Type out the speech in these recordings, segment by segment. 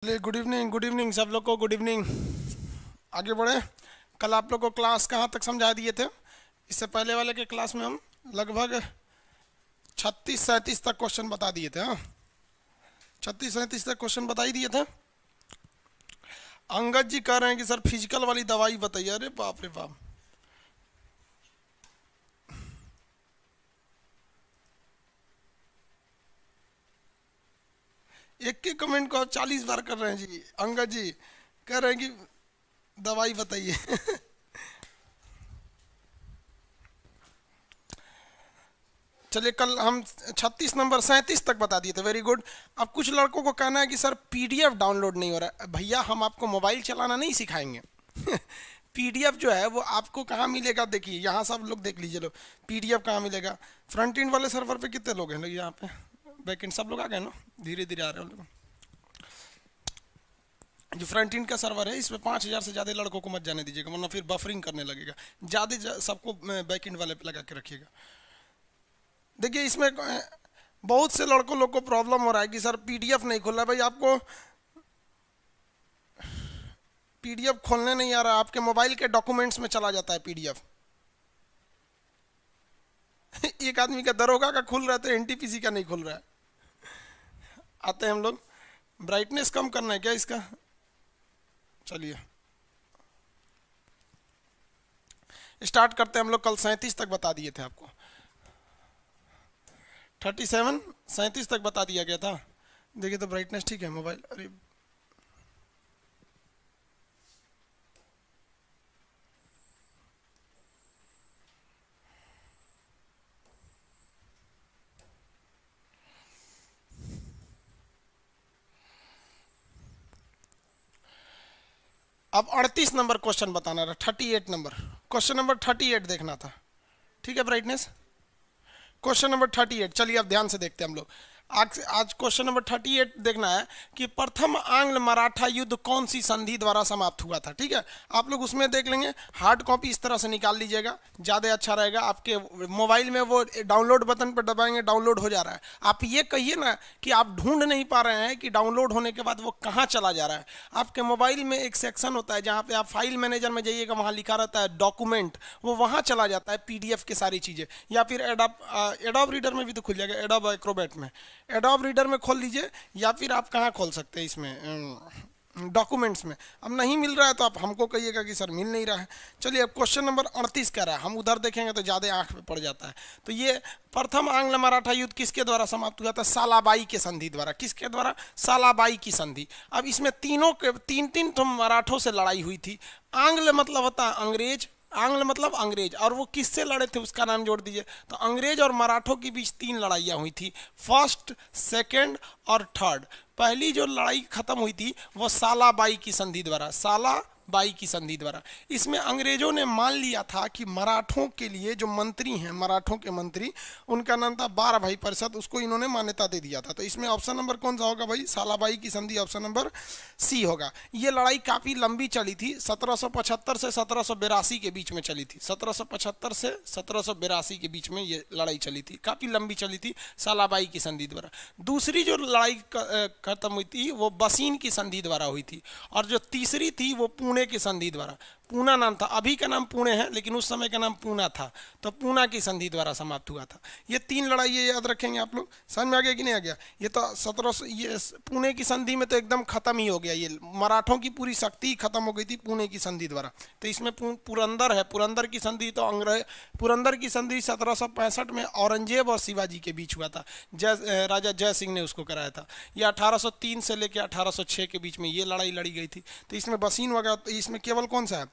Good evening सब लोग को गुड इवनिंग। आगे बढ़े। कल आप लोग को क्लास कहाँ तक समझा दिए थे? इससे पहले वाले के क्लास में हम लगभग 36-37 तक क्वेश्चन बता दिए थे। हाँ, 36-37 तक क्वेश्चन बता ही दिए थे। अंगद जी कह रहे हैं कि सर फिजिकल वाली दवाई बताइए। अरे बाप रे बाप, एक के कमेंट को आप 40 बार कर रहे हैं जी। अंगद जी कह रहे हैं कि दवाई बताइए। चलिए, कल हम 36 नंबर 37 तक बता दिए थे। Very good. अब कुछ लड़कों को कहना है कि सर पीडीएफ डाउनलोड नहीं हो रहा है। भैया, हम आपको मोबाइल चलाना नहीं सिखाएंगे। पीडीएफ जो है वो आपको कहाँ मिलेगा? देखिए यहाँ सब लोग देख लीजिए। लोग पीडीएफ कहाँ मिलेगा? फ्रंट एंड वाले सर्वर पे कितने लोग हैं? लोग यहाँ पे बैक एंड सब लोग आ गए ना, धीरे धीरे आ रहे हैं लोग। जो फ्रंट एंड का सर्वर है इसमें 5000 से ज़्यादा लड़कों को मत जाने दीजिएगा, वरना फिर बफरिंग करने लगेगा। ज़्यादा सबको बैक एंड वाले पे लगा के रखिएगा। देखिए इसमें बहुत से लड़कों लोग को प्रॉब्लम हो रहा है कि सर पीडीएफ नहीं खुल रहा। भाई, आपको पीडीएफ खोलने नहीं आ रहा, आपके मोबाइल के डॉक्यूमेंट्स में चला जाता है पीडीएफ। एक आदमी का दरोगा का खुल रहा है तो एनटीपीसी का नहीं खुल रहा है। आते हैं हम लोग। ब्राइटनेस कम करना है क्या इसका? चलिए स्टार्ट करते हैं हम लोग। कल 37 तक बता दिए थे आपको। 37 तक बता दिया गया था। देखिए तो ब्राइटनेस ठीक है मोबाइल। अरे अब 38 नंबर क्वेश्चन बताना था। 38 नंबर क्वेश्चन नंबर 38 देखना था। ठीक है ब्राइटनेस। क्वेश्चन नंबर 38, चलिए अब ध्यान से देखते हैं हम लोग। आज क्वेश्चन नंबर 38 देखना है कि प्रथम आंग्ल मराठा युद्ध कौन सी संधि द्वारा समाप्त हुआ था। ठीक है, आप लोग उसमें देख लेंगे। हार्ड कॉपी इस तरह से निकाल लीजिएगा, ज़्यादा अच्छा रहेगा। आपके मोबाइल में वो डाउनलोड बटन पर दबाएंगे, डाउनलोड हो जा रहा है। आप ये कहिए ना कि आप ढूंढ नहीं पा रहे हैं कि डाउनलोड होने के बाद वो कहाँ चला जा रहा है। आपके मोबाइल में एक सेक्शन होता है जहाँ पे आप फाइल मैनेजर में जाइएगा, वहाँ लिखा रहता है डॉक्यूमेंट, वो वहाँ चला जाता है पीडीएफ की सारी चीज़ें। या फिर एडोब रीडर में भी तो खुल जाएगा, एडोब एक्रोबैट में। एडोब रीडर में खोल लीजिए, या फिर आप कहाँ खोल सकते हैं इसमें डॉक्यूमेंट्स में। अब नहीं मिल रहा है तो आप हमको कहिएगा कि सर मिल नहीं रहा है। चलिए अब क्वेश्चन नंबर 38 कह रहा है, हम उधर देखेंगे तो ज़्यादा आंख पे पड़ जाता है। तो ये प्रथम आंग्ल मराठा युद्ध किसके द्वारा समाप्त हुआ था? सालाबाई के संधि द्वारा। किसके द्वारा? सालाबाई की संधि। अब इसमें तीनों के तीन तो मराठों से लड़ाई हुई थी। आंग्ल मतलब होता है अंग्रेज, आंग्ल मतलब अंग्रेज, और वो किससे लड़े थे उसका नाम जोड़ दीजिए। तो अंग्रेज और मराठों के बीच 3 लड़ाइयाँ हुई थी, फर्स्ट, सेकंड और थर्ड। पहली जो लड़ाई खत्म हुई थी वो सालाबाई की संधि द्वारा, सालाबाई की संधि द्वारा। इसमें अंग्रेजों ने मान लिया था कि मराठों के लिए जो मंत्री हैं, मराठों के मंत्री, उनका नाम था 12 भाई परिषद, उसको इन्होंने मान्यता दे दिया था। तो इसमें ऑप्शन नंबर कौन सा होगा भाई? सालाबाई की संधि, ऑप्शन नंबर सी होगा। ये लड़ाई काफ़ी लंबी चली थी, 1775 से 1782 के बीच में चली थी। 1775 से 1782 के बीच में ये लड़ाई चली थी, काफ़ी लंबी चली थी सालाबाई की संधि द्वारा। दूसरी जो लड़ाई खत्म हुई थी वो बसीन की संधि द्वारा हुई थी, और जो तीसरी थी वो पुणे की संधि द्वारा। पूना नाम था, अभी का नाम पुणे है लेकिन उस समय का नाम पूना था। तो पूना की संधि द्वारा समाप्त हुआ था। ये 3 लड़ाई ये याद रखेंगे आप लोग। समझ में आ गया कि नहीं आ गया? ये तो 1700, ये पुणे की संधि में तो एकदम खत्म ही हो गया, ये मराठों की पूरी शक्ति खत्म हो गई थी पुणे की संधि द्वारा। तो इसमें पुरंदर है, पुरंदर की संधि तो अंग्रेज, पुरंदर की संधि 1765 में औरंगजेब और शिवाजी के बीच हुआ था। राजा जय सिंह ने उसको कराया था। ये 1803 से लेकर 1806 के बीच में ये लड़ाई लड़ी गई थी। तो इसमें बसीन वगैरह, तो इसमें केवल कौन सा है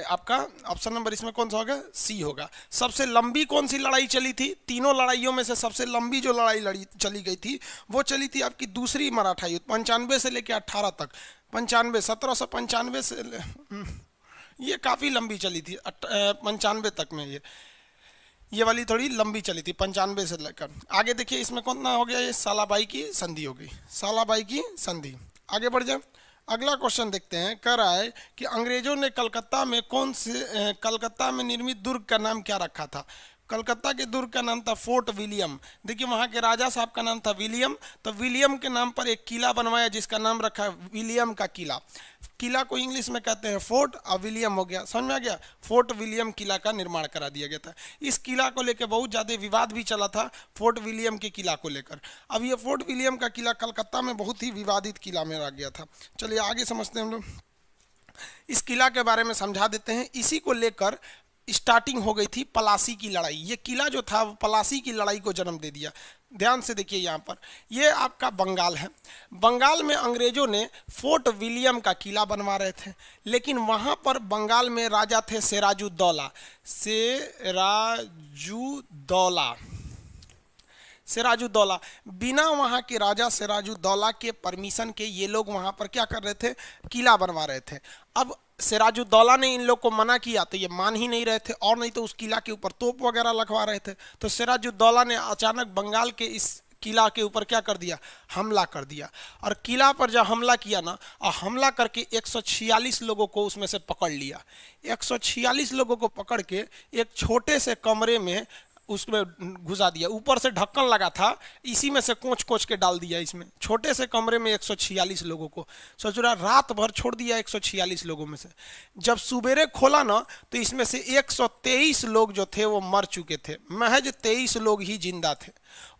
आपका ऑप्शन नंबर, इसमें कौन सा होगा? सी होगा। सबसे लंबी कौन सी लड़ाई चली थी? तीनों लड़ाइयों में से सबसे लंबी जो लड़ाई चली गई थी वो चली थी आपकी दूसरी मराठा युद्ध, 95 से लेकर 18 तक। 95, 1795 से ये काफ़ी लंबी चली थी, 95 तक में। ये वाली थोड़ी लंबी चली थी, 95 से लेकर आगे। देखिए इसमें कौन ना हो गया? ये सालाबाई की संधि हो गई, सालाबाई की संधि। आगे बढ़ जाए, अगला क्वेश्चन देखते हैं। कह रहा है कि अंग्रेजों ने कलकत्ता में निर्मित दुर्ग का नाम क्या रखा था? कलकत्ता के दुर्ग का नाम था फोर्ट विलियम। देखिए वहाँ के राजा साहब का नाम था विलियम, तो विलियम के नाम पर एक किला बनवाया जिसका नाम रखा विलियम का किला। किला को इंग्लिश में कहते हैं फोर्ट, और विलियम हो गया, समझ में आ गया। फोर्ट विलियम किला का निर्माण करा दिया गया था। इस किला को लेकर बहुत ज़्यादा विवाद भी चला था, फोर्ट विलियम के किला को लेकर। अब ये फोर्ट विलियम का किला कलकत्ता में बहुत ही विवादित किला में रह गया था। चलिए आगे समझते हैं हम लोग। इस किला के बारे में समझा देते हैं। इसी को लेकर स्टार्टिंग हो गई थी पलासी की लड़ाई। ये किला जो था वो पलासी की लड़ाई को जन्म दे दिया। ध्यान से देखिए यहाँ पर, ये आपका बंगाल है। बंगाल में अंग्रेजों ने फोर्ट विलियम का किला बनवा रहे थे, लेकिन वहाँ पर बंगाल में राजा थे सिराजुद्दौला। सिराजुद्दौला बिना वहाँ के राजा सिराजुद्दौला के परमिशन के ये लोग वहाँ पर क्या कर रहे थे, किला बनवा रहे थे। अब सिराजुद्दौला ने इन लोग को मना किया तो ये मान ही नहीं रहे थे, और नहीं तो उस किला के ऊपर तोप वगैरह लगवा रहे थे। तो सिराजुद्दौला ने अचानक बंगाल के इस किला के ऊपर क्या कर दिया, हमला कर दिया। और किला पर जब हमला किया ना, और हमला करके 146 लोगों को उसमें से पकड़ लिया। 146 लोगों को पकड़ के एक छोटे से कमरे में उसमें घुसा दिया। ऊपर से ढक्कन लगा था, इसी में से कोच कोच के डाल दिया इसमें, छोटे से कमरे में 146 लोगों को। सोच रहा रात भर छोड़ दिया 146 लोगों में से। जब सुबेरे खोला ना तो इसमें से 123 लोग जो थे वो मर चुके थे, महज 23 लोग ही जिंदा थे।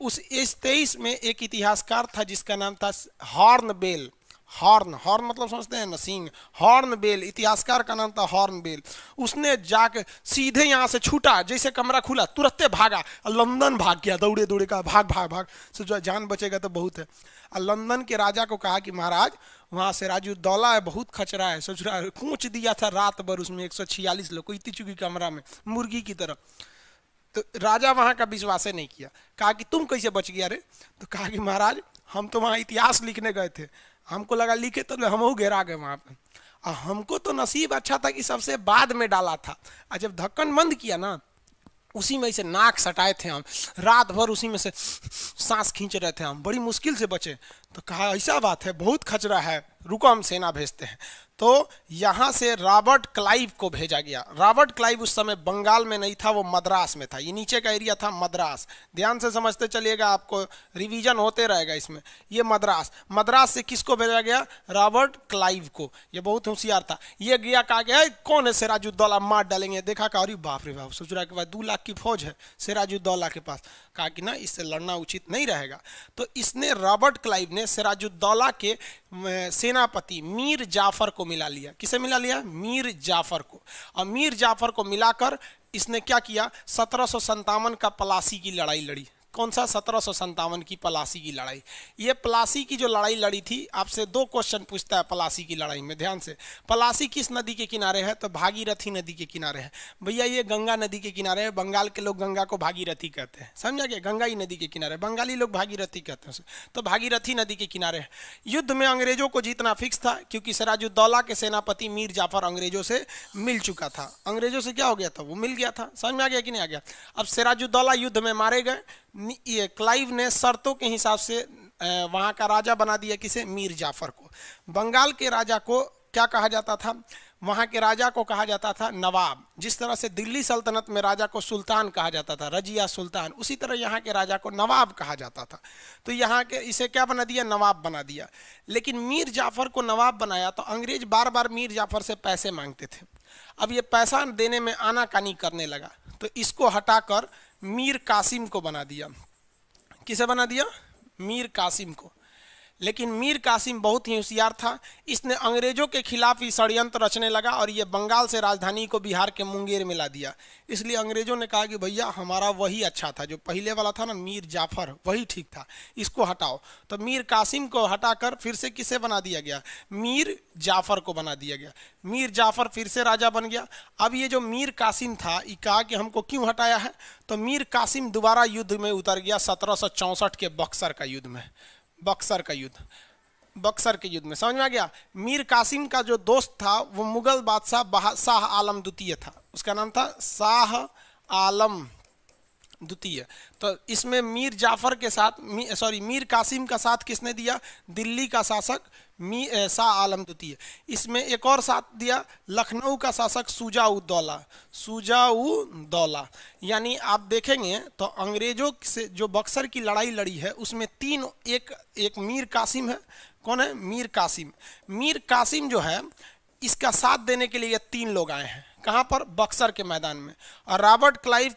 उस 23 में एक इतिहासकार था जिसका नाम था हॉर्नबेल। हॉर्न मतलब समझते हैं ना, सींग। हॉर्नबेल, इतिहासकार का नाम था हॉर्नबेल। उसने जाके सीधे यहाँ से छूटा, जैसे कमरा खुला तुरंत भागा, लंदन भाग गया, दौड़े दौड़े का भाग भाग भाग। सोचो जान बचेगा तो बहुत है। और लंदन के राजा को कहा कि महाराज वहाँ सिराजुद्दौला है, बहुत खचरा है। सोच रहा है कूच दिया था रात भर उसमें 146 लोग को, इतनी चुकी कमरा में मुर्गी की तरह। तो राजा वहाँ का विश्वास नहीं किया, कहा कि तुम कैसे बच गया रे। तो कहा कि महाराज हम तो वहाँ इतिहास लिखने गए थे, हमको लगा लिखे तो हम गिरा गए वहाँ पे, और हमको तो नसीब अच्छा था कि सबसे बाद में डाला था। और जब ढक्कन बंद किया ना, उसी में से नाक सटाए थे हम, रात भर उसी में से सांस खींच रहे थे हम, बड़ी मुश्किल से बचे। तो कहा ऐसा बात है, बहुत खचरा है, रुको हम सेना भेजते हैं। तो यहाँ से रॉबर्ट क्लाइव को भेजा गया। रॉबर्ट क्लाइव उस समय बंगाल में नहीं था, वो मद्रास में था। ये नीचे का एरिया था मद्रास, ध्यान से समझते चलिएगा, आपको रिवीजन होते रहेगा इसमें। ये मद्रास से किसको भेजा गया, रॉबर्ट क्लाइव को। ये बहुत होशियार था। ये गया, कहा गया कौन है सिराजुद्दौला, मार डालेंगे। देखा कहा अरे बाप रे बाप, सोच रहा के बाद 2 लाख की फौज है सिराजुद्दौला के पास। कहा कि ना इससे लड़ना उचित नहीं रहेगा। तो इसने, रॉबर्ट क्लाइव ने सिराजुद्दौला के सेनापति मीर जाफर को मिला लिया। किसे मिला लिया, मीर जाफर को। और मीर जाफर को मिलाकर इसने क्या किया, 1757 का पलासी की लड़ाई लड़ी। कौन सा, 1757 की पलासी की लड़ाई। ये पलासी की जो लड़ाई लड़ी थी, आपसे 2 क्वेश्चन पूछता है पलासी की लड़ाई में, ध्यान से। पलासी किस नदी के किनारे है, तो भागीरथी नदी के किनारे है। भैया ये गंगा नदी के किनारे है। बंगाल के लोग गंगा को भागीरथी कहते हैं, समझा गया, गंगा ही नदी के किनारे, बंगाली लोग भागीरथी कहते हैं। तो भागीरथी नदी के किनारे है। युद्ध में अंग्रेजों को जीतना फिक्स था, क्योंकि सिराजुद्दौला के सेनापति मीर जाफर अंग्रेजों से मिल चुका था। अंग्रेजों से क्या हो गया था, वो मिल गया था। समझ में आ गया कि नहीं आ गया। अब सिराजुद्दौला युद्ध में मारे गए। ये क्लाइव ने शर्तों के हिसाब से वहाँ का राजा बना दिया, किसे, मीर जाफर को। बंगाल के राजा को क्या कहा जाता था, वहाँ के राजा को कहा जाता था नवाब। जिस तरह से दिल्ली सल्तनत में राजा को सुल्तान कहा जाता था, रजिया सुल्तान, उसी तरह यहाँ के राजा को नवाब कहा जाता था। तो यहाँ के इसे क्या बना दिया, नवाब बना दिया। लेकिन मीर जाफर को नवाब बनाया तो अंग्रेज बार बार मीर जाफर से पैसे मांगते थे। अब ये पैसा देने में आनाकानी करने लगा, तो इसको हटाकर मीर कासिम को बना दिया। किसे बना दिया, मीर कासिम को। लेकिन मीर कासिम बहुत ही होशियार था। इसने अंग्रेजों के खिलाफ ही षड्यंत्र रचने लगा, और ये बंगाल से राजधानी को बिहार के मुंगेर में ला दिया। इसलिए अंग्रेजों ने कहा कि भैया हमारा वही अच्छा था, जो पहले वाला था ना मीर जाफर, वही ठीक था, इसको हटाओ। तो मीर कासिम को हटाकर फिर से किसे बना दिया गया, मीर जाफर को बना दिया गया। मीर जाफर फिर से राजा बन गया। अब ये जो मीर कासिम था, ये कहा कि हमको क्यों हटाया है, तो मीर कासिम दोबारा युद्ध में उतर गया 1764 के बक्सर का युद्ध में। बक्सर का युद्ध, बक्सर के युद्ध में, समझ में आ गया। मीर कासिम का जो दोस्त था वो मुगल बादशाह शाह आलम द्वितीय था। उसका नाम था शाह आलम द्वितीय। तो इसमें मीर जाफर के साथ मीर कासिम का साथ किसने दिया? दिल्ली का शासक शाह आलम द्वितीय। इसमें एक और साथ दिया लखनऊ का शासक शुजा-उद-दौला। यानी आप देखेंगे तो अंग्रेजों से जो बक्सर की लड़ाई लड़ी है उसमें तीन, एक मीर कासिम है। कौन है? मीर कासिम। मीर कासिम जो है इसका साथ देने के लिए ये तीन लोग आए हैं। कहाँ पर? बक्सर के मैदान में। और रॉबर्ट क्लाइव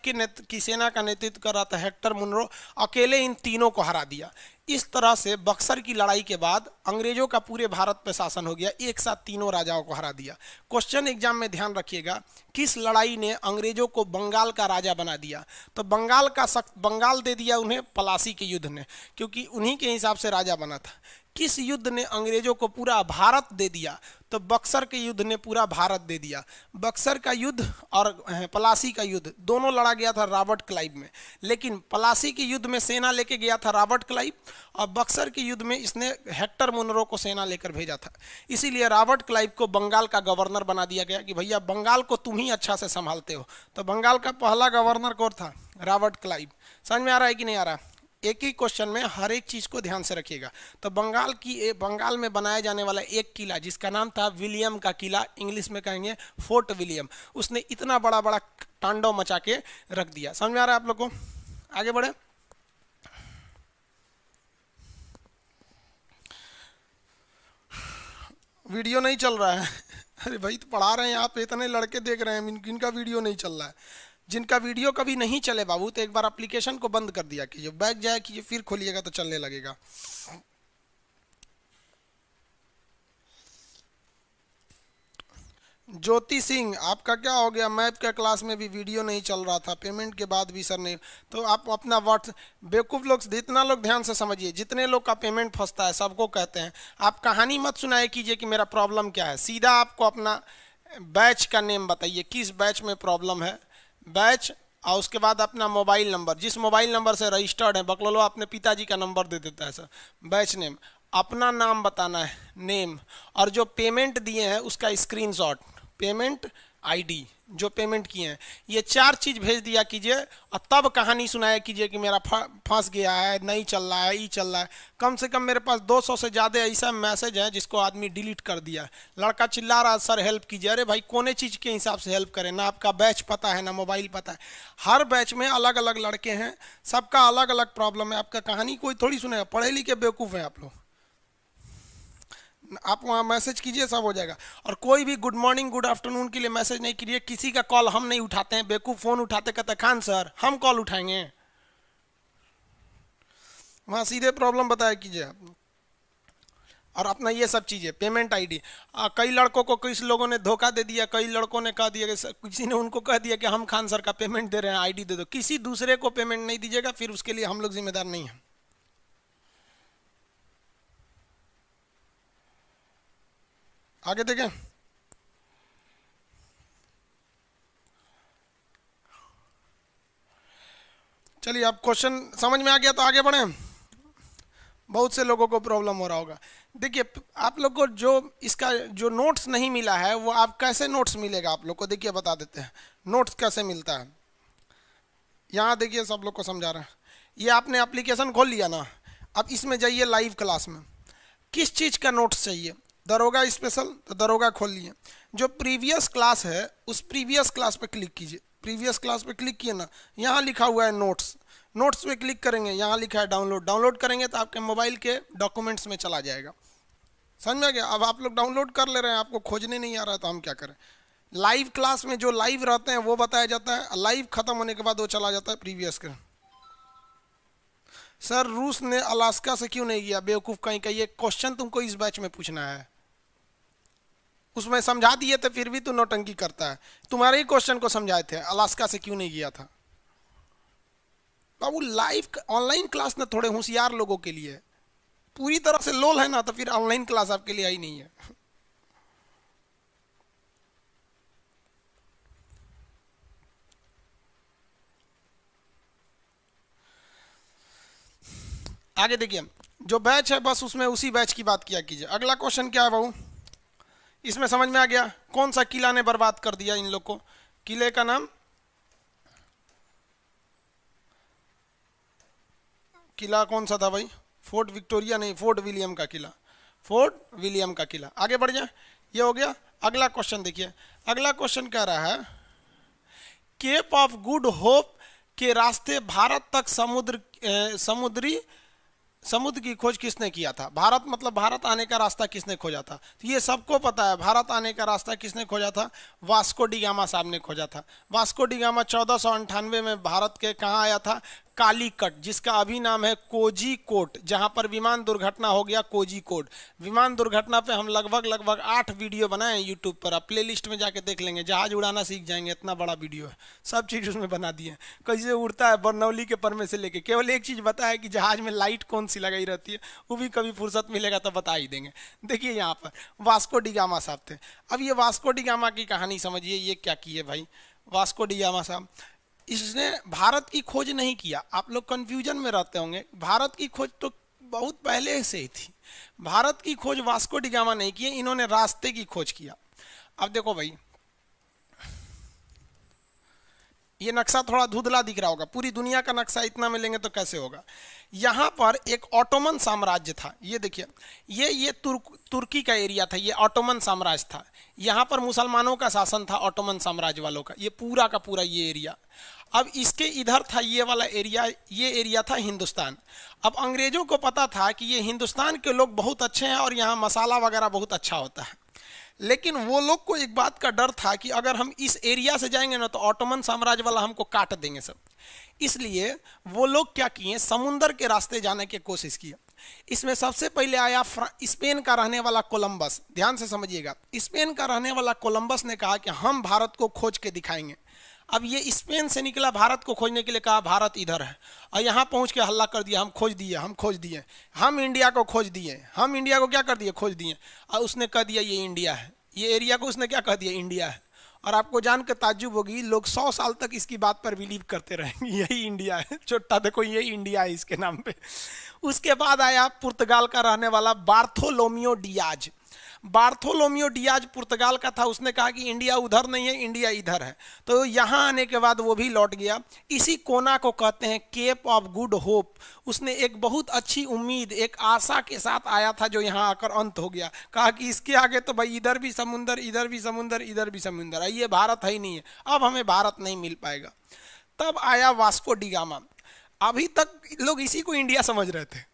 की सेना का नेतृत्व कर रहा था हेक्टर मुनरो, अकेले इन तीनों को हरा दिया। इस तरह से बक्सर की लड़ाई के बाद अंग्रेजों का पूरे भारत पर शासन हो गया, एक साथ तीनों राजाओं को हरा दिया। क्वेश्चन एग्जाम में ध्यान रखिएगा, किस लड़ाई ने अंग्रेजों को बंगाल का राजा बना दिया? तो बंगाल दे दिया उन्हें पलासी के युद्ध ने, क्योंकि उन्हीं के हिसाब से राजा बना था। किस युद्ध ने अंग्रेजों को पूरा भारत दे दिया? तो बक्सर के युद्ध ने पूरा भारत दे दिया। बक्सर का युद्ध और पलासी का युद्ध दोनों लड़ा गया था रॉबर्ट क्लाइव में, लेकिन पलासी के युद्ध में सेना लेके गया था रॉबर्ट क्लाइव और बक्सर के युद्ध में इसने हेक्टर मुनरो को सेना लेकर भेजा था। इसीलिए रॉबर्ट क्लाइव को बंगाल का गवर्नर बना दिया गया कि भैया बंगाल को तुम ही अच्छा से संभालते हो। तो बंगाल का पहला गवर्नर कौन था? Robert Clive. समझ में आ रहा है कि नहीं आ रहा? एक ही क्वेश्चन में हर एक चीज को ध्यान से रखिएगा। तो बंगाल में बनाया जाने वाला एक किला जिसका नाम था विलियम का किला, इंग्लिश में कहेंगे फोर्ट विलियम, उसने इतना बड़ा बड़ा तांडव मचा के रख दिया। समझ में आ रहा है आप लोग को? आगे बढ़े। वीडियो नहीं चल रहा है। अरे भाई तो पढ़ा रहे हैं, आप इतने लड़के देख रहे हैं, इनका वीडियो नहीं चल रहा है। जिनका वीडियो कभी नहीं चले बाबू तो एक बार एप्लीकेशन को बंद कर दिया कीजिए, बैक जाए कीजिए, फिर खोलिएगा तो चलने लगेगा। ज्योति सिंह, आपका क्या हो गया? मैथ का क्लास में भी वीडियो नहीं चल रहा था, पेमेंट के बाद भी सर नहीं। तो आप अपना बेवकूफ़ लोग, जितना लोग ध्यान से समझिए, जितने लोग का पेमेंट फंसता है सबको कहते हैं आप कहानी मत सुनाए कीजिए कि मेरा प्रॉब्लम क्या है। सीधा आपको अपना बैच का नेम बताइए, किस बैच में प्रॉब्लम है, बैच, और उसके बाद अपना मोबाइल नंबर, जिस मोबाइल नंबर से रजिस्टर्ड है, बकलोलो अपने पिताजी का नंबर दे देता है सर, बैच नेम, अपना नाम बताना है, नेम, और जो पेमेंट दिए हैं उसका स्क्रीनशॉट, पेमेंट आईडी, जो पेमेंट किए हैं, ये चार चीज़ भेज दिया कीजिए और तब कहानी सुनाया कीजिए कि मेरा फंस गया है, नहीं चल रहा है, ये चल रहा है। कम से कम मेरे पास 200 से ज़्यादा ऐसा मैसेज है जिसको आदमी डिलीट कर दिया है। लड़का चिल्ला रहा सर हेल्प कीजिए, अरे भाई कोने चीज़ के हिसाब से हेल्प करें? ना आपका बैच पता है ना मोबाइल पता है। हर बैच में अलग अलग लड़के हैं, सबका अलग अलग प्रॉब्लम है, आपका कहानी कोई थोड़ी सुनेगा। पढ़े लिखे बेवकूफ़ हैं आप लोग। आप वहाँ मैसेज कीजिए, सब हो जाएगा। और कोई भी गुड मॉर्निंग गुड आफ्टरनून के लिए मैसेज नहीं कीजिए, किसी का कॉल हम नहीं उठाते हैं। बेवकूफ़ फ़ोन उठाते कहते खान सर हम कॉल उठाएंगे, वहाँ सीधे प्रॉब्लम बताया कीजिए आप। और अपना ये सब चीज़ें, पेमेंट आईडी, कई लड़कों को किसी लोगों ने धोखा दे दिया, कई लड़कों ने कह दिया कि किसी ने उनको कह दिया कि हम खान सर का पेमेंट दे रहे हैं, आईडी दे दो। किसी दूसरे को पेमेंट नहीं दीजिएगा, फिर उसके लिए हम लोग जिम्मेदार नहीं हैं। आगे देखें। चलिए अब क्वेश्चन समझ में आ गया तो आगे बढ़ें। बहुत से लोगों को प्रॉब्लम हो रहा होगा। देखिए आप लोग को जो इसका जो नोट्स नहीं मिला है वो आप कैसे नोट्स मिलेगा आप लोग को, देखिए बता देते हैं नोट्स कैसे मिलता है। यहाँ देखिए सब लोग को समझा रहे हैं। ये आपने एप्लीकेशन खोल लिया ना, अब इसमें जाइए लाइव क्लास में, किस चीज़ का नोट्स चाहिए? दरोगा स्पेशल, तो दरोगा खोल लिए। जो प्रीवियस क्लास है उस प्रीवियस क्लास पे क्लिक कीजिए, प्रीवियस क्लास पे क्लिक किए ना, यहाँ लिखा हुआ है नोट्स, नोट्स पे क्लिक करेंगे, यहाँ लिखा है डाउनलोड, डाउनलोड करेंगे तो आपके मोबाइल के डॉक्यूमेंट्स में चला जाएगा। समझ में आ गया? अब आप लोग डाउनलोड कर ले रहे हैं, आपको खोजने नहीं आ रहा है तो हम क्या करें? लाइव क्लास में जो लाइव रहते हैं वो बताया जाता है, लाइव खत्म होने के बाद वो चला जाता है प्रीवियस के। सर रूस ने अलास्का से क्यों नहीं किया? बेवकूफ़ कहीं का, ये क्वेश्चन तुमको इस बैच में पूछना है। उसमें समझा दिए थे फिर भी तू नौटंकी करता है। तुम्हारे ही क्वेश्चन को समझाए थे, अलास्का से क्यों नहीं गया था। बाबू लाइव ऑनलाइन क्लास ना थोड़े होशियार लोगों के लिए, पूरी तरह से लोल है ना तो फिर ऑनलाइन क्लास आपके लिए आई नहीं है। आगे देखिए जो बैच है बस उसमें उसी बैच की बात किया कीजिए। अगला क्वेश्चन क्या है बाबू, इसमें समझ में आ गया कौन सा किला ने बर्बाद कर दिया इन लोग को? किले का नाम किला कौन सा था भाई? फोर्ट विक्टोरिया नहीं, फोर्ट विलियम का किला, फोर्ट विलियम का किला। आगे बढ़ जाए, ये हो गया। अगला क्वेश्चन देखिए, अगला क्वेश्चन कह रहा है केप ऑफ गुड होप के रास्ते भारत तक समुद्र की खोज किसने किया था? भारत मतलब भारत आने का रास्ता किसने खोजा था? तो ये सबको पता है, भारत आने का रास्ता किसने खोजा था? वास्को डी गामा साहब ने खोजा था। वास्को डी गामा 1498 में भारत के कहाँ आया था? कालीकट, जिसका अभी नाम है कोझीकोड, जहां पर विमान दुर्घटना हो गया कोझीकोड। विमान दुर्घटना पे हम लगभग 8 वीडियो बनाए हैं यूट्यूब पर, आप प्ले लिस्ट में जाके देख लेंगे, जहाज उड़ाना सीख जाएंगे, इतना बड़ा वीडियो है, सब चीज़ उसमें बना दिए, कैसे उड़ता है बरनौली के पर में से लेके। केवल एक चीज़ बताया कि जहाज में लाइट कौन सी लगाई रहती है, वो भी कभी फुर्सत मिलेगा तो बता ही देंगे। देखिए यहाँ पर वास्को डी गामा साहब थे। अब ये वास्को डी गामा की कहानी समझिए, ये क्या किए भाई वास्को डी गामा साहब? इसने भारत की खोज नहीं किया। आप लोग कंफ्यूजन में रहते होंगे, भारत की खोज तो बहुत पहले से ही थी। भारत की खोज वास्को डी गामा नहीं की, इन्होंने रास्ते की खोज किया। अब देखो भाई, ये नक्शा थोड़ा धुंधला दिख रहा होगा, पूरी दुनिया का नक्शा इतना में लेंगे तो कैसे होगा। यहाँ पर एक ऑटोमन साम्राज्य था, ये देखिए, ये तुर्की का एरिया था, ये ऑटोमन साम्राज्य था। यहाँ पर मुसलमानों का शासन था, ऑटोमन साम्राज्य वालों का, ये पूरा का पूरा ये एरिया। अब इसके इधर था ये वाला एरिया, ये एरिया था हिंदुस्तान। अब अंग्रेजों को पता था कि ये हिंदुस्तान के लोग बहुत अच्छे हैं और यहाँ मसाला वगैरह बहुत अच्छा होता है, लेकिन वो लोग को एक बात का डर था कि अगर हम इस एरिया से जाएंगे ना तो ऑटोमन साम्राज्य वाला हमको काट देंगे सब। इसलिए वो लोग क्या किए, समुंदर के रास्ते जाने की कोशिश की। इसमें सबसे पहले आया स्पेन का रहने वाला कोलंबस। ध्यान से समझिएगा, स्पेन का रहने वाला कोलंबस ने कहा कि हम भारत को खोज के दिखाएंगे। अब ये स्पेन से निकला भारत को खोजने के लिए, कहा भारत इधर है, और यहाँ पहुँच के हल्ला कर दिया, हम खोज दिए, हम खोज दिए, हम इंडिया को खोज दिए, हम इंडिया को क्या कर दिए, खोज दिए। और उसने कह दिया ये इंडिया है, ये एरिया को उसने क्या कह दिया, इंडिया है। और आपको जानकर ताज्जुब होगी, लोग 100 साल तक इसकी बात पर बिलीव करते रहेंगे, यही इंडिया है, छोटा देखो ये इंडिया है इसके नाम पे। उसके बाद आया पुर्तगाल का रहने वाला बार्थोलोमियो डियाज। बार्थोलोमियो डियाज पुर्तगाल का था, उसने कहा कि इंडिया उधर नहीं है, इंडिया इधर है। तो यहाँ आने के बाद वो भी लौट गया। इसी कोना को कहते हैं केप ऑफ गुड होप। उसने एक बहुत अच्छी उम्मीद, एक आशा के साथ आया था, जो यहाँ आकर अंत हो गया। कहा कि इसके आगे तो भाई इधर भी समुंदर, इधर भी समुंदर, इधर भी समुंदर है, ये भारत है ही नहीं है, अब हमें भारत नहीं मिल पाएगा। तब आया वास्को डी गामा। अभी तक लोग इसी को इंडिया समझ रहे थे।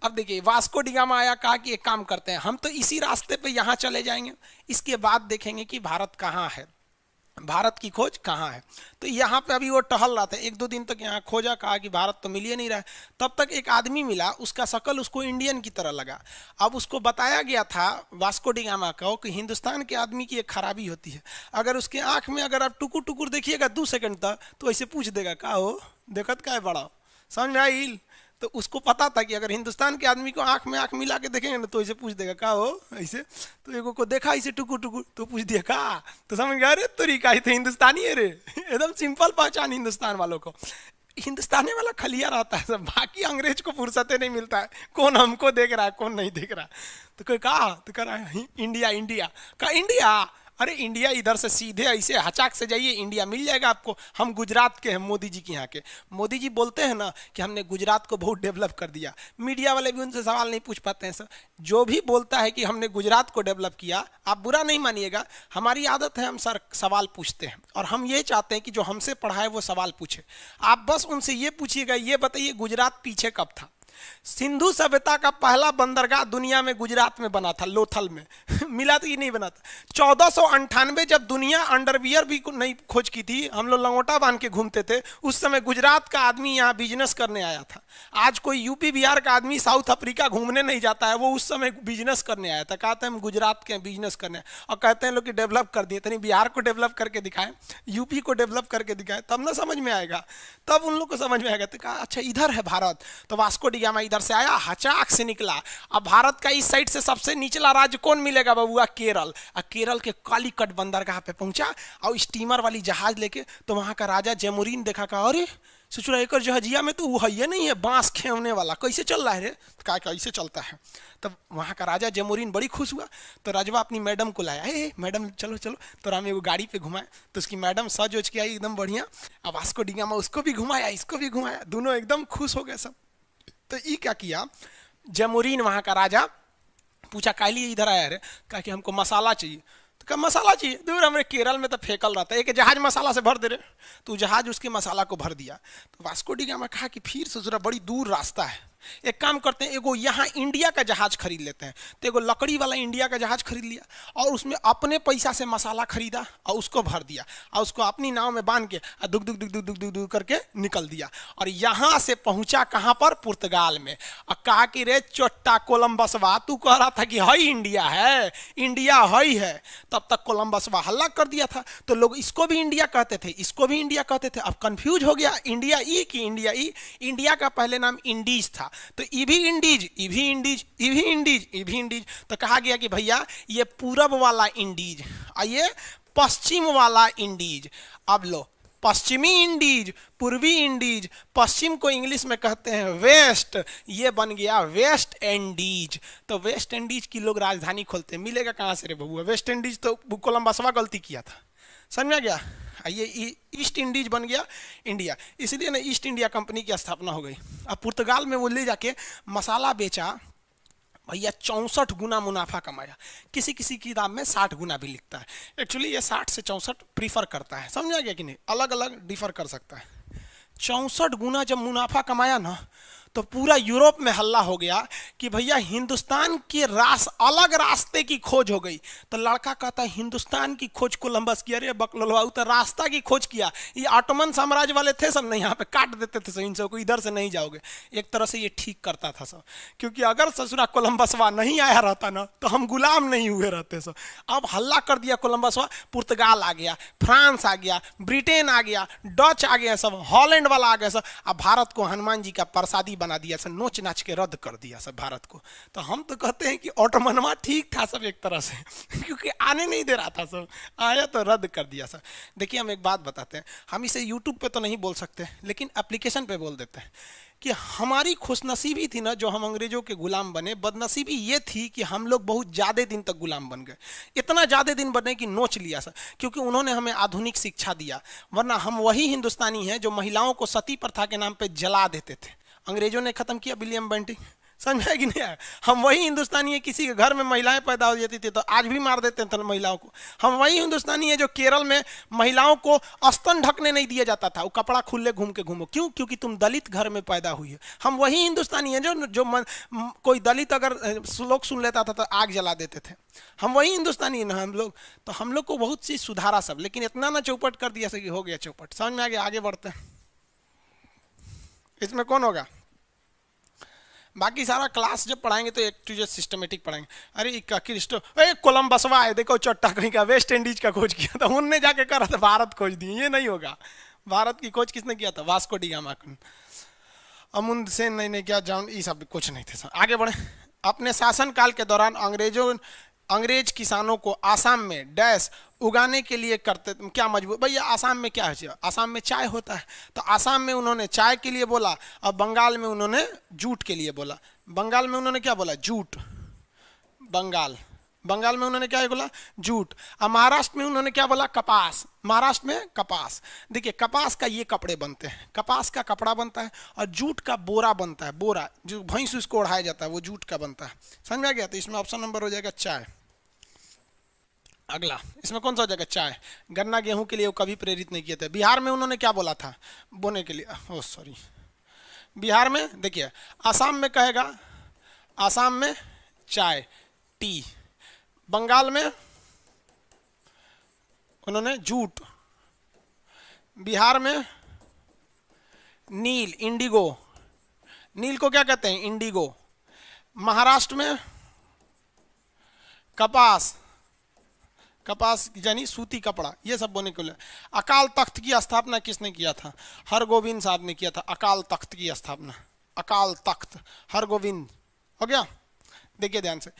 अब देखिए वास्को डी गामा आया, कहा कि एक काम करते हैं, हम तो इसी रास्ते पे यहाँ चले जाएंगे, इसके बाद देखेंगे कि भारत कहाँ है, भारत की खोज कहाँ है। तो यहाँ पे अभी वो टहल रहा था, 1-2 दिन तक यहाँ खोजा, कहा कि भारत तो मिल ही नहीं रहा है। तब तक एक आदमी मिला, उसका शक्ल उसको इंडियन की तरह लगा। अब उसको बताया गया था वास्को डी गामा को कि हिंदुस्तान के आदमी की एक खराबी होती है, अगर उसके आँख में अगर आप टुकुर टुकुर देखिएगा 2 सेकंड तक, तो ऐसे पूछ देगा का हो देखत का है बड़ा, समझ में आई। तो उसको पता था कि अगर हिंदुस्तान के आदमी को आंख में आंख मिला के देखेंगे ना तो ऐसे पूछ देगा का हो ऐसे। तो एगो को देखा ऐसे टुकुर टुकुर, तो पूछ दिया का, तो समझ गया अरे तरीका ही तो हिंदुस्तानी है रे, एकदम सिंपल पहचान हिंदुस्तान वालों को। हिंदुस्तानी वाला खलिया रहता है सब, बाकी अंग्रेज को फुर्सतें नहीं मिलता है, कौन हमको देख रहा है कौन नहीं देख रहा। तो कोई कहा, तो कह रहा है इंडिया, इंडिया का इंडिया, अरे इंडिया इधर से सीधे ऐसे हचाक से जाइए, इंडिया मिल जाएगा आपको। हम गुजरात के हैं, मोदी जी के यहाँ के। मोदी जी बोलते हैं ना कि हमने गुजरात को बहुत डेवलप कर दिया। मीडिया वाले भी उनसे सवाल नहीं पूछ पाते हैं सर। जो भी बोलता है कि हमने गुजरात को डेवलप किया, आप बुरा नहीं मानिएगा, हमारी आदत है, हम सर सवाल पूछते हैं, और हम ये चाहते हैं कि जो हमसे पढ़ा है वो सवाल पूछे। आप बस उनसे ये पूछिएगा, ये बताइए गुजरात पीछे कब था। सिंधु सभ्यता का पहला बंदरगाह दुनिया में गुजरात में बना था, लोथल में मिला तो ये नहीं बना था। 1498 जब दुनिया अंडरवियर भी नहीं खोज की थी, हम लोग लंगोटा बांध के घूमते थे, उस समय गुजरात का आदमी यहाँ बिजनेस करने आया था। आज कोई यूपी बिहार का आदमी साउथ अफ्रीका घूमने नहीं जाता है, वो उस समय बिजनेस करने आया था। कहते हैं हम गुजरात के बिजनेस करने, और कहते हैं लोग कि डेवलप कर दिए, तो बिहार को डेवलप करके दिखाएं, यूपी को डेवलप करके दिखाएं, तब ना समझ में आएगा, तब उन लोग को समझ में आएगा। तो कहा अच्छा इधर है भारत। तो वास्को डी गामा इधर से आया, हचाक से निकला। अब भारत का इस साइड से सबसे निचला राज्य कौन मिलेगा बाबूआ, केरल। केरल के कालीकट बंदरगाह पे पहुंचा और स्टीमर वाली जहाज लेके, तो वहां का राजा जैमुरीन देखा, कहा अरे सोचो एक जहाजिया में तो वो ये नहीं है बांस खेवने वाला, कैसे चल रहा है रे, तो कहा कैसे चलता है। तब वहाँ का राजा जैमुरीन बड़ी खुश हुआ, तो राजवा अपनी मैडम को लाया, ए मैडम चलो चलो, तो राम एगो गाड़ी पे घुमाए, तो उसकी मैडम सज उज के आई एकदम बढ़िया। अब वास्को डी गामा उसको भी घुमाया, इसको भी घुमाया, दोनों एकदम खुश हो गए सब। तो ये क्या किया, जैमुरीन वहां का राजा पूछा काली इधर आया रे, कहा कि हमको मसाला चाहिए। तो कहा मसाला चाहिए, दूर हमारे केरल में तो फेंकल रहता है, एक जहाज मसाला से भर दे रहे। तो जहाज उसके मसाला को भर दिया। तो वास्को डी गामा कहा कि फिर से जरा बड़ी दूर रास्ता है, एक काम करते हैं, एगो यहाँ इंडिया का जहाज खरीद लेते हैं। तो एगो लकड़ी वाला इंडिया का जहाज खरीद लिया और उसमें अपने पैसा से मसाला खरीदा और उसको भर दिया और उसको अपनी नाव में बांध के दुग दुग दुग दुग दुग दुग दुग करके निकल दिया। और यहाँ से पहुंचा कहाँ पर, पुर्तगाल में। और कहा कि रे चोट्टा कोलंबसवा, तू कह रहा था कि हई इंडिया है, इंडिया हई है। तब तक कोलंबसवा हल्ला कर दिया था, तो लोग इसको भी इंडिया कहते थे, इसको भी इंडिया कहते थे। अब कंफ्यूज हो गया, इंडिया ई कि इंडिया ई। इंडिया का पहले नाम इंडीज था, तो इभी इंडीज, इभी इंडीज, इभी इंडीज, इभी इंडीज। तो कहा गया कि भैया ये पूरब वाला इंडीज और ये पश्चिम वाला इंडीज। अब लो, पश्चिमी इंडीज, पूर्वी इंडीज, पश्चिम को इंग्लिश में कहते हैं वेस्ट, ये बन गया वेस्ट इंडीज। तो वेस्ट इंडीज की लोग राजधानी खोलते हैं, मिलेगा कहाँ से रे बबुआ, वेस्ट इंडीज तो कोलंबसवा गलती किया था, समझ में आ गया। ये ईस्ट इंडीज बन गया इंडिया, इसलिए ना ईस्ट इंडिया कंपनी की स्थापना हो गई। अब पुर्तगाल में वो ले जाके मसाला बेचा, भैया 64 गुना मुनाफा कमाया। किसी किसी किताब में 60 गुना भी लिखता है, एक्चुअली ये 60 से 64 प्रीफर करता है, समझा गया कि नहीं, अलग अलग डिफर कर सकता है। 64 गुना जब मुनाफा कमाया ना, तो पूरा यूरोप में हल्ला हो गया कि भैया हिंदुस्तान के अलग रास्ते की खोज हो गई। तो लड़का कहता है हिंदुस्तान की खोज कोलंबस किया, अरे बकलोलवा तो रास्ता की खोज किया, ये ऑटोमन साम्राज्य वाले थे सब, नहीं यहाँ पे काट देते थे सब, इन सबको इधर से नहीं जाओगे। एक तरह से ये ठीक करता था सब, क्योंकि अगर ससुरा कोलंबसवा नहीं आया रहता ना तो हम गुलाम नहीं हुए रहते सब। अब हल्ला कर दिया कोलंबसवा, पुर्तगाल आ गया, फ्रांस आ गया, ब्रिटेन आ गया, डच आ गया सब, हॉलैंड वाला आ गया सब। अब भारत को हनुमान जी का प्रसादी बना दिया सब, नोच नाच के रद्द कर दिया सब भारत को। तो हम तो कहते हैं कि ऑटोमनवा ठीक था सब एक तरह से क्योंकि आने नहीं दे रहा था सब, आया तो रद्द कर दिया सब। देखिए हम एक बात बताते हैं, हम इसे यूट्यूब पे तो नहीं बोल सकते लेकिन एप्लीकेशन पे बोल देते हैं कि हमारी खुशनसीबी थी ना जो हम अंग्रेजों के गुलाम बने, बदनसीबी ये थी कि हम लोग बहुत ज़्यादा दिन तक गुलाम बन गए। इतना ज़्यादा दिन बने कि नोच लिया सर, क्योंकि उन्होंने हमें आधुनिक शिक्षा दिया, वरना हम वही हिंदुस्तानी हैं जो महिलाओं को सती प्रथा के नाम पे जला देते थे। अंग्रेजों ने खत्म किया, विलियम बेंटिंग, समझा कि नहीं आया। हम वही हिंदुस्तानी है, किसी के घर में महिलाएं पैदा हो जाती थी तो आज भी मार देते थे महिलाओं को। हम वही हिंदुस्तानी है जो केरल में महिलाओं को स्तन ढकने नहीं दिया जाता था, वो कपड़ा खुले घूम के घूमो, क्यों, क्योंकि तुम दलित घर में पैदा हुई है। हम वही हिंदुस्तानी है जो कोई दलित अगर श्लोक सुन लेता था तो आग जला देते थे। हम वही हिंदुस्तानी है ना हम लोग। तो हम लोग को बहुत चीज सुधारा सब, लेकिन इतना ना चौपट कर दिया कि हो गया चौपट। समझ में आ गया, आगे बढ़ते हैं। इसमें कौन होगा, बाकी सारा क्लास जब पढ़ाएंगे तो एक चीज सिस्टमेटिक पढ़ाएंगे। अरे क्रिस्टो कोलंबसवा है, देखो चट्टा कहीं का वेस्ट इंडीज का खोज किया था, उनने जाके करा था भारत खोज दी, ये नहीं होगा। भारत की खोज किसने किया था, वास्को डी गामा। अमुंद सेन नहीं किया, जॉन, ये सब कुछ नहीं थे। आगे बढ़े। अपने शासनकाल के दौरान अंग्रेज किसानों को आसाम में डैश उगाने के लिए करते, क्या मजबूर, भैया आसाम में क्या है, आसाम में चाय होता है, तो आसाम में उन्होंने चाय के लिए बोला और बंगाल में उन्होंने जूट के लिए बोला। बंगाल में उन्होंने क्या बोला, जूट। बंगाल में उन्होंने क्या बोला, जूट। और महाराष्ट्र में उन्होंने क्या बोला, कपास। महाराष्ट्र में कपास। देखिए कपास का ये कपड़े बनते हैं, कपास का कपड़ा बनता है, और जूट का बोरा बनता है, बोरा जो भैंस उसको ओढ़ाया जाता है वो जूट का बनता है। समझ में आ गया। तो इसमें ऑप्शन नंबर हो जाएगा चाय। अगला, इसमें कौन सा हो जाएगा, चाय। गन्ना गेहूं के लिए वो कभी प्रेरित नहीं किए थे। बिहार में उन्होंने क्या बोला था, बोने के लिए, ओह सॉरी, बिहार में देखिए, आसाम में कहेगा, आसाम में चाय, टी। बंगाल में उन्होंने जूट, बिहार में नील, इंडिगो, नील को क्या कहते हैं, इंडिगो। महाराष्ट्र में कपास, कपास यानी सूती कपड़ा, ये सब बोने के लिए। अकाल तख्त की स्थापना किसने किया था, हरगोविंद साहब ने किया था अकाल तख्त की स्थापना। अकाल तख्त, हरगोविंद, हो गया। देखिए ध्यान से,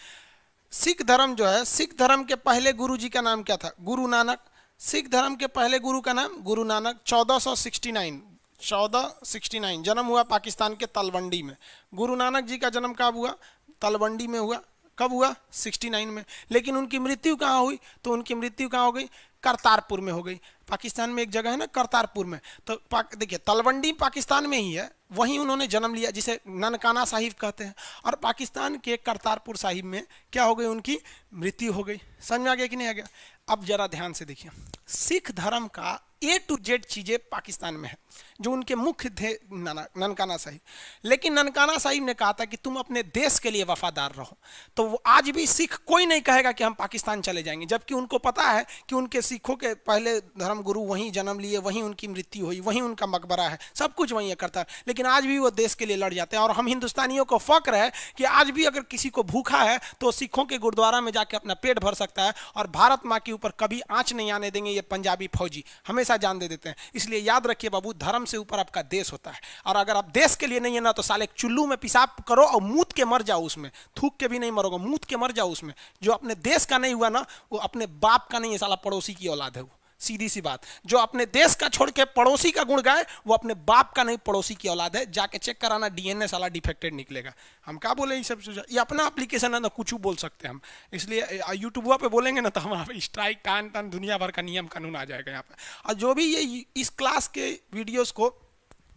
सिख धर्म जो है, सिख धर्म के पहले गुरु जी का नाम क्या था, गुरु नानक। सिख धर्म के पहले गुरु का नाम गुरु नानक। 1469 जन्म हुआ पाकिस्तान के तलवंडी में। गुरु नानक जी का जन्म कब हुआ, तलवंडी में हुआ। कब हुआ, 69 में। लेकिन उनकी मृत्यु कहाँ हुई, तो उनकी मृत्यु कहाँ हो गई, करतारपुर में हो गई। पाकिस्तान में एक जगह है ना करतारपुर में, तो देखिए तलवंडी पाकिस्तान में ही है, वहीं उन्होंने जन्म लिया, जिसे ननकाना साहिब कहते हैं। और पाकिस्तान के करतारपुर साहिब में क्या हो गई, उनकी मृत्यु हो गई। समझ में आ गया कि नहीं आ गया? अब जरा ध्यान से देखिए, सिख धर्म का A to Z चीजें पाकिस्तान में है, जो उनके मुख्य थे ननकाना साहिब। लेकिन ननकाना साहिब ने कहा था कि तुम अपने देश के लिए वफादार रहो। तो वो आज भी सिख कोई नहीं कहेगा कि हम पाकिस्तान चले जाएंगे, जबकि उनको पता है कि उनके सिखों के पहले धर्म गुरु वहीं जन्म लिए, वहीं उनकी मृत्यु हुई, वहीं उनका मकबरा है, सब कुछ वहीं करता है। लेकिन आज भी वो देश के लिए लड़ जाते हैं। और हम हिंदुस्तानियों को फक्र है कि आज भी अगर किसी को भूखा है तो सिखों के गुरुद्वारा में जाके अपना पेट भर सकता है, और भारत माँ के ऊपर कभी आंच नहीं आने देंगे ये पंजाबी फौजी, हमेशा जान दे देते हैं। इसलिए याद रखिए बाबू, धर्म से ऊपर आपका देश होता है। और अगर आप देश के लिए नहीं है ना, तो साले चुल्लू में पेशाब करो और मूत के मर जाओ उसमें, थूक के भी नहीं मरोगे, मूत के मर जाओ उसमें। जो अपने देश का नहीं हुआ ना, वो अपने बाप का नहीं है, साला पड़ोसी की औलाद है वो, सीधी सी बात। जो अपने देश का छोड़ के पड़ोसी का गुण गाए, वो अपने बाप का नहीं, पड़ोसी की औलाद है। जाके चेक कराना, डीएनए साला डिफेक्टेड निकलेगा। हम क्या बोले, ये सब ये अपना एप्लीकेशन है ना, कुछ बोल सकते हैं हम। इसलिए यूट्यूब पे बोलेंगे ना तो हमारा स्ट्राइक कान तान दुनिया भर का नियम कानून आ जाएगा यहाँ पे। और जो भी ये इस क्लास के वीडियोस को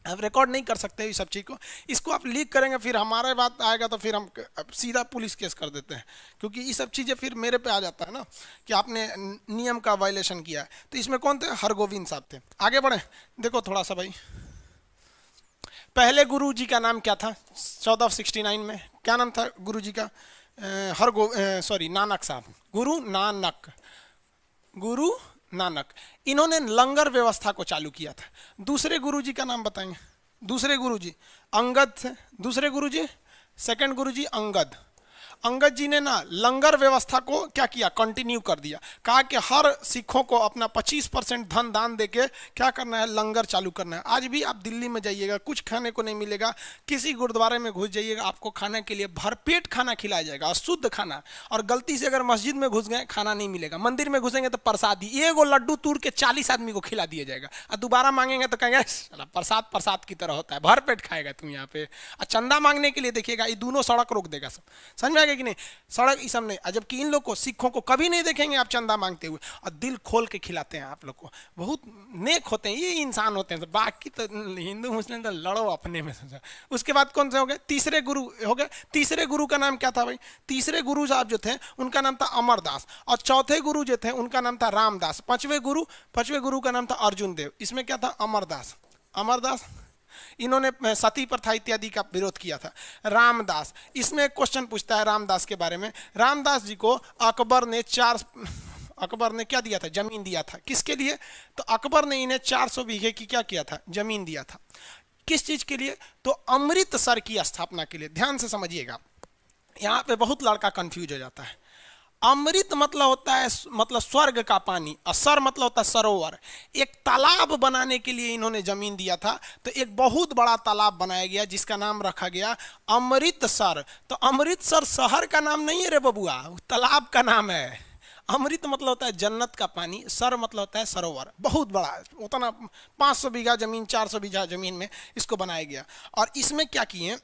आप रिकॉर्ड नहीं कर सकते, इस सब चीज़ को, इसको आप लीक करेंगे, फिर हमारे बात आएगा तो फिर हम सीधा पुलिस केस कर देते हैं। क्योंकि ये सब चीज़ें फिर मेरे पे आ जाता है ना कि आपने नियम का वायलेशन किया है। तो इसमें कौन थे? हरगोविंद साहब थे। आगे बढ़े, देखो थोड़ा सा भाई, पहले गुरु जी का नाम क्या था? 1469 में क्या नाम था गुरु जी का? नानक साहब, गुरु नानक। इन्होंने लंगर व्यवस्था को चालू किया था। दूसरे गुरुजी का नाम बताएंगे? दूसरे गुरुजी अंगद थे। दूसरे गुरुजी, सेकंड गुरुजी अंगद। अंगद जी ने ना लंगर व्यवस्था को क्या किया? कंटिन्यू कर दिया। कहा कि हर सिखों को अपना 25% धन दान देके क्या करना है? लंगर चालू करना है। आज भी आप दिल्ली में जाइएगा, कुछ खाने को नहीं मिलेगा। किसी गुरुद्वारे में घुस जाइएगा, आपको खाने के लिए भरपेट खाना खिलाया जाएगा, शुद्ध खाना। और गलती से अगर मस्जिद में घुस गए, खाना नहीं मिलेगा। मंदिर में घुसेंगे तो प्रसादी, एगो लड्डू तोड़ के 40 आदमी को खिला दिया जाएगा। और दोबारा मांगेंगे तो कहेंगे प्रसाद प्रसाद की तरह होता है, भरपेट खाएगा तुम यहाँ पे। और चंदा मांगने के लिए देखिएगा, ये दोनों सड़क रोक देगा सब। समझ में आएगा कि नहीं? सड़क इस सब नहीं। जबकि इन लोग को, सिखों को कभी नहीं देखेंगे आप चंदा मांगते हुए, और दिल खोल के खिलाते हैं आप लोग को। बहुत नेक होते हैं ये इंसान होते हैं। बाकी तो हिंदू मुस्लिम तो लड़ो अपने में। उसके बाद कौन से हो गए? तीसरे गुरु हो गए। तीसरे गुरु का नाम क्या था भाई? तीसरे गुरु साहब जो थे उनका नाम था अमरदास। और चौथे गुरु जो थे उनका नाम था रामदास। पांचवें गुरु का नाम था अर्जुन देव। इसमें क्या था? अमरदास। इन्होंने सती प्रथा इत्यादि का विरोध किया था। रामदास, इसमें एक क्वेश्चन पूछता है रामदास के बारे में। रामदास जी को अकबर ने क्या दिया था? जमीन दिया था। किसके लिए? तो अकबर ने इन्हें 400 बीघे की क्या किया था? जमीन दिया था। किस चीज के लिए? तो अमृतसर की स्थापना के लिए। ध्यान से समझिएगा, यहाँ पे बहुत लड़का कंफ्यूज हो जाता है। अमृत मतलब होता है मतलब स्वर्ग का पानी, और सर मतलब होता है सरोवर। एक तालाब बनाने के लिए इन्होंने जमीन दिया था। तो एक बहुत बड़ा तालाब बनाया गया जिसका नाम रखा गया अमृतसर। तो अमृतसर शहर का नाम नहीं है रे बबुआ, तालाब का नाम है। अमृत मतलब होता है जन्नत का पानी, सर मतलब होता है सरोवर। बहुत बड़ा, उतना 500 बीघा जमीन, 400 बीघा जमीन में इसको बनाया गया। और इसमें क्या किए?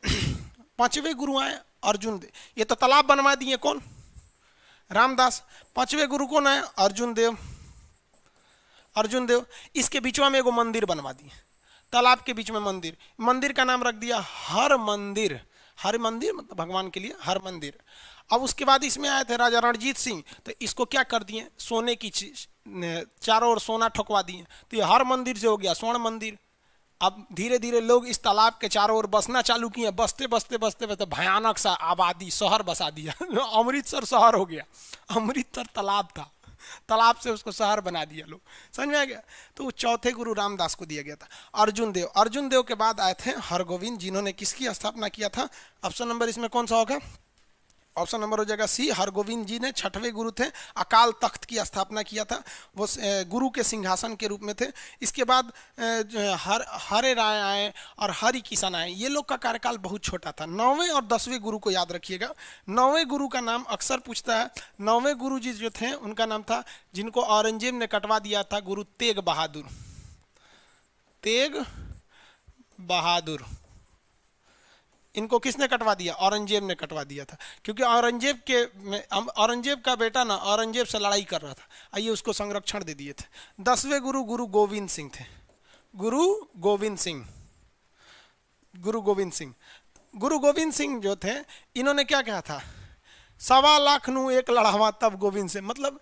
5वें गुरु आए अर्जुन देव। ये तो तालाब बनवा दिए, कौन? रामदास। 5वें गुरु कौन है? अर्जुन देव। इसके बीच में एगो मंदिर बनवा दिए, तालाब के बीच में मंदिर का नाम रख दिया हर मंदिर मतलब भगवान के लिए हर मंदिर। अब उसके बाद इसमें आए थे राजा रणजीत सिंह, तो इसको क्या कर दिए? सोने की चीज, चारों ओर सोना ठोकवा दिए। तो ये हर मंदिर से हो गया स्वर्ण मंदिर। अब धीरे धीरे लोग इस तालाब के चारों ओर बसना चालू किए। बसते भयानक सा आबादी, शहर बसा दिया। अमृतसर शहर हो गया। अमृतसर तालाब था, तालाब से उसको शहर बना दिया लोग। समझ में आ गया? तो वो चौथे गुरु रामदास को दिया गया था। अर्जुन देव के बाद आए थे हरगोविंद, जिन्होंने किसकी स्थापना किया था? ऑप्शन नंबर इसमें कौन सा होगा? ऑप्शन नंबर हो जाएगा सी। हरगोविंद जी ने 6वें गुरु थे, अकाल तख्त की स्थापना किया था। वो गुरु के सिंहासन के रूप में थे। इसके बाद हरे राय आए और हरि किशन आए। ये लोग का कार्यकाल बहुत छोटा था। 9वें और 10वें गुरु को याद रखिएगा। 9वें गुरु का नाम अक्सर पूछता है। 9वें गुरु जी जो थे उनका नाम था, जिनको औरंगजेब ने कटवा दिया था, गुरु तेग बहादुर। इनको किसने कटवा दिया? औरंगजेब ने कटवा दिया था। क्योंकि औरंगजेब का बेटा ना औरंगजेब से लड़ाई कर रहा था, आइए उसको संरक्षण दे दिए थे। 10वें गुरु गोविंद सिंह थे। गुरु गोविंद सिंह गुरु गोविंद सिंह। गुरु गोविंद सिंह जो थे, इन्होंने क्या कहा था, 1.25 लाख नू एक लड़ावा तब गोविंद से, मतलब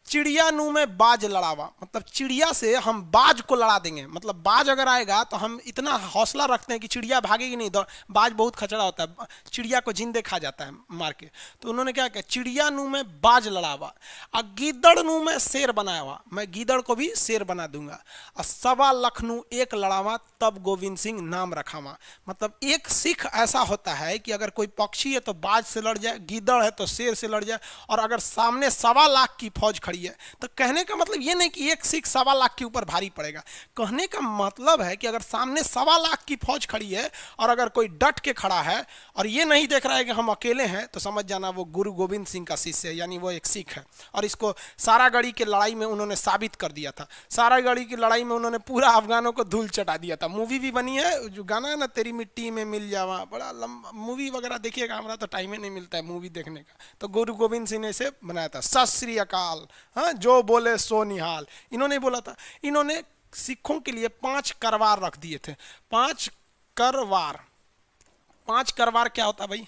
चिड़िया नू में बाज लड़ावा, मतलब चिड़िया से हम बाज को लड़ा देंगे। मतलब बाज अगर आएगा तो हम इतना हौसला रखते हैं कि चिड़िया भागेगी नहीं, बाज बहुत खचड़ा होता है, चिड़िया को जिंदे खा जाता है मार के। तो उन्होंने क्या कहा, चिड़िया नू में बाज लड़ावा और गीदड़ नू में शेर बनाया हुआ, मैं गीदड़ को भी शेर बना दूंगा, और 1.25 लाख नू एक लड़ावा तब गोविंद सिंह नाम रखावा। मतलब एक सिख ऐसा होता है कि अगर कोई पक्षी है तो बाज से लड़ जाए, गीदड़ है तो शेर से लड़ जाए, और अगर सामने 1.25 लाख की फौज है। तो कहने का मतलब ये नहीं कि एक सिख 1.25 लाख के ऊपर भारी पड़ेगा। कहने का मतलब है कि अगर सामने 1.25 लाख की फौज खड़ी है और अगर कोई डट के खड़ा है और ये नहीं देख रहा है कि हम अकेले हैं, तो समझ जाना वो गुरु गोविंद सिंह का शिष्य है, यानी वो एक सिख है। और इसको सारागढ़ी की लड़ाई में उन्होंने साबित कर दिया था। सारागढ़ी की लड़ाई में उन्होंने पूरा अफगानों को धूल चटा दिया था। मूवी भी बनी है, जो गाना है ना, तेरी मिट्टी में मिल जावा, बड़ा लंबा मूवी वगैरह देखिएगा, हमारा तो टाइम ही नहीं मिलता है मूवी देखने का। तो गुरु गोविंद सिंह ने इसे बनाया था। सत श्री अकाल, हाँ, जो बोले सो निहाल, इन्होंने बोला था। इन्होंने सिखों के लिए 5 करवार रख दिए थे। 5 करवार, 5 करवार क्या होता भाई,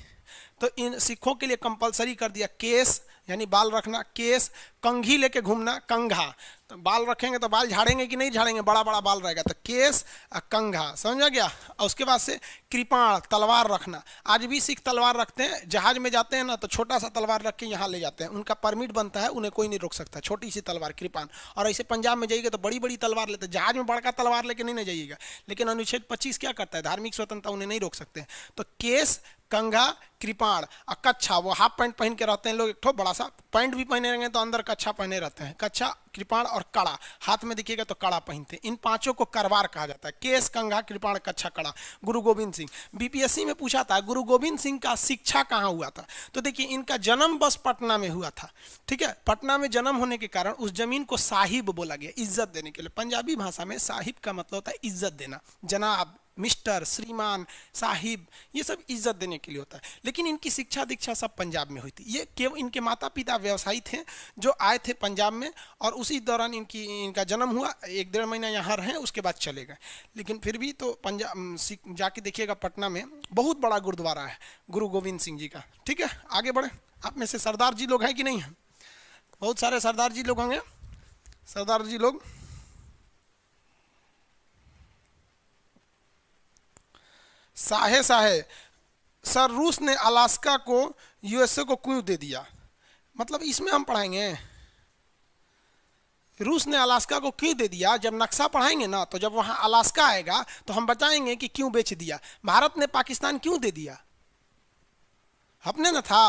तो इन सिखों के लिए कंपलसरी कर दिया। केस यानी बाल रखना, केस, कंघी लेके घूमना, कंघा, तो बाल रखेंगे तो बाल झाड़ेंगे कि नहीं झाड़ेंगे, बड़ा बड़ा बाल रहेगा, तो केस कंघा, समझा गया। और उसके बाद से कृपाण, तलवार रखना। आज भी सिख तलवार रखते हैं, जहाज में जाते हैं ना तो छोटा सा तलवार रख के यहाँ ले जाते हैं, उनका परमिट बनता है, उन्हें कोई नहीं रोक सकता, छोटी सी तलवार कृपाण। और ऐसे पंजाब में जाइएगा तो बड़ी बड़ी तलवार लेते हैं, जहाज में बड़का तलवार लेके नहीं जाइएगा। लेकिन अनुच्छेद 25 क्या करता है, धार्मिक स्वतंत्रता, उन्हें नहीं रोक सकते। तो केस, कंघा, कृपाण और कच्छा, वो हाफ पैंट पहन के रहते हैं लोग, एक ठो बड़ा सा पैंट भी पहने रहेंगे तो अंदर कच्छा पहने रहते हैं। कच्छा, कृपाण और कड़ा, हाथ में देखिएगा तो कड़ा पहनते हैं। इन 5 को करवार कहा जाता है, केस, कंघा, कृपाण, कच्छा, कड़ा। गुरु गोविंद सिंह, बीपीएससी में पूछा था गुरु गोविंद सिंह का शिक्षा कहाँ हुआ था, तो देखिए इनका जन्म बस पटना में हुआ था। ठीक है, पटना में जन्म होने के कारण उस जमीन को साहिब बोला गया, इज्जत देने के लिए। पंजाबी भाषा में साहिब का मतलब होता है इज्जत देना, जनाब, मिस्टर, श्रीमान, साहिब, ये सब इज्जत देने के लिए होता है। लेकिन इनकी शिक्षा दीक्षा सब पंजाब में हुई थी। ये केवल इनके माता पिता व्यवसायी थे जो आए थे पंजाब में, और उसी दौरान इनका जन्म हुआ। 1-1.5 महीना यहाँ रहे, उसके बाद चले गए। लेकिन फिर भी तो पंजाब जाके देखिएगा, पटना में बहुत बड़ा गुरुद्वारा है गुरु गोविंद सिंह जी का। ठीक है, आगे बढ़े। आप में से सरदार जी लोग हैं कि नहीं हैं? बहुत सारे सरदार जी लोग होंगे। सरदार जी लोग, साहे साहे, सर रूस ने अलास्का को यूएसए को क्यों दे दिया, मतलब इसमें हम पढ़ाएंगे रूस ने अलास्का को क्यों दे दिया। जब नक्शा पढ़ाएंगे ना, तो जब वहां अलास्का आएगा तो हम बताएंगे कि क्यों बेच दिया। भारत ने पाकिस्तान क्यों दे दिया, अपने न था।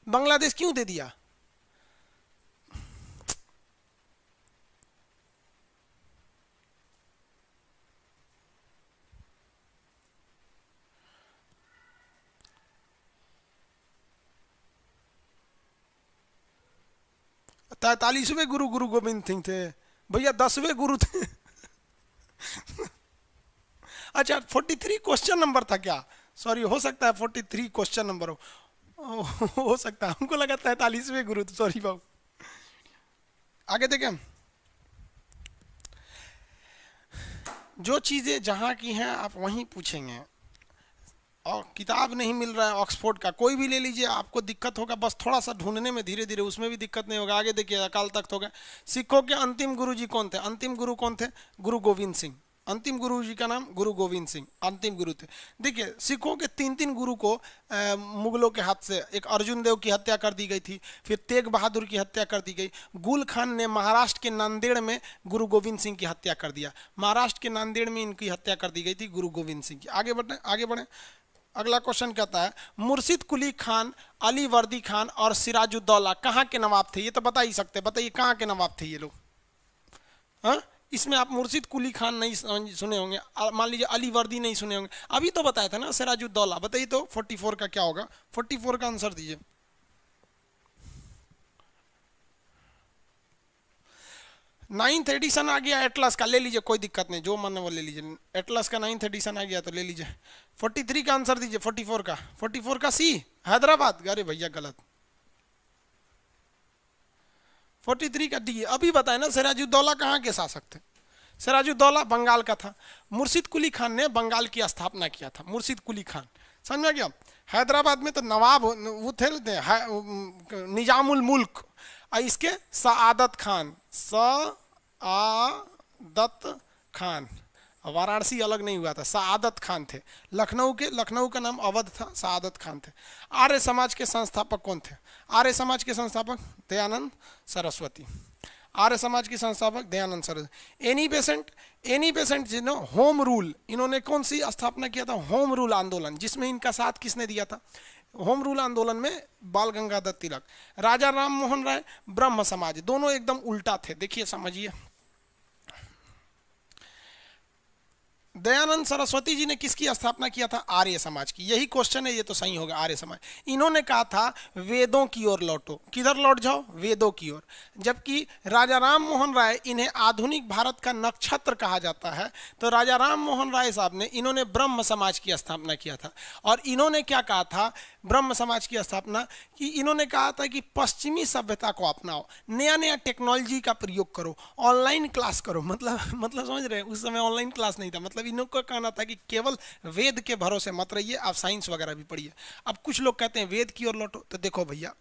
बांग्लादेश क्यों दे दिया, 43वें गुरु गुरु गोविंद सिंह थे भैया, 10वें गुरु थे। अच्छा, 43 क्वेश्चन नंबर था क्या? सॉरी, हो सकता है 43 क्वेश्चन नंबर हो सकता है, हमको लगा 43वें गुरु, सॉरी बाबू। आगे देखें, जो चीजें जहां की हैं आप वहीं पूछेंगे। और किताब नहीं मिल रहा है ऑक्सफोर्ड का, कोई भी ले लीजिए, आपको दिक्कत होगा बस थोड़ा सा ढूंढने में, धीरे धीरे उसमें भी दिक्कत नहीं होगा। आगे देखिए, अकाल तख्त हो गया। सिखों के अंतिम गुरु जी कौन थे? अंतिम गुरु कौन थे? गुरु गोविंद सिंह। अंतिम गुरु जी का नाम गुरु गोविंद सिंह, अंतिम गुरु थे। देखिए, सिखों के 3 गुरु को मुगलों के हाथ से, एक अर्जुन देव की हत्या कर दी गई थी, फिर तेग बहादुर की हत्या कर दी गई। गुल खान ने महाराष्ट्र के नांदेड़ में गुरु गोविंद सिंह की हत्या कर दिया। महाराष्ट्र के नांदेड़ में इनकी हत्या कर दी गई थी गुरु गोविंद सिंह की। आगे बढ़े। अगला क्वेश्चन कहता है, मुर्शिद कुली खान, अली वर्दी खान और सिराजुद्दौला कहाँ के नवाब थे? ये तो बता ही सकते, बताइए कहाँ के नवाब थे ये लोग? हाँ, इसमें आप मुर्शिद कुली खान नहीं सुने होंगे, मान लीजिए अली वर्दी नहीं सुने होंगे। अभी तो बताया था ना सिराजुद्दौला। बताइए तो 44 का क्या होगा? 44 का आंसर दीजिए। 9th एडिशन आ गया एटलस का, ले लीजिए, कोई दिक्कत नहीं, जो मन है वो ले लीजिए। एटलस का 9th एडिशन आ गया तो ले लीजिए। 43 का आंसर दीजिए। 44 का, 44 का सी, हैदराबाद। अरे भैया गलत, 43 का डी। अभी बताए ना सिराजुद्दौला कहाँ के शासक थे? सिराजुद्दौला बंगाल का था। मुर्शिद कुली खान ने बंगाल की स्थापना किया था, मुर्शिद कुली खान, समझ में गया। हैदराबाद में तो नवाब वो थे निजामुल मुल्क, और इसके सआदत खान, सआदत खान, वाराणसी अलग नहीं हुआ था, सआदत खान थे। लखनऊ का नाम अवध था, सआदत खान थे। आर्य समाज के संस्थापक कौन थे? आर्य समाज के संस्थापक दयानंद सरस्वती, आर्य समाज की संस्थापक दयानंद सरस्वती। एनी बेसेंट जिन्होंने होम रूल, इन्होंने कौन सी स्थापना किया था? होम रूल आंदोलन, जिसमें इनका साथ किसने दिया था? होम रूल आंदोलन में बाल गंगाधर तिलक। राजा राम मोहन राय ब्रह्म समाज, दोनों एकदम उल्टा थे, देखिए समझिए। दयानंद सरस्वती जी ने किसकी स्थापना किया था? आर्य समाज की। यही क्वेश्चन है, ये तो सही होगा, आर्य समाज। इन्होंने कहा था वेदों की ओर लौटो, किधर लौट जाओ? वेदों की ओर। जबकि राजा राम मोहन राय, इन्हें आधुनिक भारत का नक्षत्र कहा जाता है, तो राजा राम मोहन राय साहब ने, इन्होंने ब्रह्म समाज की स्थापना किया था। और इन्होंने क्या कहा था ब्रह्म समाज की स्थापना कि इन्होंने कहा था कि पश्चिमी सभ्यता को अपनाओ, नया नया टेक्नोलॉजी का प्रयोग करो, ऑनलाइन क्लास करो। मतलब समझ रहे हैं, उस समय ऑनलाइन क्लास नहीं था। मतलब इनका कहना था कि केवल वेद के भरोसे मत रहिए, आप साइंस वगैरह भी पढ़िए। अब कुछ लोग कहते हैं वेद की ओर लौटो, तो देखो भैया,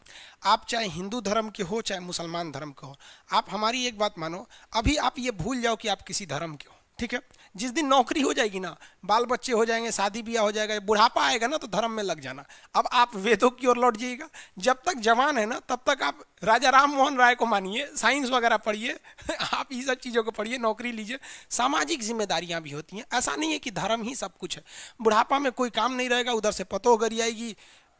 आप चाहे हिंदू धर्म के हो चाहे मुसलमान धर्म के हो, आप हमारी एक बात मानो, अभी आप ये भूल जाओ कि आप किसी धर्म के हो, ठीक है? जिस दिन नौकरी हो जाएगी ना, बाल बच्चे हो जाएंगे, शादी ब्याह हो जाएगा, बुढ़ापा आएगा ना, तो धर्म में लग जाना। अब आप वेदों की ओर लौट जाइएगा। जब तक जवान है ना, तब तक आप राजा राम मोहन राय को मानिए, साइंस वगैरह पढ़िए, आप ये सब चीज़ों को पढ़िए, नौकरी लीजिए। सामाजिक जिम्मेदारियां भी होती हैं, ऐसा नहीं है कि धर्म ही सब कुछ है। बुढ़ापा में कोई काम नहीं रहेगा, उधर से पतो गरी आएगी,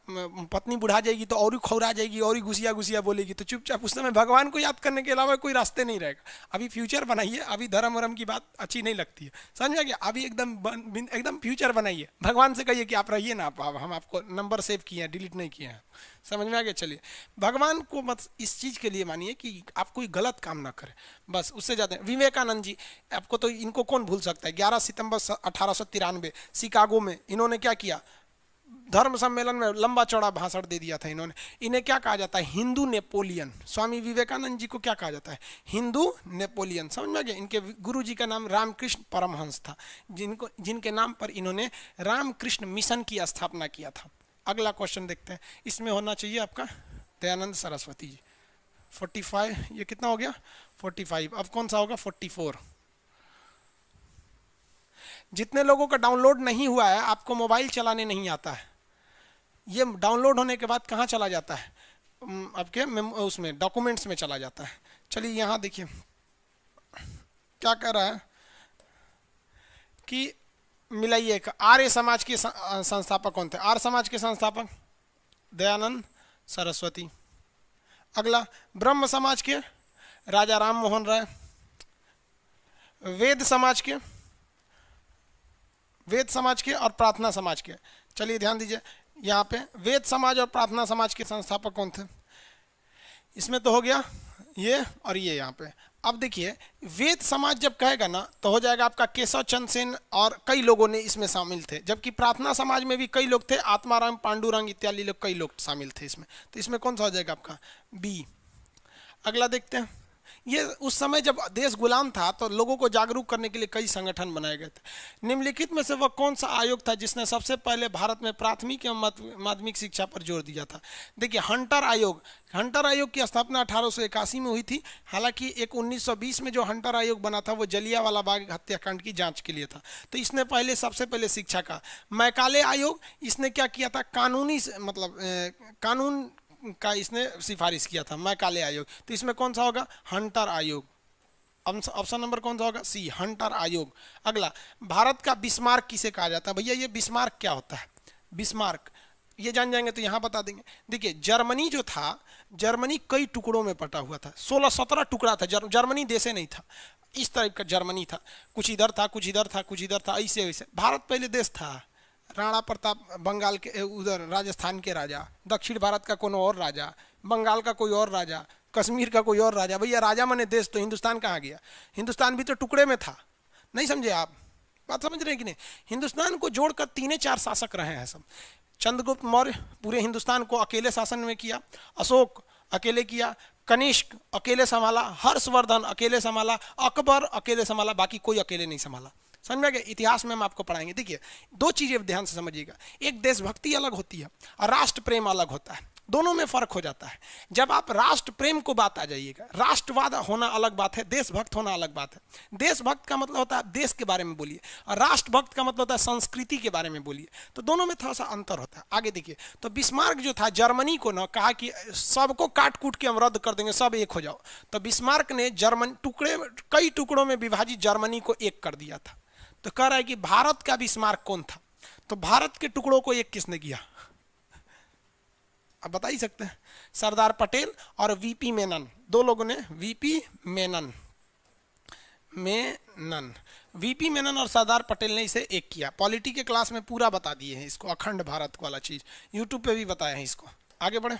पत्नी बुढ़ा जाएगी तो और ही खौरा जाएगी, और ही घुसिया बोलेगी, तो चुपचाप उस समय भगवान को याद करने के अलावा कोई रास्ते नहीं रहेगा। अभी फ्यूचर बनाइए, अभी धर्म वरम की बात अच्छी नहीं लगती है, समझ में गया? अभी एकदम फ्यूचर बनाइए, भगवान से कहिए कि आप रहिए ना, आप हम आपको नंबर सेव किए हैं, डिलीट नहीं किए हैं, समझ में आ गया? चलिए, भगवान को मत इस चीज़ के लिए मानिए कि आप कोई गलत काम ना करें, बस, उससे ज़्यादा। विवेकानंद जी, आपको तो इनको कौन भूल सकता है? 11 सितंबर 1893 शिकागो में इन्होंने क्या किया? धर्म सम्मेलन में लंबा चौड़ा भाषण दे दिया था इन्होंने। इन्हें क्या कहा जाता है? हिंदू नेपोलियन। स्वामी विवेकानंद जी को क्या कहा जाता है? हिंदू नेपोलियन, समझ में गया? इनके गुरु जी का नाम रामकृष्ण परमहंस था, जिनके नाम पर इन्होंने रामकृष्ण मिशन की स्थापना किया था। अगला क्वेश्चन देखते हैं, इसमें होना चाहिए आपका दयानंद सरस्वती जी। 45, ये कितना हो गया? 45। अब कौन सा होगा? 44। जितने लोगों का डाउनलोड नहीं हुआ है, आपको मोबाइल चलाने नहीं आता है, ये डाउनलोड होने के बाद कहाँ चला जाता है? आपके उसमें डॉक्यूमेंट्स में चला जाता है। चलिए यहाँ देखिए क्या कर रहा है कि मिलाइए, आर्य समाज के संस्थापक कौन थे? आर्य समाज के संस्थापक दयानंद सरस्वती। अगला, ब्रह्म समाज के राजा राम मोहन राय। वेद समाज के और प्रार्थना समाज के, चलिए ध्यान दीजिए यहाँ पे, वेद समाज और प्रार्थना समाज के संस्थापक कौन थे? इसमें तो हो गया ये और ये यहाँ पे। अब देखिए, वेद समाज जब कहेगा ना, तो हो जाएगा आपका केशव चंद्र सेन और कई लोगों ने इसमें शामिल थे। जबकि प्रार्थना समाज में भी कई लोग थे, आत्माराम पांडुरंग इत्यादि लोग, कई लोग शामिल थे इसमें। तो इसमें कौन सा हो जाएगा आपका? बी। अगला देखते हैं, ये उस समय जब देश गुलाम था तो लोगों को जागरूक करने के लिए कई संगठन बनाए गए थे। निम्नलिखित में से वह कौन सा आयोग था जिसने सबसे पहले भारत में प्राथमिक एवं माध्यमिक शिक्षा पर जोर दिया था? देखिए, हंटर आयोग की स्थापना 1881 में हुई थी। हालांकि एक 1920 में जो हंटर आयोग बना था वो जलियांवाला बाग हत्याकांड की जांच के लिए था। तो इसने सबसे पहले शिक्षा का। मैकाले आयोग, इसने क्या किया था? कानून का इसने सिफारिश किया था, मैकाले आयोग। तो इसमें कौन सा होगा? हंटर आयोग। ऑप्शन नंबर कौन सा होगा? सी, हंटर आयोग। अगला, भारत का बिस्मार्क किसे कहा जाता है? भैया ये बिस्मार्क क्या होता है? बिस्मार्क ये जान जाएंगे तो यहाँ बता देंगे। देखिए, जर्मनी जो था, जर्मनी कई टुकड़ों में बटा हुआ था, 16-17 टुकड़ा था। जर्मनी देशे नहीं था, इस तरह का जर्मनी था, कुछ इधर था, कुछ इधर था, कुछ इधर था, ऐसे वैसे। भारत पहले देश था। राणा प्रताप बंगाल के, उधर राजस्थान के राजा, दक्षिण भारत का कोई और राजा, बंगाल का कोई और राजा, कश्मीर का कोई और राजा। भैया राजा माने देश, तो हिंदुस्तान कहाँ गया? हिंदुस्तान भी तो टुकड़े में था, नहीं समझे आप? बात समझ रहे हैं कि नहीं? हिंदुस्तान को जोड़कर 3-4 शासक रहे हैं सब। चंद्रगुप्त मौर्य पूरे हिंदुस्तान को अकेले शासन में किया, अशोक अकेले किया, कनिष्क अकेले संभाला, हर्षवर्धन अकेले संभाला, अकबर अकेले संभाला, बाकी कोई अकेले नहीं संभाला। समझ में गया? इतिहास में हम आपको पढ़ाएंगे। देखिए दो चीजें ध्यान से समझिएगा, एक देशभक्ति अलग होती है और राष्ट्र प्रेम अलग होता है, दोनों में फर्क हो जाता है। जब आप राष्ट्र प्रेम को बात आ जाइएगा, राष्ट्रवाद होना अलग बात है, देशभक्त होना अलग बात है। देशभक्त का मतलब होता है आप देश के बारे में बोलिए, और राष्ट्रभक्त का मतलब होता है संस्कृति के बारे में बोलिए। तो दोनों में थोड़ा सा अंतर होता है। आगे देखिए, तो बिस्मार्क जो था जर्मनी को ना कहा कि सबको काट कूट के हम रद्द कर देंगे, सब एक हो जाओ। तो बिस्मार्क ने कई टुकड़ों में विभाजित जर्मनी को एक कर दिया था। तो कह रहा है कि भारत का बिस्मार्क कौन था? तो भारत के टुकड़ों को एक किसने किया? आप बता ही सकते हैं। सरदार पटेल और वीपी मेनन, दो लोगों ने, वीपी मेनन वीपी मेनन और सरदार पटेल ने इसे एक किया। पॉलिटी के क्लास में पूरा बता दिए हैं इसको, अखंड भारत वाला चीज यूट्यूब पे भी बताया है इसको। आगे बढ़े।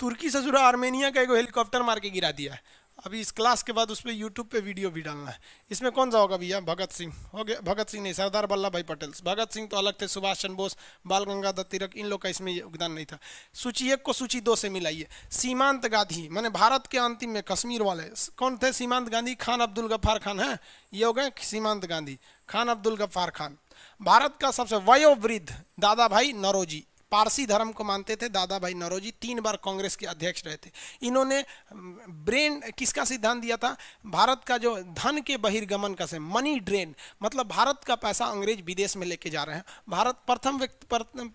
तुर्की से जुड़ा आर्मेनिया का एक हेलीकॉप्टर मार के गिरा दिया है। अभी इस क्लास के बाद उस पर यूट्यूब पे वीडियो भी डालना है। इसमें कौन सा होगा भैया? भगत सिंह हो गया, भगत सिंह नहीं, सरदार वल्लभ भाई पटेल। भगत सिंह तो अलग थे, सुभाष चंद्र बोस, बाल गंगाधर तिलक, इन लोग का इसमें योगदान नहीं था। सूची 1 को सूची 2 से मिलाइए। सीमांत गांधी माने भारत के अंतिम में कश्मीर वाले कौन थे? सीमांत गांधी। खान अब्दुल गफ्फार खान है, ये हो गए सीमांत गांधी, खान अब्दुल गफ्फार खान। भारत का सबसे वयोवृद्ध दादा भाई नौरोजी, पारसी धर्म को मानते थे दादा भाई नौरोजी, 3 बार कांग्रेस के अध्यक्ष रहे थे। इन्होंने ब्रेन किसका सिद्धांत दिया था? भारत का जो धन के बहिर्गमन का से, मनी ड्रेन, मतलब भारत का पैसा अंग्रेज विदेश में लेके जा रहे हैं। भारत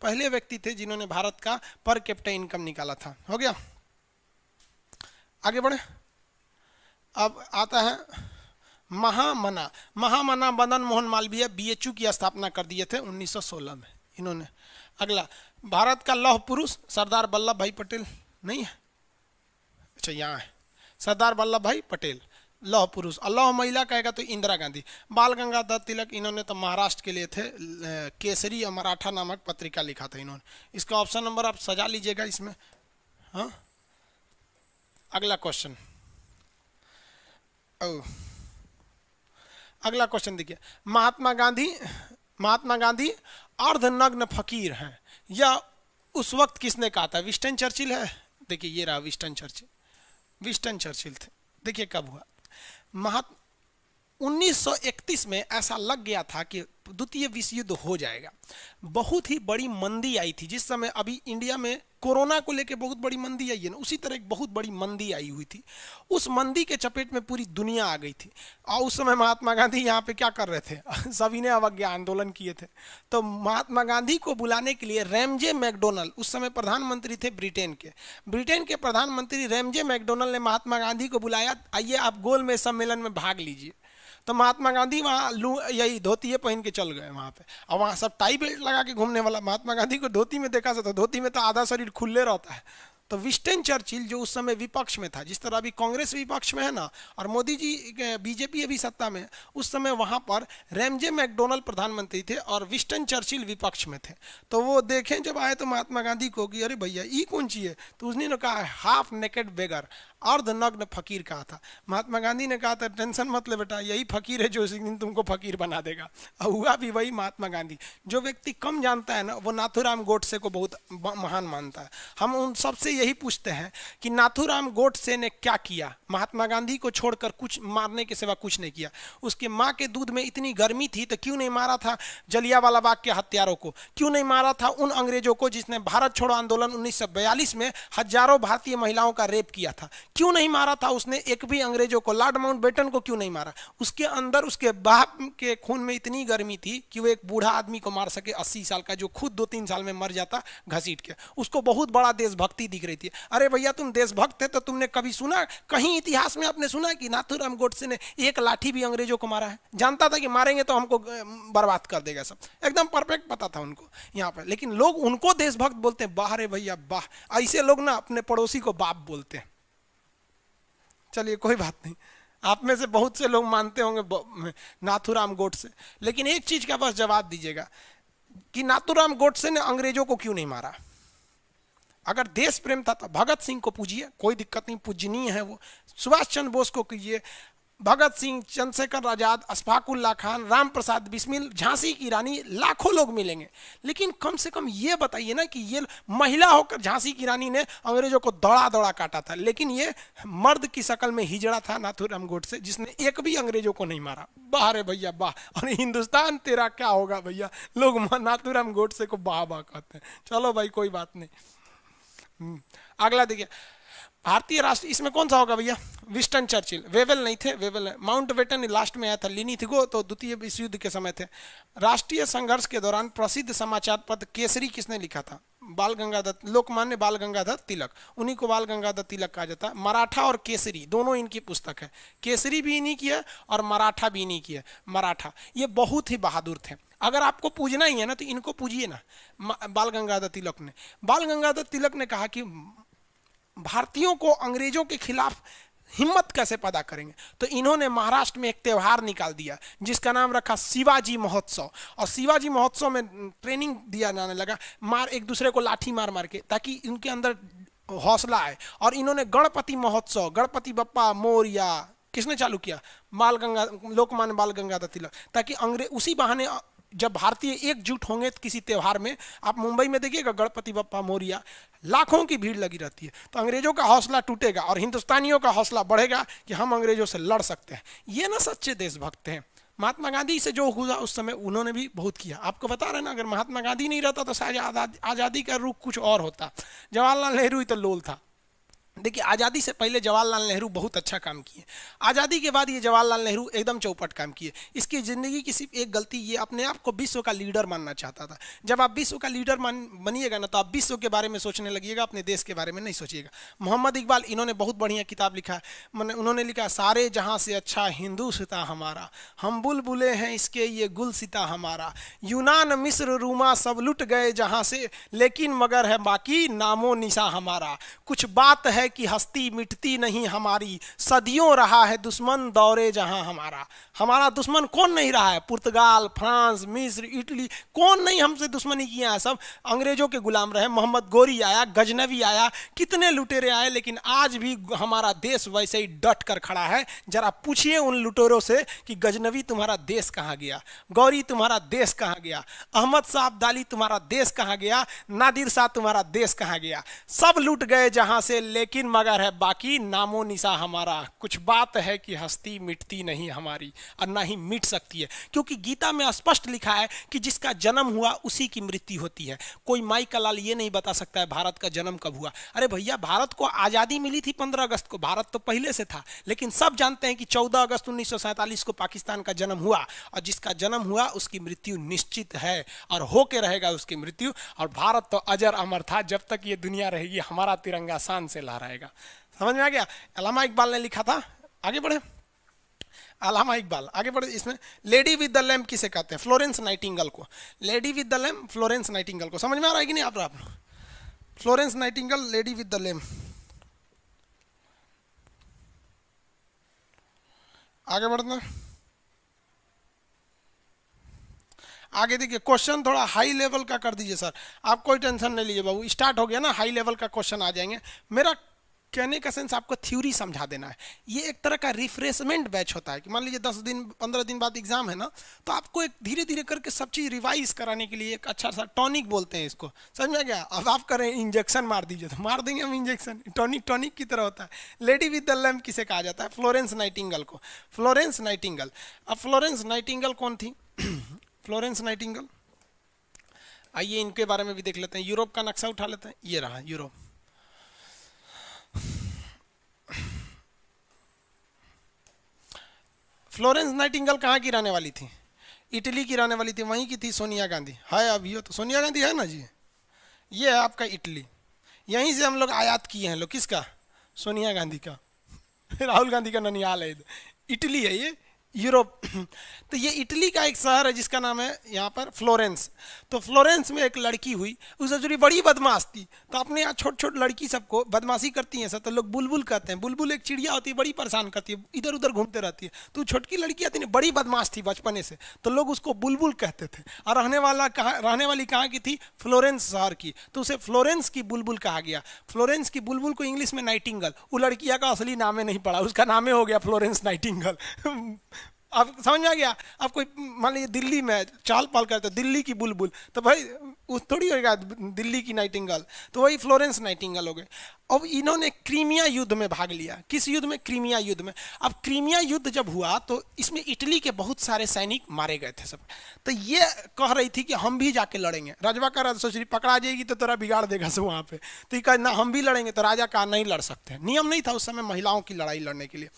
पहले व्यक्ति थे जिन्होंने भारत का पर कैपिटा इनकम निकाला था। हो गया, आगे बढ़े। अब आता है महामना मदन मोहन मालवीय, बीएचयू की स्थापना कर दिए थे 1916 में इन्होंने। अगला, भारत का लौह पुरुष सरदार वल्लभ भाई पटेल नहीं है? अच्छा यहाँ है, सरदार वल्लभ भाई पटेल लौह पुरुष। और लौह महिला कहेगा तो इंदिरा गांधी। बाल गंगाधर तिलक, इन्होंने तो महाराष्ट्र के लिए थे, केसरी और मराठा नामक पत्रिका लिखा था इन्होंने। इसका ऑप्शन नंबर आप सजा लीजिएगा इसमें। हाँ, अगला क्वेश्चन, अगला क्वेश्चन देखिए। महात्मा गांधी अर्धनग्न फकीर हैं, या उस वक्त किसने कहा था? विंस्टन चर्चिल है। देखिए ये रहा विंस्टन चर्चिल थे। देखिए कब हुआ? 1931 में ऐसा लग गया था कि द्वितीय विश्व युद्ध हो जाएगा। बहुत ही बड़ी मंदी आई थी, जिस समय अभी इंडिया में कोरोना को लेके बहुत बड़ी मंदी आई है ना, उसी तरह एक बहुत बड़ी मंदी आई हुई थी। उस मंदी के चपेट में पूरी दुनिया आ गई थी। और उस समय महात्मा गांधी यहाँ पे क्या कर रहे थे? सभी ने अवज्ञा आंदोलन किए थे। तो महात्मा गांधी को बुलाने के लिए रैमजे मैकडोनल्ड, उस समय प्रधानमंत्री थे ब्रिटेन के प्रधानमंत्री रैमजे मैकडोनल्ड ने महात्मा गांधी को बुलाया, आइए आप गोलमेज सम्मेलन में भाग लीजिए। तो महात्मा गांधी वहाँ यही धोती पहन के चल गए वहाँ पे, और वहाँ सब टाई बेल्ट लगा के घूमने वाला। महात्मा गांधी को धोती में देखा तो धोती में तो आधा शरीर खुले रहता है। तो विंस्टन चर्चिल जो उस समय विपक्ष में था, जिस तरह अभी कांग्रेस विपक्ष में है ना, और मोदी जी बीजेपी अभी सत्ता में, उस समय वहाँ पर रैमजे मैकडोनल्ड प्रधानमंत्री थे और विंस्टन चर्चिल विपक्ष में थे। तो वो देखें जब आए तो महात्मा गांधी को कि अरे भैया ये कौन ची है? तो उसने कहा हाफ नेकेड बेगर, अर्धनग्न फकीर कहा था। महात्मा गांधी ने कहा था टेंशन मत ले बेटा, यही फकीर है जो इसी दिन तुमको फकीर बना देगा। और हुआ भी वही महात्मा गांधी। जो व्यक्ति कम जानता है ना, वो नाथूराम गोडसे को बहुत महान मानता है। हम उन सबसे यही पूछते हैं कि नाथूराम गोडसे ने क्या किया? महात्मा गांधी को छोड़कर कुछ मारने के सिवा कुछ नहीं किया। उसके माँ के दूध में इतनी गर्मी थी तो क्यों नहीं मारा था जलियांवाला बाग के हत्यारों को? क्यों नहीं मारा था उन अंग्रेजों को जिसने भारत छोड़ो आंदोलन 1942 में हजारों भारतीय महिलाओं का रेप किया था? क्यों नहीं मारा था उसने एक भी अंग्रेजों को? लॉर्ड माउंटबेटन को क्यों नहीं मारा? उसके अंदर उसके बाप के खून में इतनी गर्मी थी कि वो एक बूढ़ा आदमी को मार सके 80 साल का, जो खुद 2-3 साल में मर जाता घसीट के। उसको बहुत बड़ा देशभक्ति दिख रही थी। अरे भैया तुम देशभक्त थे तो तुमने कभी सुना, कहीं इतिहास में आपने सुना कि नाथूराम गोडसे ने एक लाठी भी अंग्रेजों को मारा है? जानता था कि मारेंगे तो हमको बर्बाद कर देगा सब, एकदम परफेक्ट पता था उनको यहाँ पर। लेकिन लोग उनको देशभक्त बोलते हैं, बाह रे भैया बाह। ऐसे लोग ना अपने पड़ोसी को बाप बोलते हैं। चलिए कोई बात नहीं, आप में से बहुत से लोग मानते होंगे नाथूराम गोडसे। लेकिन एक चीज का बस जवाब दीजिएगा कि नाथूराम गोडसे ने अंग्रेजों को क्यों नहीं मारा? अगर देश प्रेम था तो भगत सिंह को पूजिए, कोई दिक्कत नहीं, पूजनीय है वो। सुभाष चंद्र बोस को कीजिए, भगत सिंह, चंद्रशेखर आजाद, अशफाक उल्लाह खान, राम प्रसाद बिस्मिल, झांसी की रानी, लाखों लोग मिलेंगे। लेकिन कम से कम ये बताइए ना कि ये महिला होकर झांसी की रानी ने अंग्रेजों को दौड़ा दौड़ा काटा था, लेकिन ये मर्द की शक्ल में हिजड़ा था नाथूराम गोडसे, जिसने एक भी अंग्रेजों को नहीं मारा। वाह रे भैया वाह। और हिंदुस्तान तेरा क्या होगा भैया, लोग नाथूराम गोडसे को वाह वाह कहते हैं। चलो भाई कोई बात नहीं। अगला देखिए, भारतीय राष्ट्र, इसमें कौन सा होगा भैया, विस्टन चर्चिल। वेवेल नहीं थे, वेवेल माउंट बेटन लास्ट में आया था, लिनी थिगो तो द्वितीय विश्व युद्ध के समय थे। राष्ट्रीय संघर्ष के दौरान प्रसिद्ध समाचार पत्र केसरी किसने लिखा था, बाल गंगाधर, लोकमान्य बाल गंगाधर तिलक, उन्हीं को बाल गंगाधर तिलक कहा जाता है। मराठा और केसरी दोनों इनकी पुस्तक है, केसरी भी इन्हीं की है और मराठा भी इन्हीं की है। मराठा ये बहुत ही बहादुर थे, अगर आपको पूजना ही है ना तो इनको पूजिए ना। बाल गंगाधर तिलक ने, बाल गंगाधर तिलक ने कहा कि भारतीयों को अंग्रेजों के खिलाफ हिम्मत कैसे पैदा करेंगे, तो इन्होंने महाराष्ट्र में एक त्यौहार निकाल दिया जिसका नाम रखा शिवाजी महोत्सव। और शिवाजी महोत्सव में ट्रेनिंग दिया जाने लगा, मार एक दूसरे को लाठी मार मार के, ताकि इनके अंदर हौसला आए। और इन्होंने गणपति महोत्सव, गणपति बप्पा मोरया किसने चालू किया, लोकमान्य बाल गंगाधर तिलक, ताकि अंग्रेज उसी बहाने जब भारतीय एकजुट होंगे किसी त्यौहार में, आप मुंबई में देखिएगा गणपति बप्पा मोरया, लाखों की भीड़ लगी रहती है, तो अंग्रेजों का हौसला टूटेगा और हिंदुस्तानियों का हौसला बढ़ेगा कि हम अंग्रेजों से लड़ सकते हैं। ये ना सच्चे देशभक्त हैं। महात्मा गांधी से जो हुआ उस समय उन्होंने भी बहुत किया, आपको बता रहे ना, अगर महात्मा गांधी नहीं रहता तो शायद आज़ादी का रुख कुछ और होता। जवाहरलाल नेहरू ही तो लोल था। देखिए आज़ादी से पहले जवाहरलाल नेहरू बहुत अच्छा काम किए, आज़ादी के बाद ये जवाहरलाल नेहरू एकदम चौपट काम किए। इसकी ज़िंदगी की सिर्फ एक गलती, ये अपने आप को विश्व का लीडर मानना चाहता था। जब आप विश्व का लीडर बनिएगा ना तो आप विश्व के बारे में सोचने लगिएगा, अपने देश के बारे में नहीं सोचिएगा। मोहम्मद इकबाल, इन्होंने बहुत बढ़िया किताब लिखा, मैंने उन्होंने लिखा, सारे जहाँ से अच्छा हिंदू सिता हमारा, हम बुलबुले हैं इसके ये गुल सिता हमारा, यूनान मिस्र रूमा सब लुट गए जहाँ से, लेकिन मगर है बाकी नामो निशा हमारा, कुछ बात है कि हस्ती मिटती नहीं हमारी, सदियों रहा है दुश्मन दौरे जहां हमारा। हमारा दुश्मन कौन नहीं रहा है, पुर्तगाल, फ्रांस, मिस्र, इटली, कौन नहीं हमसे दुश्मनी किया है, सब अंग्रेजों के गुलाम रहे। मोहम्मद गोरी आया, गजनवी आया, कितने लुटेरे आए, लेकिन आज भी हमारा देश वैसे ही डट कर खड़ा है। जरा पूछिए उन लुटेरों से कि गजनवी तुम्हारा देश कहाँ गया, गौरी तुम्हारा देश कहाँ गया, अहमद शाह अब्दाली तुम्हारा देश कहाँ गया, नादिर शाह तुम्हारा देश कहाँ गया, सब लूट गए जहां से, लेकिन मगर है बाकी नामो निशा हमारा। कुछ बात है कि हस्ती मिटती नहीं हमारी, और ना ही मिट सकती है, क्योंकि गीता में स्पष्ट लिखा है कि जिसका जन्म हुआ उसी की मृत्यु होती है। कोई माई का लाल ये नहीं बता सकता है भारत का जन्म कब हुआ। अरे भैया, भारत को आज़ादी मिली थी 15 अगस्त को, भारत तो पहले से था, लेकिन सब जानते हैं कि 14 अगस्त 1947 को पाकिस्तान का जन्म हुआ, और जिसका जन्म हुआ उसकी मृत्यु निश्चित है और होके रहेगा उसकी मृत्यु। और भारत तो अजर अमर था, जब तक ये दुनिया रहेगी हमारा तिरंगा शान से लहराएगा। समझ में आ गया। अल्लामा इकबाल ने लिखा था, आगे बढ़े, अल्लामा इकबाल आगे बढ़े। इसमें लेडी विद द लैम्प किसे कहते हैं, फ्लोरेंस नाइटिंगेल को। Lady with the lamp Florence Nightingale को, समझ में आ रहा है कि नहीं आप Florence Nightingale, lady with the lamp. आगे बढ़ना, आगे देखिए, क्वेश्चन थोड़ा हाई लेवल का कर दीजिए सर, आप कोई टेंशन नहीं लीजिए बाबू, स्टार्ट हो गया ना, हाई लेवल का क्वेश्चन आ जाएंगे। मेरा कहने का सेंस आपको थ्योरी समझा देना है। ये एक तरह का रिफ्रेशमेंट बैच होता है कि मान लीजिए 10 दिन 15 दिन बाद एग्जाम है ना, तो आपको एक धीरे धीरे करके सब चीज़ रिवाइज कराने के लिए एक अच्छा सा टॉनिक बोलते हैं इसको, समझ में आ गया। अब आप करें इंजेक्शन मार दीजिए तो मार देंगे हम इंजेक्शन, टॉनिक टॉनिक की तरह होता है। लेडी विद द लैम्प किसे कहा जाता है, फ्लोरेंस नाइटिंगेल को। फ्लोरेंस नाइटिंगेल, अब फ्लोरेंस नाइटिंगेल कौन थी फ्लोरेंस नाइटिंगेल, आइए इनके बारे में भी देख लेते हैं। यूरोप का नक्शा उठा लेते हैं, ये रहा यूरोप। फ्लोरेंस नाइटिंगेल कहाँ की रहने वाली थी, इटली की रहने वाली थी, वहीं की थी सोनिया गांधी। है अभी हो तो सोनिया गांधी है ना जी, ये है आपका इटली, यहीं से हम लोग आयात किए हैं लोग, किसका, सोनिया गांधी का। राहुल गांधी का ननियाल है, इटली है ये, यूरोप। तो ये इटली का एक शहर है जिसका नाम है यहाँ पर फ्लोरेंस। तो फ्लोरेंस में एक लड़की हुई, उस जो बड़ी बदमाश थी। तो अपने यहाँ छोट छोट लड़की सबको बदमाशी करती हैं सब, तो लोग बुलबुल कहते हैं। बुलबुल एक चिड़िया होती है, बड़ी परेशान करती है, इधर उधर घूमते रहती है। तो छोटकी लड़की आती है, बड़ी बदमाश थी बचपने से, तो लोग उसको बुलबुल कहते थे। और रहने वाली कहाँ की थी? फ्लोरेंस शहर की, तो उसे फ्लोरेंस की बुलबुल कहा गया। फ्लोरेंस की बुलबुल को इंग्लिश में नाइटिंगल। वो लड़किया का असली नामे नहीं पड़ा, उसका नामे हो गया फ्लोरेंस नाइटिंगल। आप समझ में आ गया? आप कोई मान लीजिए दिल्ली में चाल पाल करते दिल्ली की बुलबुल, तो भाई वो थोड़ी होगा दिल्ली की नाइटिंगल, तो वही फ्लोरेंस नाइटिंगल हो गए। अब इन्होंने क्रीमिया युद्ध में भाग लिया। किस युद्ध में? क्रीमिया युद्ध में। अब क्रीमिया युद्ध जब हुआ तो इसमें इटली के बहुत सारे सैनिक मारे गए थे सब। तो ये कह रही थी कि हम भी जाके लड़ेंगे। राजवा का सोच रही पकड़ा जाएगी तो तेरा बिगाड़ देगा सब वहाँ पे। तो ये कहा ना हम भी लड़ेंगे। तो राजा कहा नहीं लड़ सकते, नियम नहीं था उस समय महिलाओं की लड़ाई लड़ने के लिए।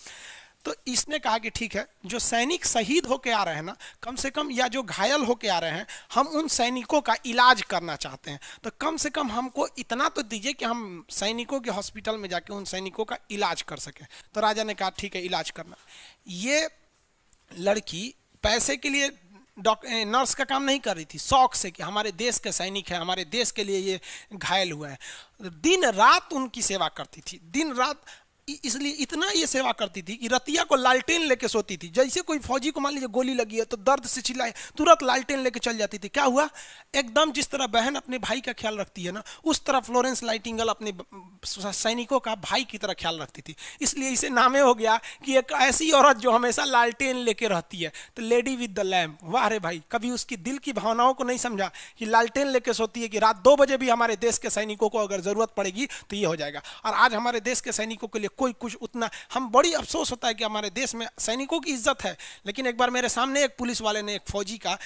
तो इसने कहा कि ठीक है, जो सैनिक शहीद होके आ रहे हैं ना, कम से कम, या जो घायल होके आ रहे हैं, हम उन सैनिकों का इलाज करना चाहते हैं। तो कम से कम हमको इतना तो दीजिए कि हम सैनिकों के हॉस्पिटल में जाके उन सैनिकों का इलाज कर सके। तो राजा ने कहा ठीक है, इलाज करना। ये लड़की पैसे के लिए नर्स का काम नहीं कर रही थी, शौक से कि हमारे देश के सैनिक है, हमारे देश के लिए ये घायल हुए हैं। दिन रात उनकी सेवा करती थी, दिन रात। इसलिए इतना ये सेवा करती थी कि रतिया को लालटेन लेके सोती थी। जैसे कोई फौजी को मान लीजिए गोली लगी है तो दर्द से चिल्लाए, तुरंत लालटेन लेके चल जाती थी। क्या हुआ? एकदम जिस तरह बहन अपने भाई का ख्याल रखती है ना, उस तरह फ्लोरेंस नाइटिंगेल अपने सैनिकों का भाई की तरह ख्याल रखती थी। इसलिए इसे नामे हो गया कि एक ऐसी औरत जो हमेशा लालटेन लेके रहती है, तो लेडी विद द लैम्प। वाह रे भाई, कभी उसकी दिल की भावनाओं को नहीं समझा कि लालटेन लेके सोती है कि रात 2 बजे भी हमारे देश के सैनिकों को अगर जरूरत पड़ेगी तो ये हो जाएगा। और आज हमारे देश के सैनिकों के लिए कोई कुछ उतना, हम बड़ी अफसोस होता है कि हमारे देश में सैनिकों की इज्जत है, लेकिन एक बार मेरे सामने एक पुलिस वाले ने एक फौजी का,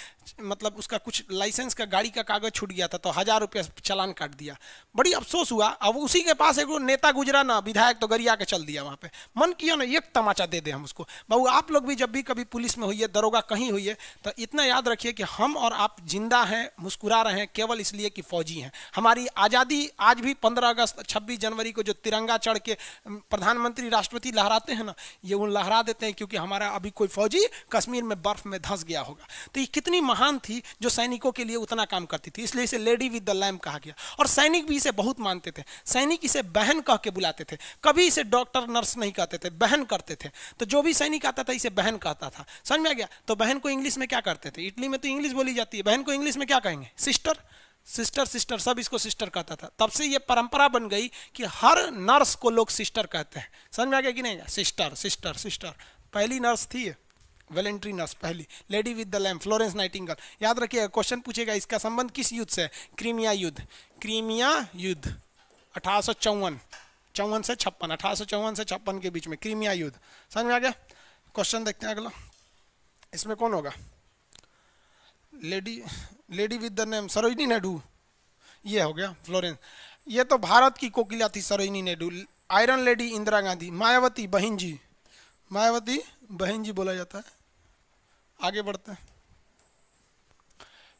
मतलब उसका कुछ लाइसेंस का गाड़ी का कागज छूट गया था, तो 1000 रुपये चालान काट दिया। बड़ी अफसोस हुआ। अब उसी के पास एक नेता गुजरा ना, विधायक, तो गरिया के चल दिया वहाँ पे। मन किया ना एक तमाचा दे दे हम उसको। बाबू आप लोग भी जब भी कभी पुलिस में हुई, दरोगा कहीं हुई है, तो इतना याद रखिए कि हम और आप जिंदा हैं, मुस्कुरा रहे हैं केवल इसलिए कि फौजी हैं। हमारी आज़ादी आज भी 15 अगस्त 26 जनवरी को जो तिरंगा चढ़ के प्रधानमंत्री राष्ट्रपति लहराते हैं ना, ये वो लहरा देते हैं क्योंकि हमारा अभी कोई फौजी कश्मीर में बर्फ में धंस गया होगा। तो ये कितनी महान थी जो सैनिकों के लिए उतना काम करती थी, इसलिए इसे लेडी विद द लैम्प कहा गया। और सैनिक भी इसे बहुत मानते थे। सैनिक इसे बहन कह के बुलाते थे, कभी इसे डॉक्टर नर्स नहीं कहते थे, बहन करते थे। तो जो भी सैनिक आता था इसे बहन कहता था। समझ में आ गया? तो बहन को इंग्लिश में क्या करते थे? इटली में तो इंग्लिश बोली जाती है, बहन को इंग्लिश में क्या कहेंगे? सिस्टर। सिस्टर सिस्टर सब इसको सिस्टर कहता था। तब से ये परंपरा बन गई कि हर नर्स को लोग सिस्टर कहते हैं। समझ में आ गया कि नहीं? Sister sister sister. पहली नर्स थी वेलेंट्री नर्स, पहली lady with the lamp, Florence Nightingale. याद रखिएगा, क्वेश्चन पूछेगा इसका संबंध किस युद्ध से? क्रीमिया युद्ध। क्रीमिया युद्ध 1854 से 56, 1854 से 56 के बीच में क्रीमिया युद्ध। समझ में आ गया? क्वेश्चन देखते हैं अगला। इसमें कौन होगा? Lady with the name Sarojini Naidu, ये हो गया फ्लोरेंस। ये तो भारत की कोकिला थी सरोजिनी नायडू। Iron lady Indira Gandhi. मायावती बहन जी, मायावती बहन जी बोला जाता है। आगे बढ़ते हैं।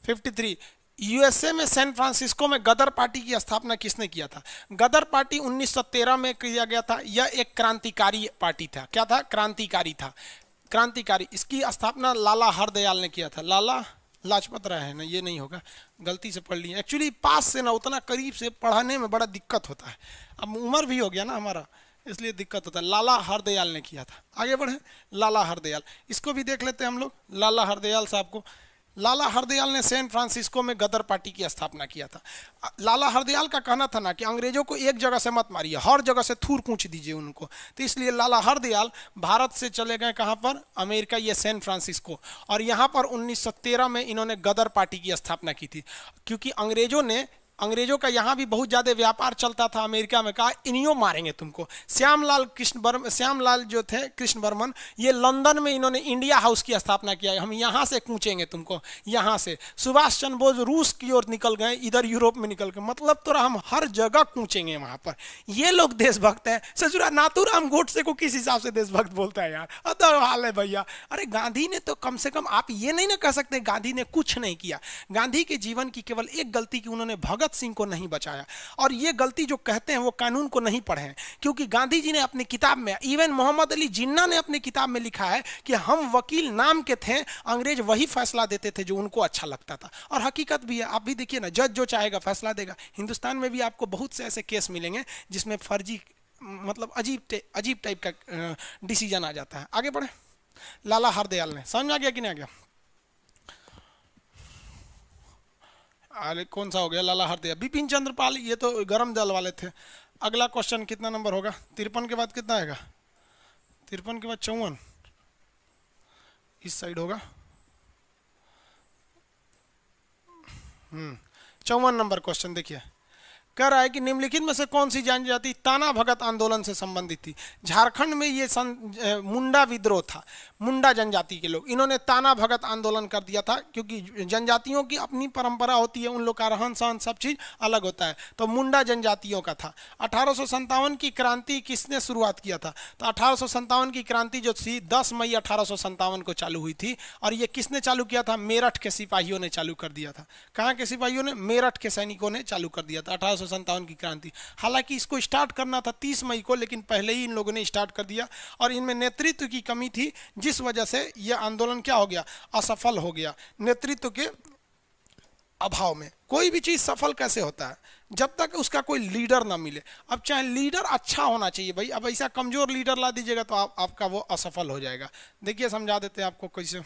53, यूएसए में सैन फ्रांसिस्को में गदर पार्टी की स्थापना किसने किया था? गदर पार्टी 1913 में किया गया था। यह एक क्रांतिकारी पार्टी था। क्या था? क्रांतिकारी था। क्रांतिकारी। इसकी स्थापना लाला हरदयाल ने किया था। लाला लाजपत राय है ना, ये नहीं होगा, गलती से पढ़ लिया। एक्चुअली पास से ना उतना करीब से पढ़ाने में बड़ा दिक्कत होता है। अब उम्र भी हो गया ना हमारा, इसलिए दिक्कत होता है। लाला हरदयाल ने किया था। आगे बढ़े। लाला हरदयाल, इसको भी देख लेते हैं हम लोग। लाला हरदयाल साहब को, लाला हरदयाल ने सैन फ्रांसिस्को में गदर पार्टी की स्थापना किया था। लाला हरदयाल का कहना था ना कि अंग्रेजों को एक जगह से मत मारिए, हर जगह से थूर पूछ दीजिए उनको। तो इसलिए लाला हरदयाल भारत से चले गए कहाँ पर? अमेरिका, ये सैन फ्रांसिस्को। और यहाँ पर 1913 में इन्होंने गदर पार्टी की स्थापना की थी, क्योंकि अंग्रेजों का यहाँ भी बहुत ज़्यादा व्यापार चलता था अमेरिका में। कहा इन्हीं मारेंगे तुमको। श्यामलाल जो थे कृष्ण बर्मन, ये लंदन में इन्होंने इंडिया हाउस की स्थापना किया। हम यहाँ से कूचेंगे तुमको, यहाँ से। सुभाष चंद्र बोस रूस की ओर निकल गए, इधर यूरोप में निकल गए। मतलब तो हम हर जगह कूचेंगे वहाँ पर। ये लोग देशभक्त हैं। ससुरा नाथूराम गोडसे को किस हिसाब से देशभक्त बोलता है यार? अदर हाल है भैया। अरे गांधी ने तो कम से कम, आप ये नहीं ना कह सकते गांधी ने कुछ नहीं किया। गांधी के जीवन की केवल एक गलती की, उन्होंने भगत भगत सिंह को नहीं बचाया। और ये गलती जो कहते हैं वो कानून को नहीं पढ़े हैं, क्योंकि गांधी जी ने अपनी किताब में, इवन मोहम्मद अली जिन्ना ने अपनी किताब में लिखा है कि हम वकील नाम के थे, अंग्रेज वही फैसला देते थे जो उनको अच्छा लगता था। और हकीकत भी है, आप भी देखिए ना, जज जो चाहेगा फैसला देगा। हिंदुस्तान में भी आपको बहुत से ऐसे केस मिलेंगे जिसमें फर्जी, मतलब अजीब टाइप का डिसीजन आ जाता है। आगे बढ़े। लाला हरदयाल ने, समझ में आ गया कि नहीं आ गया? अरे कौन सा हो गया लाला हरदयाल? बिपिन चंद्र पाल, ये तो गरम दल वाले थे। अगला क्वेश्चन कितना नंबर होगा? 53 के बाद कितना आएगा? 53 के बाद 54 इस साइड होगा। 54 नंबर क्वेश्चन देखिए, कह रहा है कि निम्नलिखित में से कौन सी जनजाति ताना भगत आंदोलन से संबंधित थी? झारखंड में ये मुंडा विद्रोह था, मुंडा जनजाति के लोग, इन्होंने ताना भगत आंदोलन कर दिया था, क्योंकि जनजातियों की अपनी परंपरा होती है, उन लोग का रहन सहन सब चीज अलग होता है, तो मुंडा जनजातियों का था। 1857 की क्रांति किसने शुरुआत किया था? तो 1857 की क्रांति जो थी 10 मई 1857 को चालू हुई थी, और ये किसने चालू किया था? मेरठ के सिपाहियों ने चालू कर दिया था। कहाँ के सिपाहियों ने? मेरठ के सैनिकों ने चालू कर दिया था 1857 की क्रांति। हालांकि इसको स्टार्ट करना था 30 मई को, लेकिन पहले ही इन लोगों ने स्टार्ट कर दिया, और इनमें नेतृत्व की कमी थी, जिस वजह से यह आंदोलन क्या हो गया? असफल हो गया, नेतृत्व के अभाव में। कोई भी चीज सफल कैसे होता है? जब तक उसका कोई लीडर ना मिले। अब चाहे लीडर अच्छा होना चाहिए भाई, अब ऐसा कमजोर लीडर ला दीजिएगा तो आपका वो असफल हो जाएगा। देखिए समझा देते हैं आपको कैसे।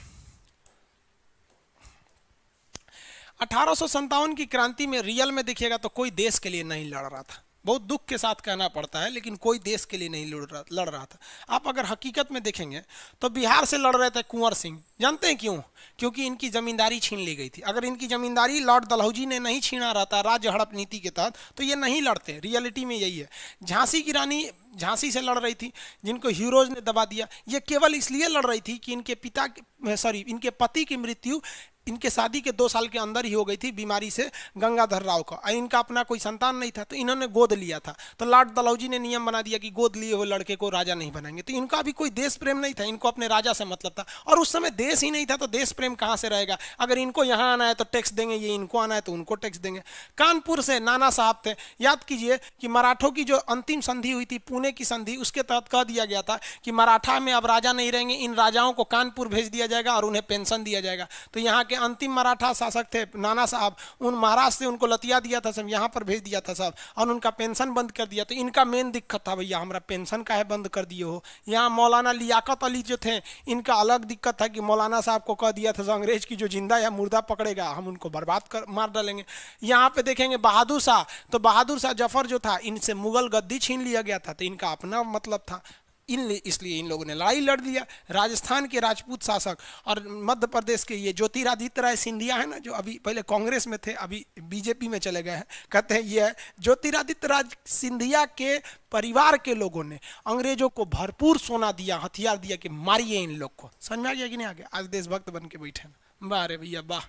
1857 की क्रांति में रियल में देखिएगा तो कोई देश के लिए नहीं लड़ रहा था, बहुत दुख के साथ कहना पड़ता है, लेकिन कोई देश के लिए नहीं लड़ रहा था। आप अगर हकीकत में देखेंगे तो बिहार से लड़ रहे थे कुंवर सिंह। जानते हैं क्यों? क्योंकि इनकी जमींदारी छीन ली गई थी। अगर इनकी जमींदारी लॉर्ड डलहौजी ने नहीं छीना रहता राज्य हड़प नीति के तहत, तो ये नहीं लड़ते। रियलिटी में यही है। झांसी की रानी झांसी से लड़ रही थी, जिनको हीरोज ने दबा दिया। ये केवल इसलिए लड़ रही थी कि इनके पति की मृत्यु इनके शादी के 2 साल के अंदर ही हो गई थी बीमारी से, गंगाधर राव का। इनका अपना कोई संतान नहीं था, तो इन्होंने गोद लिया था। तो लॉर्ड डलहौजी ने नियम बना दिया कि गोद लिए हुए लड़के को राजा नहीं बनाएंगे। तो इनका भी कोई देश प्रेम नहीं था, इनको अपने राजा से मतलब था। और उस समय देश ही नहीं था तो देश प्रेम कहाँ से रहेगा? अगर इनको यहाँ आना है तो टैक्स देंगे, ये इनको आना है तो उनको टैक्स देंगे। कानपुर से नाना साहब थे। याद कीजिए कि मराठों की जो अंतिम संधि हुई थी, पुणे की संधि, उसके तहत कह दिया गया था कि मराठा में अब राजा नहीं रहेंगे, इन राजाओं को कानपुर भेज दिया जाएगा और उन्हें पेंशन दिया जाएगा। तो यहाँ के अंतिम मराठा शासक थे नाना साहब, उन महाराष्ट्र से उनको लतिया दिया था सब, यहाँ पर भेज दिया था सब, और उनका पेंशन बंद कर दिया। तो इनका मेन दिक्कत था, भैया हमारा पेंशन का है बंद कर दिए हो। यहाँ मौलाना लियाकत अली जो थे, इनका अलग दिक्कत था कि मौलाना साहब को कह दिया था अंग्रेज की जो जिंदा या मुर्दा पकड़ेगा हम उनको बर्बाद कर मार डालेंगे। यहाँ पे देखेंगे बहादुर शाह, तो बहादुर शाह जफर जो था, इनसे मुगल गद्दी छीन लिया गया था, तो इनका अपना मतलब था, इसलिए इन लोगों ने लड़ाई लड़ लिया। राजस्थान के राजपूत शासक और मध्य प्रदेश के ये ज्योतिरादित्य राय सिंधिया है ना, जो अभी पहले कांग्रेस में थे, अभी बीजेपी में चले गए हैं, कहते हैं ये ज्योतिरादित्य राय सिंधिया के परिवार के लोगों ने अंग्रेजों को भरपूर सोना दिया, हथियार दिया कि मारिए इन लोग को। समझ में आ गया कि नहीं आ गया? आज देशभक्त बन के बैठे ना, वाह रे भैया वाह,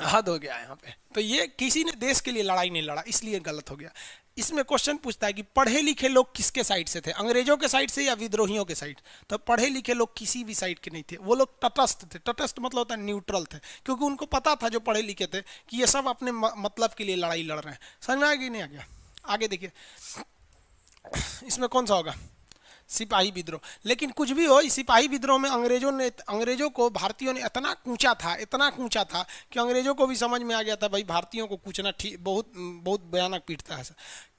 हद हो गया यहाँ पे। तो ये किसी ने देश के लिए लड़ाई नहीं लड़ा, इसलिए गलत हो गया। इसमें क्वेश्चन पूछता है कि पढ़े लिखे लोग किसके साइड से थे, अंग्रेजों के साइड से या विद्रोहियों के साइड? तो पढ़े लिखे लोग किसी भी साइड के नहीं थे, वो लोग तटस्थ थे। तटस्थ मतलब होता है न्यूट्रल थे, क्योंकि उनको पता था, जो पढ़े लिखे थे, कि ये सब अपने मतलब के लिए लड़ाई लड़ रहे हैं। समझ में आ गया नहीं आ गया? आगे देखिए, इसमें कौन सा होगा? सिपाही विद्रोह। लेकिन कुछ भी हो, इस सिपाही विद्रोह में अंग्रेजों को भारतीयों ने इतना कूचा था कि अंग्रेजों को भी समझ में आ गया था भाई भारतीयों को कूचना ठीक बहुत बहुत भयानक पीटता है।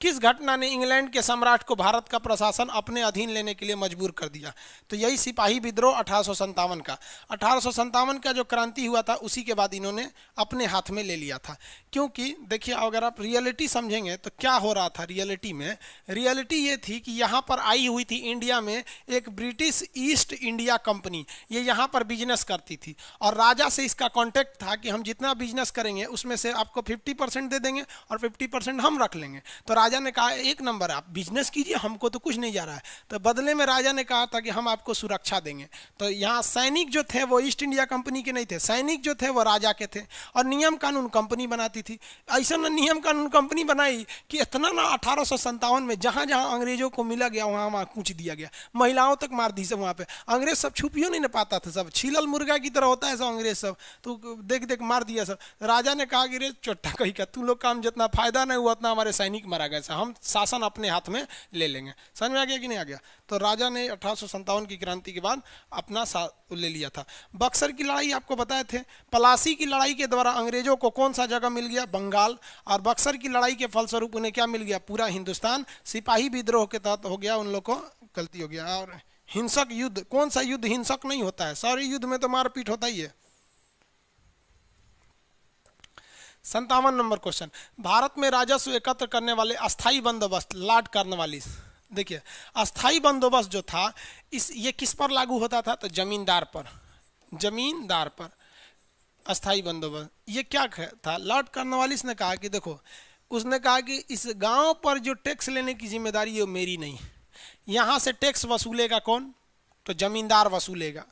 किस घटना ने इंग्लैंड के सम्राट को भारत का प्रशासन अपने अधीन लेने के लिए मजबूर कर दिया? तो यही सिपाही विद्रोह 1857 का। 1857 का जो क्रांति हुआ था, उसी के बाद इन्होंने अपने हाथ में ले लिया था। क्योंकि देखिए, अगर आप रियलिटी समझेंगे तो क्या हो रहा था रियलिटी में, रियलिटी ये थी कि यहाँ पर आई हुई थी इंडिया में एक ब्रिटिश ईस्ट इंडिया कंपनी, ये यहाँ पर बिजनेस करती थी, और राजा से इसका कॉन्टेक्ट था कि हम जितना बिजनेस करेंगे उसमें से आपको 50% दे देंगे और 50% हम रख लेंगे। तो राजा ने कहा एक नंबर, आप बिजनेस कीजिए, हमको तो कुछ नहीं जा रहा है। तो बदले में राजा ने कहा था कि हम आपको सुरक्षा देंगे। तो यहाँ सैनिक जो थे वो ईस्ट इंडिया कंपनी के नहीं थे, सैनिक जो थे वो राजा के थे, और नियम कानून कंपनी बनाती थी। ऐसा ना नियम कानून कंपनी बनाई कि इतना ना 1857 में जहाँ जहाँ अंग्रेजों को मिला गया वहाँ वहाँ कूच दिया दिया गया, महिलाओं तक मार दी सब वहाँ पे। अंग्रेज सब छुपियो नहीं न पाता था, सब छीलल मुर्गा की तरह होता है सब अंग्रेज सब, तो देख देख मार दिया सब। राजा ने कहा कि रे चोट्टा कही का तू लोग काम जितना फायदा नहीं हुआ उतना हमारे सैनिक मारा गया, हम शासन अपने हाथ में ले लेंगे। समझ में आ गया कि नहीं आ गया? तो राजा ने 1857 की क्रांति के बाद अपना ले लिया था। बक्सर की लड़ाई आपको बताए थे। पलासी की लड़ाई के द्वारा अंग्रेजों को कौन सा जगह मिल गया? बंगाल। और बक्सर की लड़ाई के फलस्वरूप उन्हें क्या मिल गया? पूरा हिंदुस्तान। सिपाही विद्रोह के तहत हो गया, उन लोग को गलती हो गया। और हिंसक युद्ध, कौन सा युद्ध हिंसक नहीं होता है? सारे युद्ध में तो मारपीट होता ही है। 57 नंबर क्वेश्चन, भारत में राजस्व एकत्र करने वाले अस्थाई बंदोबस्त, लॉर्ड कॉर्नवालिस। देखिए अस्थाई बंदोबस्त जो था ये किस पर लागू होता था? तो जमींदार पर, जमींदार पर अस्थाई बंदोबस्त। ये क्या था? लॉर्ड कॉर्नवालिस ने कहा कि देखो, उसने कहा कि इस गांव पर जो टैक्स लेने की जिम्मेदारी है वो मेरी नहीं, यहाँ से टैक्स वसूलेगा कौन? तो जमींदार वसूलेगा।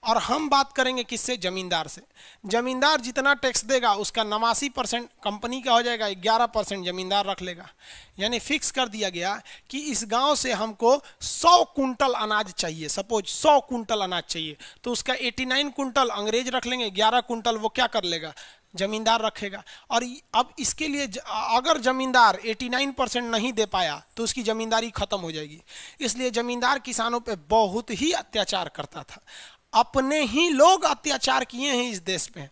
और हम बात करेंगे किससे? जमींदार से। जमींदार जितना टैक्स देगा उसका 89% कंपनी का हो जाएगा, 11% जमींदार रख लेगा। यानी फिक्स कर दिया गया कि इस गांव से हमको 100 कुंटल अनाज चाहिए, सपोज 100 कुंटल अनाज चाहिए, तो उसका 89 कुंटल अंग्रेज रख लेंगे, 11 कुंटल वो क्या कर लेगा? जमींदार रखेगा। और अब इसके लिए अगर जमींदार 89% नहीं दे पाया तो उसकी जमींदारी खत्म हो जाएगी। इसलिए जमींदार किसानों पे बहुत ही अत्याचार करता था। अपने ही लोग अत्याचार किए हैं इस देश पे,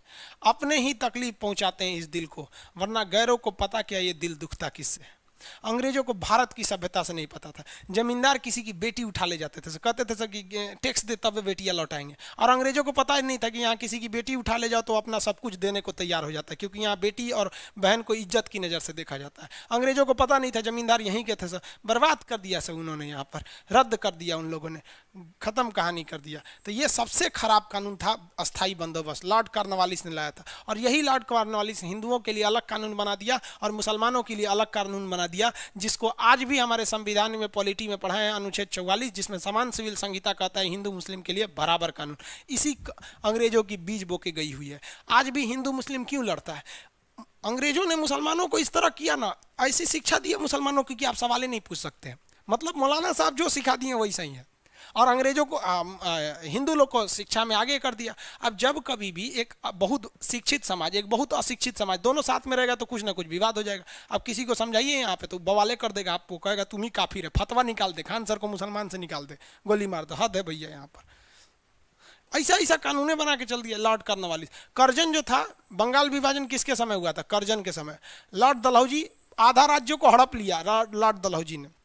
अपने ही तकलीफ पहुंचाते हैं इस दिल को, वरना गैरों को पता क्या ये दिल दुखता किससे? अंग्रेजों को भारत की सभ्यता से नहीं पता था। जमींदार किसी की बेटी उठा ले जाते थे, कहते थे सर कि टैक्स दे तब बेटियां लौटाएंगे, और अंग्रेजों को पता ही नहीं था कि यहाँ किसी की बेटी उठा ले जाओ तो अपना सब कुछ देने को तैयार हो जाता है, क्योंकि यहाँ बेटी और बहन को इज्जत की नज़र से देखा जाता है। अंग्रेजों को पता नहीं था, जमींदार यहीं के थे सर, बर्बाद कर दिया सर उन्होंने, यहाँ पर रद्द कर दिया उन लोगों ने, खत्म कहानी कर दिया। तो ये सबसे खराब कानून था अस्थाई बंदोबस्त, लॉर्ड कॉर्नवालिस ने लाया था। और यही लॉर्ड कॉर्नवालिस हिंदुओं के लिए अलग कानून बना दिया और मुसलमानों के लिए अलग कानून बना दिया, जिसको आज भी हमारे संविधान में पॉलिटी में पढ़ा है, अनुच्छेद 44, जिसमें समान सिविल संहिता कहता है हिंदू मुस्लिम के लिए बराबर कानून। इसी अंग्रेजों की बीज बो के गई हुई है। आज भी हिंदू मुस्लिम क्यों लड़ता है? अंग्रेजों ने मुसलमानों को इस तरह किया ना, ऐसी शिक्षा दी है मुसलमानों की कि आप सवाल ही नहीं पूछ सकते हैं। मतलब मौलाना साहब जो सिखा दिए वही सही है, और अंग्रेजों को हिंदू लोग को शिक्षा में आगे कर दिया। अब जब कभी भी एक बहुत शिक्षित समाज, एक बहुत अशिक्षित समाज, दोनों साथ में रहेगा तो कुछ ना कुछ विवाद हो जाएगा। अब किसी को समझाइए यहाँ पे तो बवाले कर देगा, आपको कहेगा तुम ही काफिर है, फतवा निकाल दे, खान सर को मुसलमान से निकाल दे, गोली मार दो, हद है भैया यहाँ पर। ऐसा ऐसा कानूने बना के चल दिया लॉर्ड कॉर्नवालिस। कर्जन जो था, बंगाल विभाजन किसके समय हुआ था? कर्जन के समय। लॉर्ड डलहौजी आधा राज्यों को हड़प लिया, लॉर्ड डलहौजी ने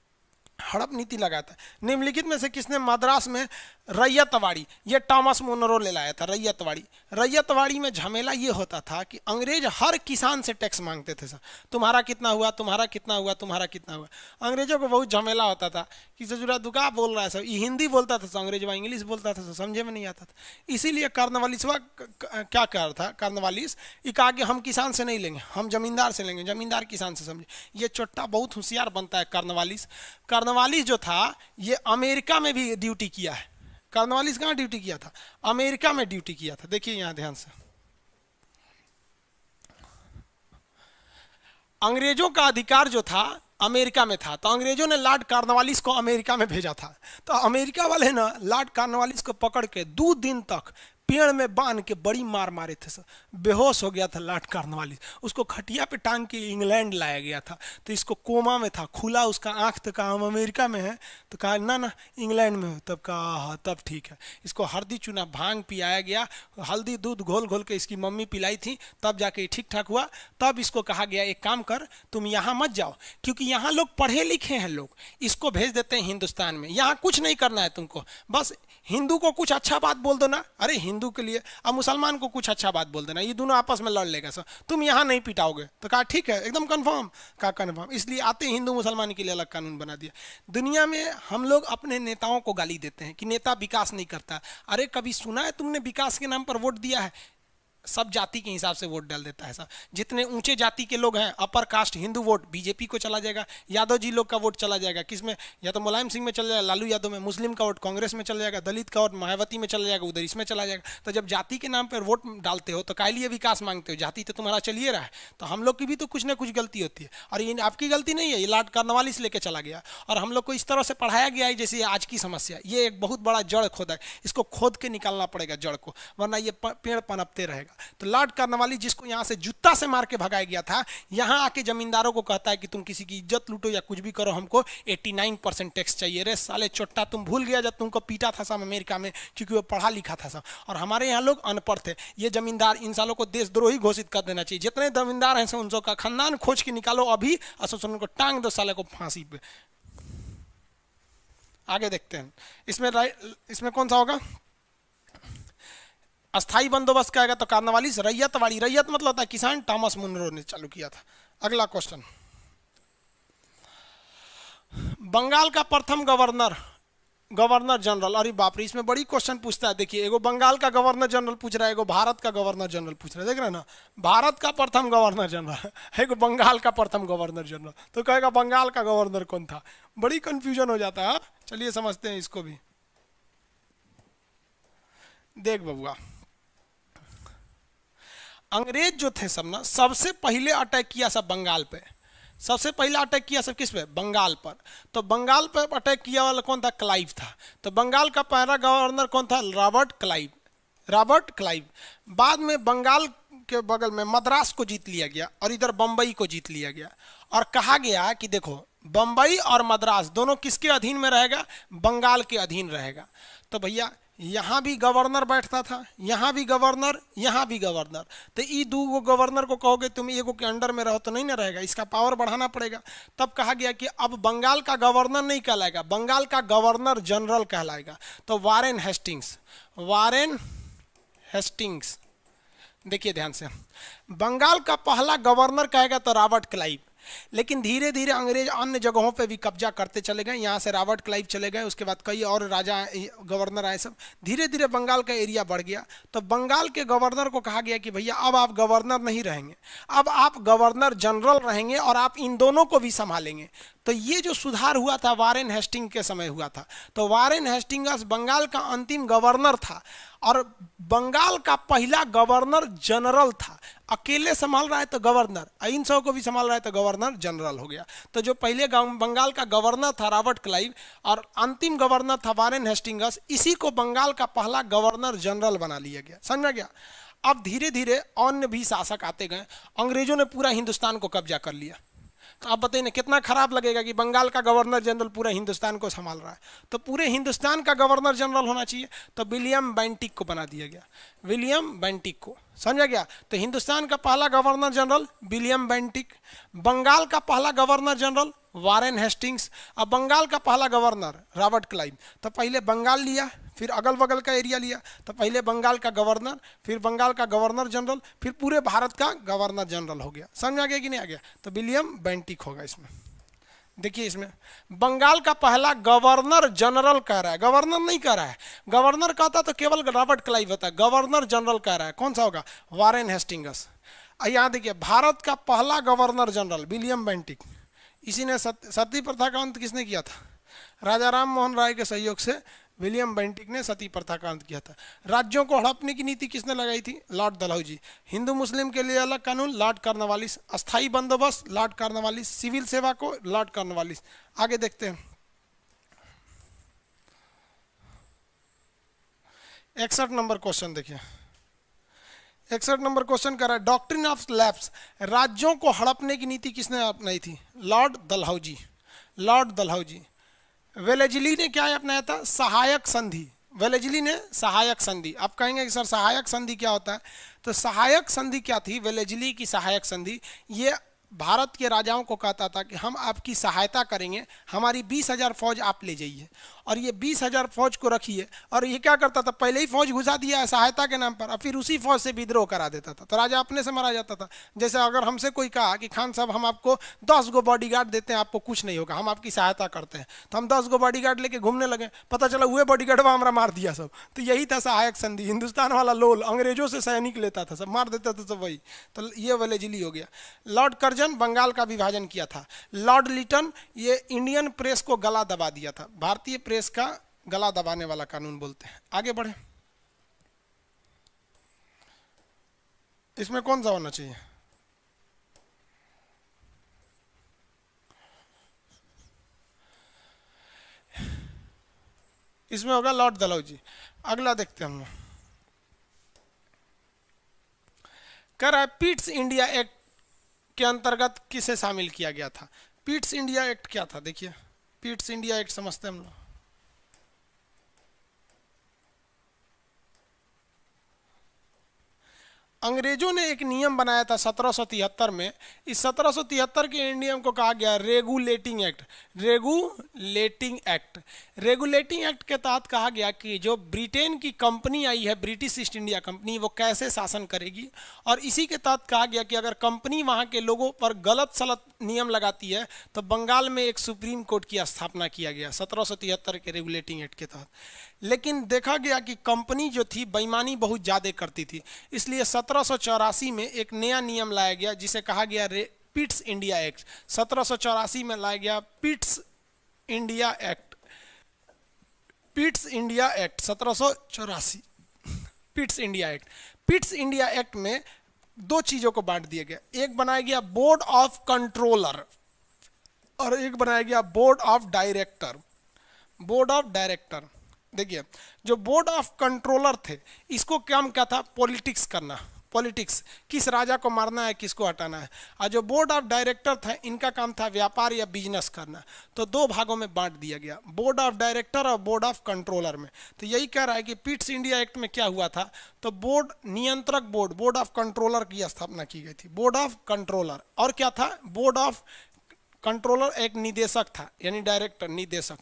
हड़प नीति लगाया था। निम्नलिखित में से किसने मद्रास में रैयतवाड़ी, ये टॉमस मोनरो ले लाया था रैयतवाड़ी। रैयतवाड़ी में झमेला ये होता था कि अंग्रेज हर किसान से टैक्स मांगते थे, सर तुम्हारा कितना हुआ, तुम्हारा कितना हुआ, तुम्हारा कितना हुआ। अंग्रेजों को बहुत झमेला होता था कि सजुरा दुका बोल रहा है सर, ये हिंदी बोलता था, अंग्रेज वह इंग्लिश बोलता था, समझे में नहीं आता था। इसीलिए कॉर्नवालिसवा क्या कर रहा था? कॉर्नवालिस ये कहा कि हम किसान से नहीं लेंगे, हम जमींदार से लेंगे, जमींदार किसान से। समझे? ये चोट्टा बहुत होशियार बनता है कॉर्नवालिस। कॉर्नवालिस जो था ये अमेरिका में भी ड्यूटी किया है। कॉर्नवालिस कहाँ ड्यूटी किया था? अमेरिका में ड्यूटी किया था। देखिए यहाँ ध्यान से, अंग्रेजों का अधिकार जो था अमेरिका में था, तो अंग्रेजों ने लॉर्ड कॉर्नवालिस को अमेरिका में भेजा था। तो अमेरिका वाले ना लॉर्ड कॉर्नवालिस को पकड़ के 2 दिन तक पेड़ में बांध के बड़ी मार मारे थे सर। बेहोश हो गया था लॉर्ड कॉर्नवालिस, उसको खटिया पे टांग के इंग्लैंड लाया गया था। तो इसको कोमा में था, खुला उसका आंख, तो कहा हम अमेरिका में हैं, तो कहा ना ना इंग्लैंड में हो। तब कहा हाँ तब ठीक है। इसको हल्दी चूना भांग पिलाया गया, हल्दी दूध घोल घोल के इसकी मम्मी पिलाई थी, तब जाके ठीक ठाक हुआ। तब इसको कहा गया एक काम कर, तुम यहाँ मत जाओ, क्योंकि यहाँ लोग पढ़े लिखे हैं लोग, इसको भेज देते हैं हिंदुस्तान में, यहाँ कुछ नहीं करना है तुमको, बस हिंदू को कुछ अच्छा बात बोल दो ना, अरे हिंदू के लिए, अब मुसलमान को कुछ अच्छा बात बोल देना, ये दोनों आपस में लड़ लेगा सर, तुम यहाँ नहीं पिटाओगे। तो कहा ठीक है, एकदम कंफर्म। कहा कंफर्म। इसलिए आते हिंदू मुसलमान के लिए अलग कानून बना दिया। दुनिया में हम लोग अपने नेताओं को गाली देते हैं कि नेता विकास नहीं करता। अरे कभी सुना है तुमने विकास के नाम पर वोट दिया है? सब जाति के हिसाब से वोट डाल देता है सब। जितने ऊंचे जाति के लोग हैं, upper caste Hindu vote BJP को चला जाएगा, यादव जी लोग का वोट चला जाएगा किसमें, या तो मुलायम सिंह में चला जाएगा, लालू यादव में, मुस्लिम का वोट कांग्रेस में चला जाएगा, दलित का वोट मायावती में चला जाएगा, उधर इसमें चला जाएगा। तो जब जाति के नाम पर वोट डालते हो तो काहे लिए विकास मांगते हो, जाति तो तुम्हारा चलिए रहा है। तो हम लोग की भी तो कुछ ना कुछ गलती होती है, और ये आपकी गलती नहीं है, ये लॉर्ड कॉर्नवालिस लेके चला गया और हम लोग को इस तरह से पढ़ाया गया है जैसे आज की समस्या। ये एक बहुत बड़ा जड़ खोदा है, इसको खोद के निकालना पड़ेगा जड़ को, वरना ये पेड़ पनपते रहेगा। तो लॉर्ड कॉर्नवालिस जिसको यहाँ से जूता से मार के भगाया गया था, यहाँ आके जमींदारों को कहता है कि तुम किसी की इज्जत लूटो या कुछ भी करो, हमको 89% टैक्स चाहिए। रे साले चोट्टा, तुम भूल गया जब तुमको पीटा था सब अमेरिका में, क्योंकि वो पढ़ा लिखा था सब, और हमारे यहाँ लोग अनपढ़ थे। ये जमींदार, इन सालों को देशद्रोही घोषित कर देना चाहिए। जितने जमींदार हैं उन सबका खानदान खोज के निकालो अभी, उनको टांग दो साले को फांसी पे। आगे देखते हैं इसमें कौन सा होगा, अस्थाई बंदोबस्त क्या आएगा, तो कॉर्नवालिस। रैयतवाड़ी, रैयत मतलब होता है किसान, थॉमस मुनरो ने चालू किया था। अगला क्वेश्चन, बंगाल का प्रथम गवर्नर जनरल। अरे बाप रे, इसमें बड़ी क्वेश्चन पूछता है। देखिए, एगो बंगाल का गवर्नर जनरल पूछ रहा है, एगो भारत का गवर्नर जनरल पूछ रहा है। देख रहे हैं ना, भारत का प्रथम गवर्नर जनरल, एगो बंगाल का प्रथम गवर्नर जनरल। तो कहेगा बंगाल का गवर्नर कौन था, बड़ी कंफ्यूजन हो जाता है। चलिए समझते हैं इसको भी। देख बबुआ, अंग्रेज जो थे सब ना, सबसे पहले अटैक किया सब बंगाल पे। सबसे पहला अटैक किया सब किस पे, बंगाल पर। तो बंगाल पर अटैक किया वाला कौन था, क्लाइव था। तो बंगाल का पहला गवर्नर कौन था, रॉबर्ट क्लाइव। बाद में बंगाल के बगल में मद्रास को जीत लिया गया और इधर बंबई को जीत लिया गया, और कहा गया कि देखो बंबई और मद्रास दोनों किसके अधीन में रहेगा, बंगाल के अधीन रहेगा। तो भैया यहाँ भी गवर्नर बैठता था, यहाँ भी गवर्नर, यहाँ भी गवर्नर। तो ये दो गवर्नर को कहोगे तुम एगो के अंडर में रहो तो नहीं ना रहेगा, इसका पावर बढ़ाना पड़ेगा। तब कहा गया कि अब बंगाल का गवर्नर नहीं कहलाएगा, बंगाल का गवर्नर जनरल कहलाएगा। तो वारेन हेस्टिंग्स, देखिए ध्यान से, बंगाल का पहला गवर्नर कहेगा तो रॉबर्ट क्लाइव। लेकिन धीरे धीरे अंग्रेज अन्य जगहों पे भी कब्जा करते चले गए। यहाँ से रॉबर्ट क्लाइव चले गए, उसके बाद कई और राजा गवर्नर आए, सब धीरे धीरे बंगाल का एरिया बढ़ गया। तो बंगाल के गवर्नर को कहा गया कि भैया अब आप गवर्नर नहीं रहेंगे, अब आप गवर्नर जनरल रहेंगे और आप इन दोनों को भी संभालेंगे। तो ये जो सुधार हुआ था वारेन हेस्टिंग के समय हुआ था। तो वारेन हेस्टिंग्स बंगाल का अंतिम गवर्नर था और बंगाल का पहला गवर्नर जनरल था। अकेले संभाल रहा है तो गवर्नर, इन सब को भी संभाल रहा है तो गवर्नर जनरल हो गया। तो जो पहले बंगाल का गवर्नर था रॉबर्ट क्लाइव और अंतिम गवर्नर था वारेन हेस्टिंग्स, इसी को बंगाल का पहला गवर्नर जनरल बना लिया गया। समझ में गया। अब धीरे धीरे अन्य भी शासक आते गए, अंग्रेजों ने पूरा हिंदुस्तान को कब्जा कर लिया। तो आप बताइए ना कितना खराब लगेगा कि बंगाल का गवर्नर जनरल पूरे हिंदुस्तान को संभाल रहा है। तो पूरे हिंदुस्तान का गवर्नर जनरल होना चाहिए, तो विलियम बेंटिक को बना दिया गया, विलियम बेंटिक को। समझा गया। तो हिंदुस्तान का पहला governor general William Bentinck, Bengal का पहला गवर्नर जनरल वारेन हेस्टिंग्स, अब बंगाल का पहला गवर्नर रॉबर्ट क्लाइव। तो पहले बंगाल लिया, फिर अगल बगल का एरिया लिया। तो पहले बंगाल का गवर्नर, फिर बंगाल का गवर्नर जनरल, फिर पूरे भारत का गवर्नर जनरल हो गया। समझ में आ गया कि नहीं आ गया। तो विलियम बेंटिक होगा इसमें। देखिए इसमें बंगाल का पहला गवर्नर जनरल कह रहा है, गवर्नर नहीं कह रहा है। गवर्नर कहता तो केवल रॉबर्ट क्लाइव होता है, गवर्नर जनरल कह रहा है। कौन सा होगा, वारेन हेस्टिंग्स। यहाँ देखिए भारत का पहला गवर्नर जनरल विलियम बेंटिक, इसी ने सती प्रथा का अंत किसने किया था, राजा राम मोहन राय के सहयोग से विलियम बेंटिक ने सती प्रथा का अंत किया था। राज्यों को हड़पने की नीति किसने लगाई थी, लॉर्ड डलहौजी। हिंदू मुस्लिम के लिए अलग कानून लॉर्ड कॉर्नवालिस, अस्थाई बंदोबस्त लॉर्ड कॉर्नवालिस, सिविल सेवा को लॉर्ड कॉर्नवालिस। आगे देखते हैं 61 नंबर क्वेश्चन। देखिए 61 नंबर क्वेश्चन कर रहा है डॉक्ट्रिन ऑफ लैप्स, राज्यों को हड़पने की नीति किसने अपनाई थी, Lord Dalhousie, Lord Dalhousie. Wellesley ने क्या अपनाया था, सहायक संधि। वेलेजली ने सहायक संधि। आप कहेंगे कि सर सहायक संधि क्या होता है, तो सहायक संधि क्या थी, वेलेजली की सहायक संधि। ये भारत के राजाओं को कहता था कि हम आपकी सहायता करेंगे, हमारी 20,000 फौज आप ले जाइए और ये 20,000 फौज को रखिए, और ये क्या करता था, पहले ही फौज घुसा दिया है सहायता के नाम पर, और फिर उसी फौज से विद्रोह करा देता था, तो राजा अपने से मारा जाता था। जैसे अगर हमसे कोई कहा कि खान साहब हम आपको 10 गो बॉडीगार्ड देते हैं, आपको कुछ नहीं होगा, हम आपकी सहायता करते हैं, तो हम 10 गो बॉडीगार्ड लेके घूमने लगे, पता चला हुए बॉडीगार्ड हमारा मार दिया सब। तो यही था सहायक संधि, हिंदुस्तान वाला लोल, अंग्रेजों से सैनिक लेता था, सब मार देता था सब, वही तो ये वलेजिली हो गया। लॉर्ड कर्जन बंगाल का विभाजन किया था। लॉर्ड लिटन ये इंडियन प्रेस को गला दबा दिया था, भारतीय प्रेस का गला दबाने वाला कानून बोलते हैं। आगे बढ़े, इसमें कौन सा होना चाहिए, इसमें होगा लॉर्ड डलहौजी। अगला देखते हैं हम लोग, कह रहा है पिट्स इंडिया एक्ट के अंतर्गत किसे शामिल किया गया था। पिट्स इंडिया एक्ट क्या था, देखिए पिट्स इंडिया एक्ट समझते हैं हम लोग। अंग्रेजों ने एक नियम बनाया था 1773 में, इस 1773 के नियम को कहा गया regulating act. Regulating act, regulating act के तहत कहा गया कि जो ब्रिटेन की कंपनी आई है, ब्रिटिश ईस्ट इंडिया कंपनी, वो कैसे शासन करेगी, और इसी के तहत कहा गया कि अगर कंपनी वहाँ के लोगों पर गलत सलत नियम लगाती है तो बंगाल में एक सुप्रीम कोर्ट की स्थापना किया गया 1773 के रेगुलेटिंग एक्ट के तहत। लेकिन देखा गया कि कंपनी जो थी बेईमानी बहुत ज़्यादा करती थी, इसलिए 1784 में एक नया नियम लाया गया जिसे कहा गया पिट्स इंडिया एक्ट। 1784 में लाया गया Pitt's India act, Pitt's India act 1784, Pitt's India act. Pitt's India act में दो चीज़ों को बांट दिया गया, एक बनाया गया बोर्ड ऑफ कंट्रोलर और एक बनाया गया board of director. Board of director, देखिए जो बोर्ड ऑफ कंट्रोलर थे इसको काम क्या था, पॉलिटिक्स करना, पॉलिटिक्स, किस राजा को मारना है, किसको हटाना है। और जो बोर्ड ऑफ डायरेक्टर था इनका काम था व्यापार या बिजनेस करना। तो दो भागों में बांट दिया गया, बोर्ड ऑफ डायरेक्टर और बोर्ड ऑफ कंट्रोलर में। तो यही कह रहा है कि पिट्स इंडिया एक्ट में क्या हुआ था, तो बोर्ड नियंत्रक बोर्ड, बोर्ड ऑफ कंट्रोलर की स्थापना की गई थी, बोर्ड ऑफ कंट्रोलर। और क्या था, बोर्ड ऑफ कंट्रोलर एक निदेशक था, यानी डायरेक्टर, निदेशक,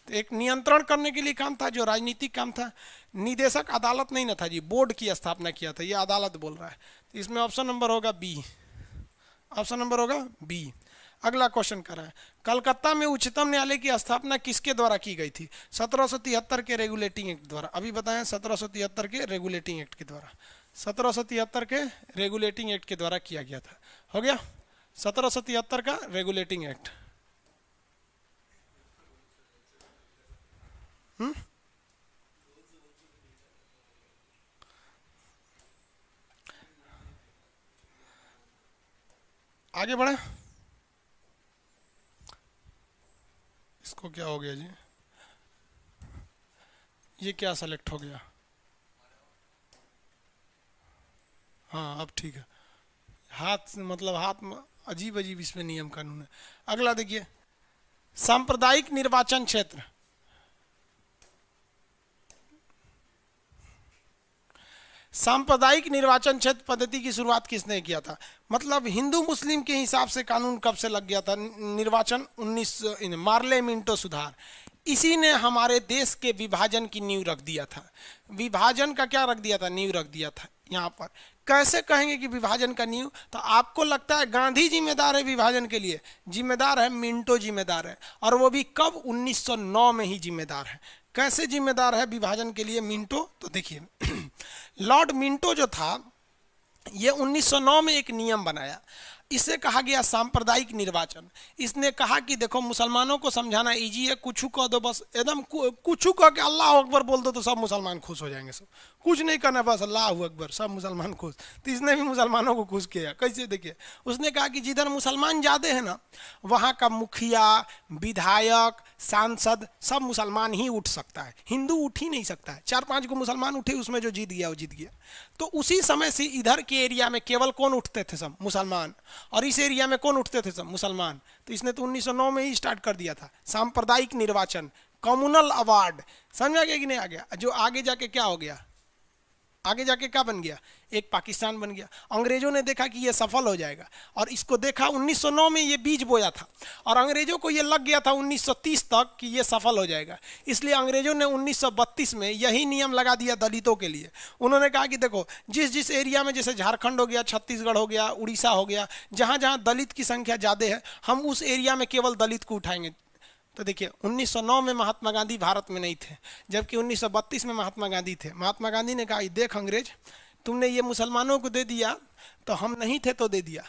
तो एक नियंत्रण करने के लिए काम था, जो राजनीतिक काम था। निदेशक अदालत नहीं ना था जी, बोर्ड की स्थापना किया था, ये अदालत बोल रहा है। तो इसमें ऑप्शन नंबर होगा बी, ऑप्शन नंबर होगा बी। अगला क्वेश्चन कर रहा है, कलकत्ता में उच्चतम न्यायालय की स्थापना किसके द्वारा की गई थी। 1773 के रेगुलेटिंग एक्ट द्वारा। अभी बताएं, 1773 के रेगुलेटिंग एक्ट के द्वारा, 1773 के रेगुलेटिंग एक्ट के द्वारा किया गया था। हो गया 1773 का रेगुलेटिंग एक्ट। आगे बढ़े, इसको क्या हो गया जी, ये क्या सेलेक्ट हो गया, हाँ अब ठीक है। हाथ मतलब हाथ में अजीब अजीब इसमें नियम कानून है। अगला देखिए, सांप्रदायिक निर्वाचन क्षेत्र। सांप्रदायिक निर्वाचन क्षेत्र पद्धति की शुरुआत किसने किया था, मतलब हिंदू मुस्लिम के हिसाब से कानून कब से लग गया था निर्वाचन, 19 मार्ले मिंटो सुधार, इसी ने हमारे देश के विभाजन की नींव रख दिया था। विभाजन का क्या रख दिया था, नींव रख दिया था। यहाँ पर कैसे कहेंगे कि विभाजन का नींव, तो आपको लगता है गांधी जिम्मेदार है विभाजन के लिए, जिम्मेदार है मिंटो जिम्मेदार है, और वो भी कब, 1909 में ही जिम्मेदार है। कैसे जिम्मेदार है विभाजन के लिए मिंटो, तो देखिए लॉर्ड मिंटो जो था ये 1909 में एक नियम बनाया, इसे कहा गया सांप्रदायिक निर्वाचन। इसने कहा कि देखो मुसलमानों को समझाना इजी है, कुछ कह दो बस, एकदम कुछ कह के अल्लाह अकबर बोल दो तो सब मुसलमान खुश हो जाएंगे, सब कुछ नहीं करना, बस अल्लाह अकबर, सब मुसलमान खुश। तो इसने भी मुसलमानों को खुश किया। कैसे, देखिए उसने कहा कि जिधर मुसलमान ज़्यादा है ना वहाँ का मुखिया, विधायक, सांसद सब मुसलमान ही उठ सकता है, हिंदू उठ ही नहीं सकता है। 4-5 को मुसलमान उठे, उसमें जो जीत गया वो जीत गया। तो उसी समय से इधर के एरिया में केवल कौन उठते थे, सब मुसलमान, और इस एरिया में कौन उठते थे, सब मुसलमान। तो इसने तो 1909 में ही स्टार्ट कर दिया था सांप्रदायिक निर्वाचन, कम्युनल अवार्ड। समझ आ गया कि नहीं आ गया, जो आगे जाके क्या हो गया, आगे जाके क्या बन गया, एक पाकिस्तान बन गया। अंग्रेजों ने देखा कि ये सफल हो जाएगा और इसको देखा 1909 में ये बीज बोया था और अंग्रेजों को ये लग गया था 1930 तक कि ये सफल हो जाएगा, इसलिए अंग्रेजों ने 1932 में यही नियम लगा दिया दलितों के लिए। उन्होंने कहा कि देखो जिस जिस एरिया में, जैसे झारखंड हो गया, छत्तीसगढ़ हो गया, उड़ीसा हो गया, जहाँ जहाँ दलित की संख्या ज़्यादा है हम उस एरिया में केवल दलित को उठाएंगे। तो देखिए 1909 में महात्मा गांधी भारत में नहीं थे, जबकि 1932 में महात्मा गांधी थे। महात्मा गांधी ने कहा देख अंग्रेज, तुमने ये मुसलमानों को दे दिया तो हम नहीं थे तो दे दिया।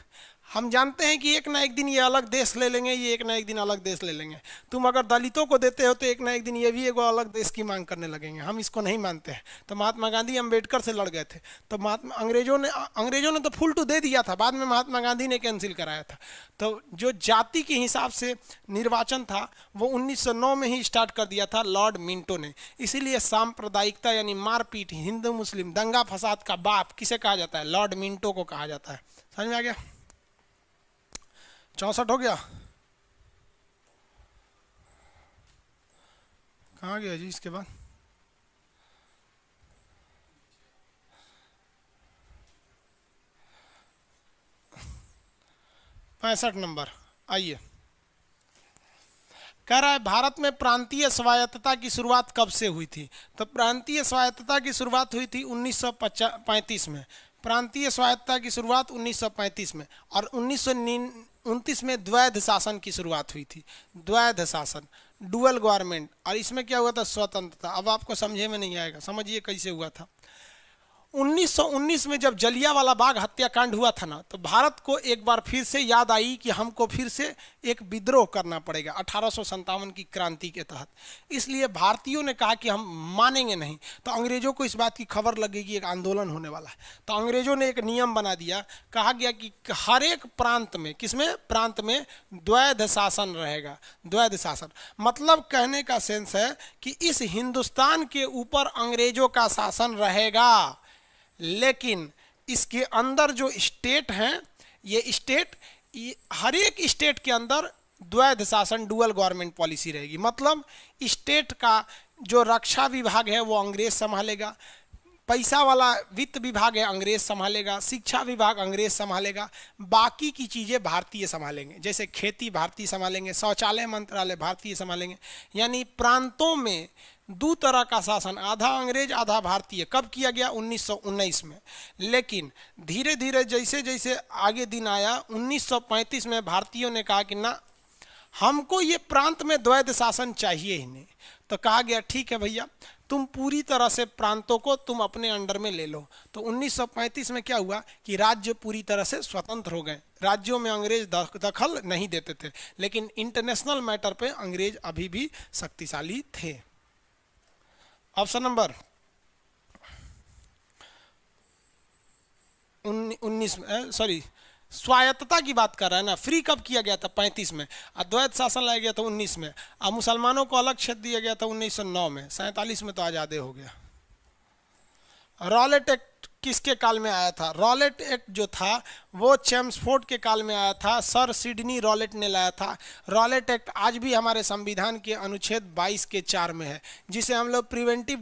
हम जानते हैं कि एक ना एक दिन ये अलग देश ले लेंगे, ये एक ना एक दिन अलग देश ले लेंगे। तुम अगर दलितों को देते हो तो एक ना एक दिन ये भी एक अलग देश की मांग करने लगेंगे, हम इसको नहीं मानते हैं। तो महात्मा गांधी अम्बेडकर से लड़ गए थे। तो अंग्रेजों ने तो फुल टू दे दिया था, बाद में महात्मा गांधी ने कैंसिल कराया था। तो जो जाति के हिसाब से निर्वाचन था वो 1909 में ही स्टार्ट कर दिया था लॉर्ड मिंटो ने। इसीलिए सांप्रदायिकता यानी मारपीट, हिंदू मुस्लिम दंगा फसाद का बाप किसे कहा जाता है, लॉर्ड मिंटो को कहा जाता है। समझ में आ गया? 64 हो गया, कहाँ गया जी इसके बाद? पैंसठ नंबर, आइए। कह रहा है भारत में प्रांतीय स्वायत्तता की शुरुआत कब से हुई थी? तो प्रांतीय स्वायत्तता की शुरुआत हुई थी 1935 में। प्रांतीय स्वायत्तता की शुरुआत 1935 में और 1929 में द्वैध शासन की शुरुआत हुई थी। द्वैध शासन, डुअल गवर्नमेंट। और इसमें क्या हुआ था, स्वतंत्रता। अब आपको समझे में नहीं आएगा, समझिए कैसे हुआ था। 1919 में जब जलियांवाला बाग हत्याकांड हुआ था ना, तो भारत को एक बार फिर से याद आई कि हमको फिर से एक विद्रोह करना पड़ेगा 1857 की क्रांति के तहत। इसलिए भारतीयों ने कहा कि हम मानेंगे नहीं। तो अंग्रेजों को इस बात की खबर लगी कि एक आंदोलन होने वाला है, तो अंग्रेजों ने एक नियम बना दिया। कहा गया कि हर एक प्रांत में, किसमें, प्रांत में द्वैध शासन रहेगा। द्वैध शासन मतलब कहने का सेंस है कि इस हिंदुस्तान के ऊपर अंग्रेजों का शासन रहेगा, लेकिन इसके अंदर जो स्टेट हैं, ये स्टेट, हर एक स्टेट के अंदर द्वैध शासन, डुअल गवर्नमेंट पॉलिसी रहेगी। मतलब स्टेट का जो रक्षा विभाग है वो अंग्रेज संभालेगा, पैसा वाला वित्त विभाग है अंग्रेज संभालेगा, शिक्षा विभाग अंग्रेज संभालेगा, बाकी की चीज़ें भारतीय संभालेंगे। जैसे खेती भारतीय संभालेंगे, शौचालय मंत्रालय भारतीय संभालेंगे। यानी प्रांतों में दो तरह का शासन, आधा अंग्रेज आधा भारतीय, कब किया गया, 1919 में। लेकिन धीरे धीरे जैसे जैसे आगे दिन आया, 1935 में भारतीयों ने कहा कि ना, हमको ये प्रांत में द्वैध शासन चाहिए ही नहीं। तो कहा गया ठीक है भैया, तुम पूरी तरह से प्रांतों को तुम अपने अंडर में ले लो। तो 1935 में क्या हुआ कि राज्य पूरी तरह से स्वतंत्र हो गए। राज्यों में अंग्रेज दखल नहीं देते थे, लेकिन इंटरनेशनल मैटर पे अंग्रेज अभी भी शक्तिशाली थे। ऑप्शन नंबर 19 में, सॉरी, स्वायत्तता की बात कर रहा है ना। फ्री कब किया गया था, 35 में। अद्वैत शासन लाया गया था 19 में। अब मुसलमानों को अलग क्षेत्र दिया गया था 1909 में। 47 में तो आज़ादी हो गया। रॉलेट एक्ट किसके काल में आया था? रॉलेट एक्ट जो था वो चेम्सफोर्ड के काल में आया था, सर सिडनी रॉलेट ने लाया था। रॉलेट एक्ट आज भी हमारे संविधान के अनुच्छेद 22 के 4 में है, जिसे हम लोग प्रिवेंटिव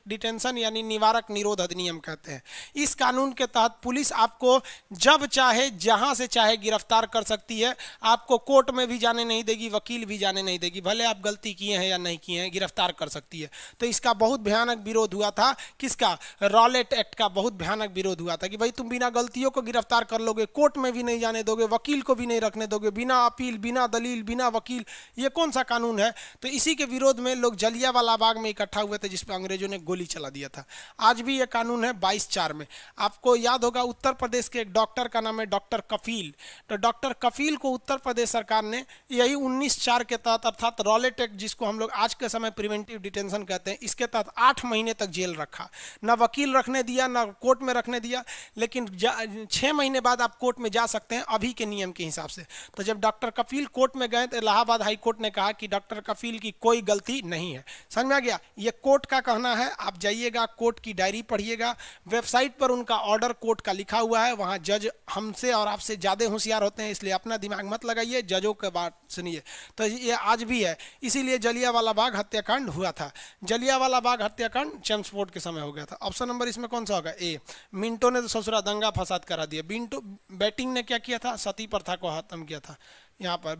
डिटेंशन यानी निवारक निरोध अधिनियम कहते हैं। इस कानून के तहत पुलिस आपको जब चाहे जहां से चाहे गिरफ्तार कर सकती है। आपको कोर्ट में भी जाने नहीं देगी, वकील भी जाने नहीं देगी, भले आप गलती किए हैं या नहीं किए हैं, गिरफ्तार कर सकती है। तो इसका बहुत भयानक विरोध हुआ था। किसका? रॉलेट एक्ट का बहुत भयानक विरोध हुआ था कि भाई तुम बिना गलतियों को गिरफ्तार कर लोगे, कोर्ट में भी नहीं जाने दोगे, वकील को भी नहीं रखने दोगे, बिना अपील, बिना दलील, बिना वकील, ये कौन सा कानून है? तो इसी के विरोध में लोग जलियांवाला बाग में इकट्ठा हुए थे, जिस पर अंग्रेजों ने गोली चला दिया था। आज भी ये कानून है 22/4 में। आपको याद होगा उत्तर प्रदेश के एक डॉक्टर का नाम है डॉक्टर कफील। तो डॉक्टर कफील को उत्तर प्रदेश सरकार ने यही 19/4 के तहत, अर्थात रॉलेट एक्ट जिसको हम लोग आज के समय प्रिवेंटिव डिटेंशन कहते हैं, इसके तहत 8 महीने तक जेल रखा। न वकील रखने दिया, न कोर्ट कोर्ट में रखने दिया, लेकिन 6 महीने बाद आप कोर्ट में जा सकते हैं अभी के नियम के हिसाब से। तो जब डॉक्टर कफील कोर्ट में गए तो इलाहाबाद हाई कोर्ट ने कहा कि डॉक्टर कफील की कोई गलती नहीं है। समझ में आ गया? ये कोर्ट का कहना है, आप जाइएगा कोर्ट की डायरी पढ़िएगा, वेबसाइट पर उनका ऑर्डर कोर्ट का लिखा हुआ है। वहाँ जज हमसे और आपसे ज़्यादा होशियार होते हैं, इसलिए अपना दिमाग मत लगाइए, जजों के बात सुनिए। तो ये आज भी है, इसीलिए जलियांवाला बाग हत्याकांड हुआ था। जलियांवाला बाग हत्याकांड चेम्सफोर्ड के समय हो गया था। ऑप्शन नंबर इसमें कौन सा होगा? ए। मिंटो ने तो ससुरा दंगा फसाद करा दिया। बैटिंग ने क्या किया था? सती प्रथा को खत्म किया था। यहाँ पर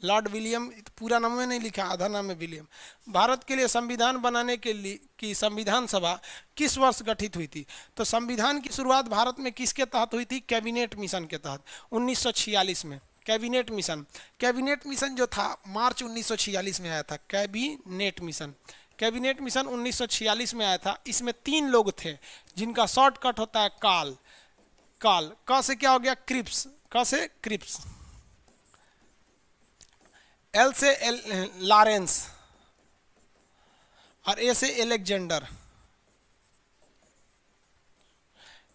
लॉर्ड विलियम, पूरा नाम में नहीं लिखा, आधा नाम है विलियम। भारत के लिए संविधान बनाने के लिए की संविधान सभा किस वर्ष गठित हुई थी? तो संविधान की शुरुआत भारत में किसके तहत हुई थी? कैबिनेट मिशन के तहत 1946 में। कैबिनेट मिशन जो था मार्च 1946 में आया था। कैबिनेट मिशन 1946 में आया था। इसमें 3 लोग थे जिनका शॉर्टकट होता है काल। क से क्या हो गया? क्रिप्स। क से क्रिप्स। एल से लॉरेंस और ए से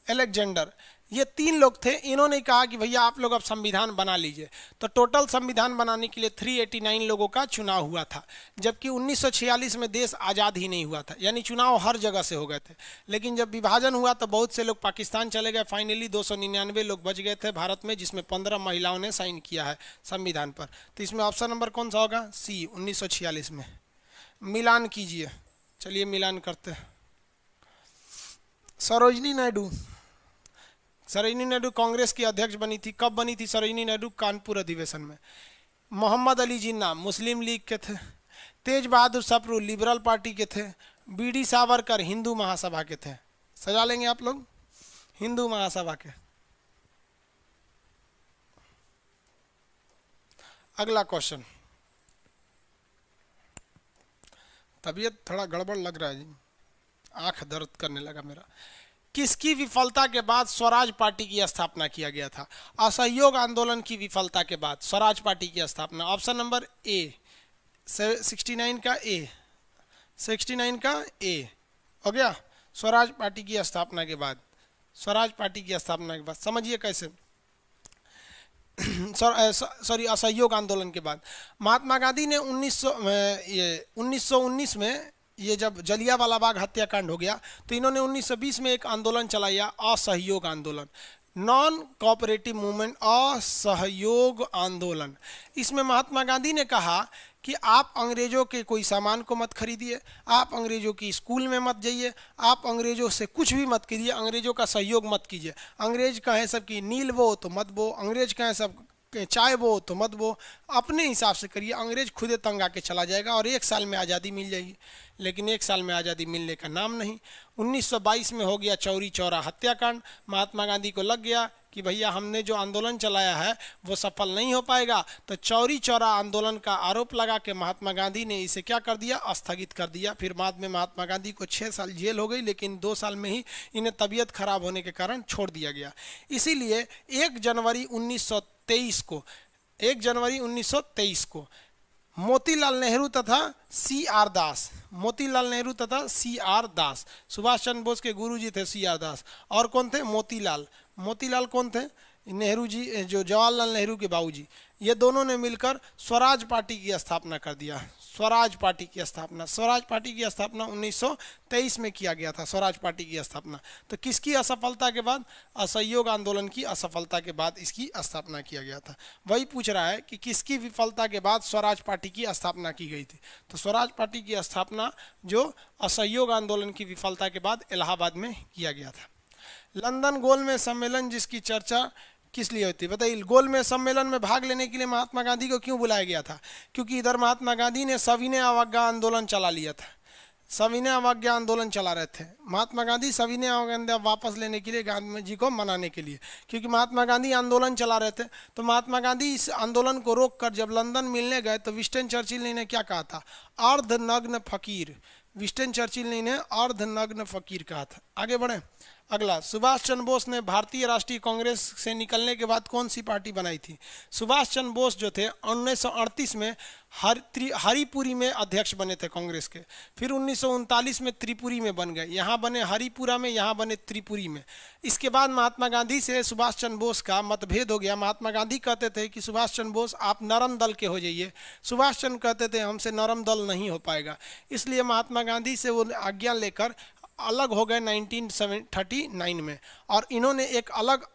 एलेक्जेंडर। ये 3 लोग थे। इन्होंने कहा कि भैया आप लोग अब संविधान बना लीजिए। तो टोटल संविधान बनाने के लिए 389 लोगों का चुनाव हुआ था, जबकि 1946 में देश आज़ाद ही नहीं हुआ था, यानी चुनाव हर जगह से हो गए थे। लेकिन जब विभाजन हुआ तो बहुत से लोग पाकिस्तान चले गए। फाइनली 299 लोग बच गए थे भारत में, जिसमें 15 महिलाओं ने साइन किया है संविधान पर। तो इसमें ऑप्शन नंबर कौन सा होगा? सी, 1946 में। मिलान कीजिए, चलिए मिलान करते हैं। सरोजिनी नायडू कांग्रेस की अध्यक्ष बनी थी। कब बनी थी सरोजिनी नायडू? कानपुर अधिवेशन में। मोहम्मद अली जिन्ना मुस्लिम लीग के थे। तेज बहादुर सप्रू लिबरल पार्टी के थे। बीडी सावरकर हिंदू महासभा के थे। सजा लेंगे आप लोग, हिंदू महासभा के। अगला क्वेश्चन, तबीयत थोड़ा गड़बड़ लग रहा है जी, आंख दर्द करने लगा मेरा। किसकी विफलता के बाद स्वराज पार्टी की स्थापना किया गया था? असहयोग आंदोलन की विफलता के बाद स्वराज पार्टी की स्थापना। ऑप्शन नंबर ए, 69 का ए, 69 का ए हो गया। स्वराज पार्टी की स्थापना के बाद, समझिए कैसे। असहयोग आंदोलन के बाद महात्मा गांधी ने 1919 में, ये जब जलियांवाला बाग हत्याकांड हो गया तो इन्होंने 1920 में एक आंदोलन चलाया, असहयोग आंदोलन, नॉन कोऑपरेटिव मूवमेंट, असहयोग आंदोलन। इसमें महात्मा गांधी ने कहा कि आप अंग्रेजों के कोई सामान को मत खरीदिए, आप अंग्रेजों की स्कूल में मत जाइए, आप अंग्रेजों से कुछ भी मत कीजिए, अंग्रेजों का सहयोग मत कीजिए। अंग्रेज कहें सब की नील बो तो मत बो, अंग्रेज कहें सब चाय बो तो मत बो, अपने हिसाब से करिए। अंग्रेज खुदे तंग आके चला जाएगा और 1 साल में आज़ादी मिल जाएगी। लेकिन 1 साल में आज़ादी मिलने का नाम नहीं। 1922 में हो गया चौरी चौरा हत्याकांड। महात्मा गांधी को लग गया कि भैया हमने जो आंदोलन चलाया है वो सफल नहीं हो पाएगा, तो चौरी चौरा आंदोलन का आरोप लगा के महात्मा गांधी ने इसे क्या कर दिया? स्थगित कर दिया। फिर बाद में महात्मा गांधी को 6 साल जेल हो गई, लेकिन 2 साल में ही इन्हें तबीयत खराब होने के कारण छोड़ दिया गया। इसीलिए 1 जनवरी 1923 को मोतीलाल नेहरू तथा C.R. दास, सुभाष चंद्र बोस के गुरुजी थे C.R. दास, और कौन थे? मोतीलाल कौन थे? नेहरू जी, जो जवाहरलाल नेहरू के बाबूजी। ये दोनों ने मिलकर स्वराज पार्टी की स्थापना कर दिया। स्वराज पार्टी की स्थापना 1923 में किया गया था। स्वराज पार्टी की स्थापना तो किसकी असफलता के बाद? असहयोग आंदोलन की असफलता के बाद इसकी स्थापना किया गया था। वही पूछ रहा है कि किसकी विफलता के बाद स्वराज पार्टी की स्थापना की गई थी। तो स्वराज पार्टी की स्थापना जो असहयोग आंदोलन की विफलता के बाद इलाहाबाद में किया गया था। लंदन गोलमेज सम्मेलन जिसकी चर्चा किस लिए होती है बताइए? गोलमेज सम्मेलन में भाग लेने के लिए महात्मा गांधी को क्यों बुलाया गया था? क्योंकि इधर महात्मा गांधी ने सविनय अवज्ञा आंदोलन चला लिया था। सविनय अवज्ञा आंदोलन चला रहे थे महात्मा गांधी, सविनय अवज्ञा वापस लेने के लिए गांधी जी को मनाने के लिए, क्योंकि महात्मा गांधी आंदोलन चला रहे थे। तो महात्मा गांधी इस आंदोलन को रोककर जब लंदन मिलने गए तो विंस्टन चर्चिल ने इन्हें क्या कहा था? अर्धनग्न फकीर। विंस्टन चर्चिल ने इन्हें अर्धनग्न फकीर कहा था। आगे बढ़े, अगला, सुभाष चंद्र बोस ने भारतीय राष्ट्रीय कांग्रेस से निकलने के बाद कौन सी पार्टी बनाई थी? सुभाष चंद्र बोस जो थे 1938 में हरिपुरी में अध्यक्ष बने थे कांग्रेस के, फिर 1939 में त्रिपुरी में बन गए, यहाँ बने हरिपुरा में, यहाँ बने त्रिपुरी में। इसके बाद महात्मा गांधी से सुभाष चंद्र बोस का मतभेद हो गया। महात्मा गांधी कहते थे कि सुभाष चंद्र बोस आप नरम दल के हो जाइए, सुभाष चंद्र कहते थे हमसे नरम दल नहीं हो पाएगा, इसलिए महात्मा गांधी से वो आज्ञा लेकर अलग हो गए 1939 में, और इन्होंने एक अलग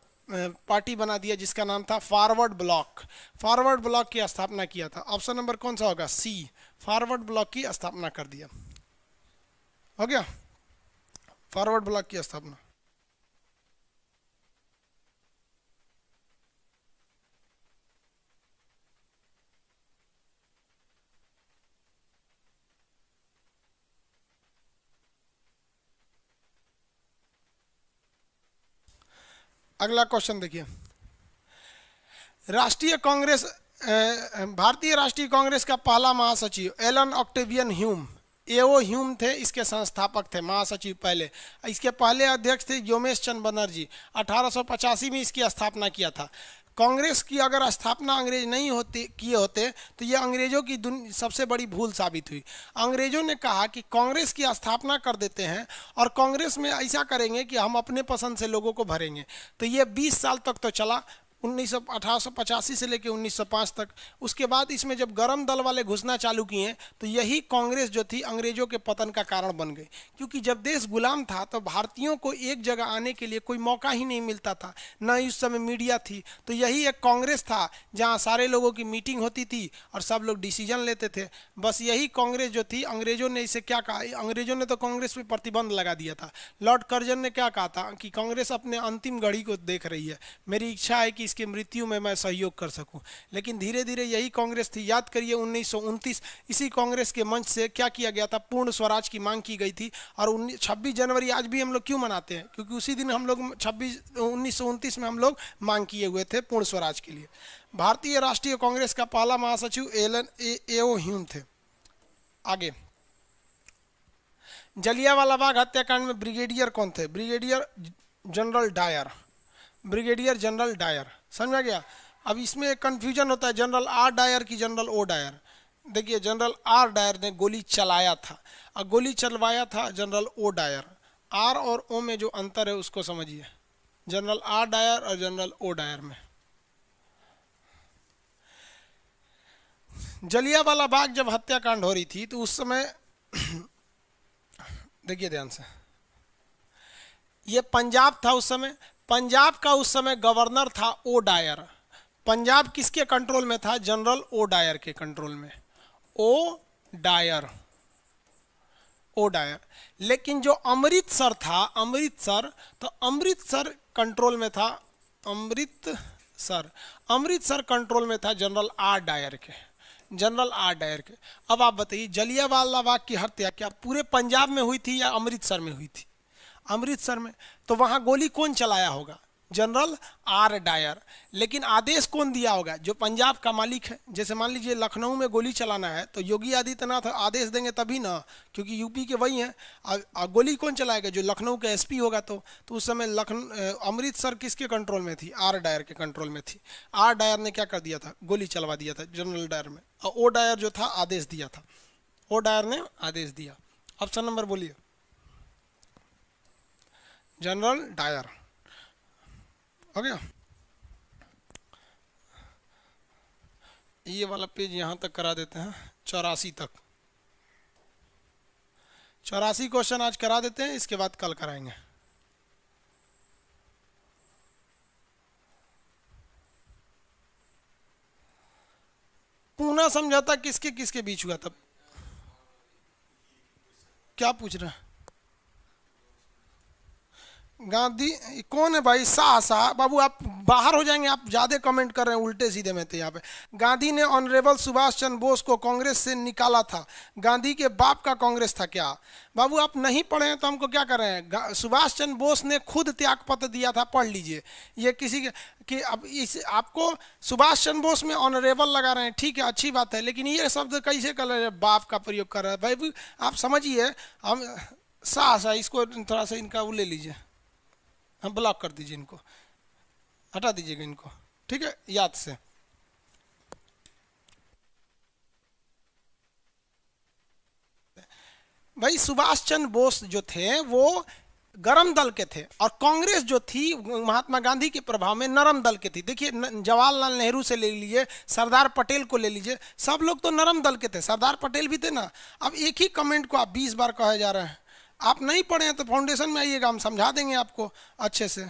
पार्टी बना दिया जिसका नाम था फॉरवर्ड ब्लॉक। फॉरवर्ड ब्लॉक की स्थापना किया था। ऑप्शन नंबर कौन सा होगा? सी, फॉरवर्ड ब्लॉक की स्थापना कर दिया। हो गया, फॉरवर्ड ब्लॉक की स्थापना। अगला क्वेश्चन देखिए, राष्ट्रीय कांग्रेस भारतीय राष्ट्रीय कांग्रेस का पहला महासचिव एलन ऑक्टेवियन ह्यूम, एओ ह्यूम थे, इसके संस्थापक थे, महासचिव पहले। इसके पहले अध्यक्ष थे योमेश चंद्र बनर्जी, 1885 में इसकी स्थापना किया था। कांग्रेस की अगर स्थापना अंग्रेज नहीं किए होते तो ये अंग्रेजों की सबसे बड़ी भूल साबित हुई। अंग्रेजों ने कहा कि कांग्रेस की स्थापना कर देते हैं और कांग्रेस में ऐसा करेंगे कि हम अपने पसंद से लोगों को भरेंगे। तो ये 20 साल तक तो चला, 1885 से लेकर 1905 तक। उसके बाद इसमें जब गरम दल वाले घुसना चालू किए तो यही कांग्रेस जो थी अंग्रेजों के पतन का कारण बन गई, क्योंकि जब देश गुलाम था तो भारतीयों को एक जगह आने के लिए कोई मौका ही नहीं मिलता था, न उस समय मीडिया थी। तो यही एक कांग्रेस था जहां सारे लोगों की मीटिंग होती थी और सब लोग डिसीजन लेते थे। बस यही कांग्रेस जो थी, अंग्रेजों ने इसे क्या कहा, अंग्रेजों ने तो कांग्रेस पे प्रतिबंध लगा दिया था। लॉर्ड कर्जन ने क्या कहा था कि कांग्रेस अपने अंतिम घड़ी को देख रही है, मेरी इच्छा है कि इसके मृत्यु में मैं सहयोग कर सकूं। लेकिन धीरे धीरे यही कांग्रेस थी। याद करिए 1929 इसी कांग्रेस के मंच से क्या किया गया था, पूर्ण स्वराज की मांग की गई थी। और 26 जनवरी आज भी हम लोग क्यों मनाते हैं? क्योंकि उसी दिन हम लोग 1929 में हम लोग मांग किए हुए थे पूर्ण स्वराज के लिए। भारतीय राष्ट्रीय कांग्रेस का पहला महासचिव एओ ह्यूम थे। आगे, जलियांवाला बाग हत्याकांड में ब्रिगेडियर कौन थे? Brigadier general Dyer, brigadier general Dyer. समझ में गया? अब इसमें एक कंफ्यूजन होता है, जनरल आर डायर की जनरल ओ डायर। देखिए, जनरल आर डायर ने गोली चलाया था और गोली चलवाया था जनरल ओ डायर। आर और ओ में जो अंतर है उसको समझिए, जनरल आर डायर और जनरल ओ डायर में। जलियांवाला बाग जब हत्याकांड हो रही थी तो उस समय देखिए ध्यान से, ये पंजाब था उस समय। पंजाब का उस समय गवर्नर था ओ डायर। पंजाब किसके कंट्रोल में था? जनरल ओ डायर के कंट्रोल में। O Dyer, O Dyer. लेकिन जो अमृतसर था, अमृतसर, तो अमृतसर कंट्रोल में था, अमृतसर कंट्रोल में था जनरल आर डायर के, जनरल आर डायर के। अब आप बताइए, जलियांवाला बाग की हत्या क्या पूरे पंजाब में हुई थी या अमृतसर में हुई थी? अमृतसर में। तो वहां गोली कौन चलाया होगा? General R Dyer. लेकिन आदेश कौन दिया होगा? जो पंजाब का मालिक है। जैसे मान लीजिए लखनऊ में गोली चलाना है तो योगी आदित्यनाथ आदेश देंगे तभी ना, क्योंकि यूपी के वही हैं। गोली कौन चलाएगा? जो लखनऊ का एसपी होगा। तो उस समय अमृतसर किसके कंट्रोल में थी? आर डायर के कंट्रोल में थी। आर डायर ने क्या कर दिया था? गोली चलवा दिया था जनरल डायर में। और ओ डायर जो था आदेश दिया था, ओ डायर ने आदेश दिया। ऑप्शन नंबर बोलिए। General Dyer. हो गया? ये वाला पेज यहां तक करा देते हैं, 84 तक। 84 क्वेश्चन आज करा देते हैं, इसके बाद कल कराएंगे। पूना समझौता किसके किसके बीच हुआ था? क्या पूछ रहे हैं? गांधी कौन है भाई? शाह बाबू, आप बाहर हो जाएंगे, आप ज्यादा कमेंट कर रहे हैं उल्टे सीधे में। तो यहाँ पे गांधी ने ऑनरेबल सुभाष चंद्र बोस को कांग्रेस से निकाला था। गांधी के बाप का कांग्रेस था क्या? बाबू आप नहीं पढ़े हैं तो हमको क्या कर रहे हैं? सुभाष चंद्र बोस ने खुद त्यागपत्र दिया था, पढ़ लीजिए। ये किसी के कि अब इस आपको सुभाष चंद्र बोस में ऑनरेबल लगा रहे हैं, ठीक है, अच्छी बात है, लेकिन ये शब्द कैसे कर रहे हैं? बाप का प्रयोग कर रहे हैं भाई। आप समझिए, हम शाह इसको थोड़ा सा इनका वो ले लीजिए, हाँ ब्लॉक कर दीजिए इनको, हटा दीजिएगा इनको, ठीक है, याद से। भाई सुभाष चंद्र बोस जो थे वो गरम दल के थे, और कांग्रेस जो थी महात्मा गांधी के प्रभाव में नरम दल के थी। देखिए जवाहरलाल नेहरू से ले लीजिए, सरदार पटेल को ले लीजिए, सब लोग तो नरम दल के थे, सरदार पटेल भी थे ना। अब एक ही कमेंट को आप 20 बार कहे जा रहे हैं, आप नहीं पढ़े हैं तो फाउंडेशन में आइएगा, हम समझा देंगे आपको अच्छे से।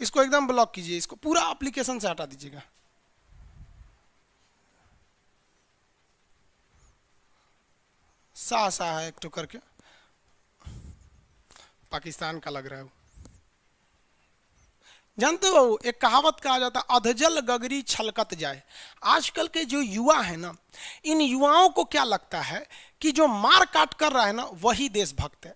इसको एकदम ब्लॉक कीजिए, इसको पूरा एप्लीकेशन से हटा दीजिएगा। सा है एक तो करके, पाकिस्तान का लग रहा है वो। जानते हो एक कहावत कहा जाता है, अधजल गगरी छलकत जाए। आजकल के जो युवा है ना, इन युवाओं को क्या लगता है कि जो मार काट कर रहा है ना वही देशभक्त है।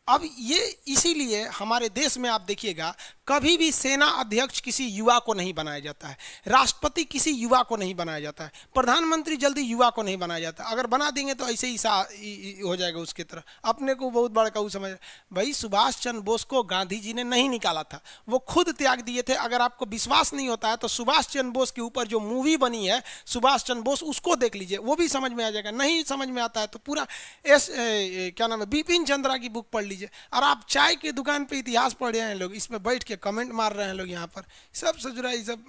अब ये इसीलिए हमारे देश में आप देखिएगा कभी भी सेना अध्यक्ष किसी युवा को नहीं बनाया जाता है, राष्ट्रपति किसी युवा को नहीं बनाया जाता है, प्रधानमंत्री जल्दी युवा को नहीं बनाया जाता। अगर बना देंगे तो ऐसे ही हो जाएगा उसकी तरह, अपने को बहुत बड़ा कहू समझ। भाई सुभाष चंद्र बोस को गांधी जी ने नहीं निकाला था, वो खुद त्याग दिए थे। अगर आपको विश्वास नहीं होता है तो सुभाष चंद्र बोस के ऊपर जो मूवी बनी है सुभाष चंद्र बोस, उसको देख लीजिए, वो भी समझ में आ जाएगा। नहीं समझ में आता है तो पूरा क्या नाम है, बिपिन चंद्रा की बुक पढ़ लीजिए। और आप चाय की दुकान पे इतिहास पढ़ रहे हैं लोग, इसमें बैठ के कमेंट मार रहे हैं लोग यहाँ पर, सब सोच रहा है सब।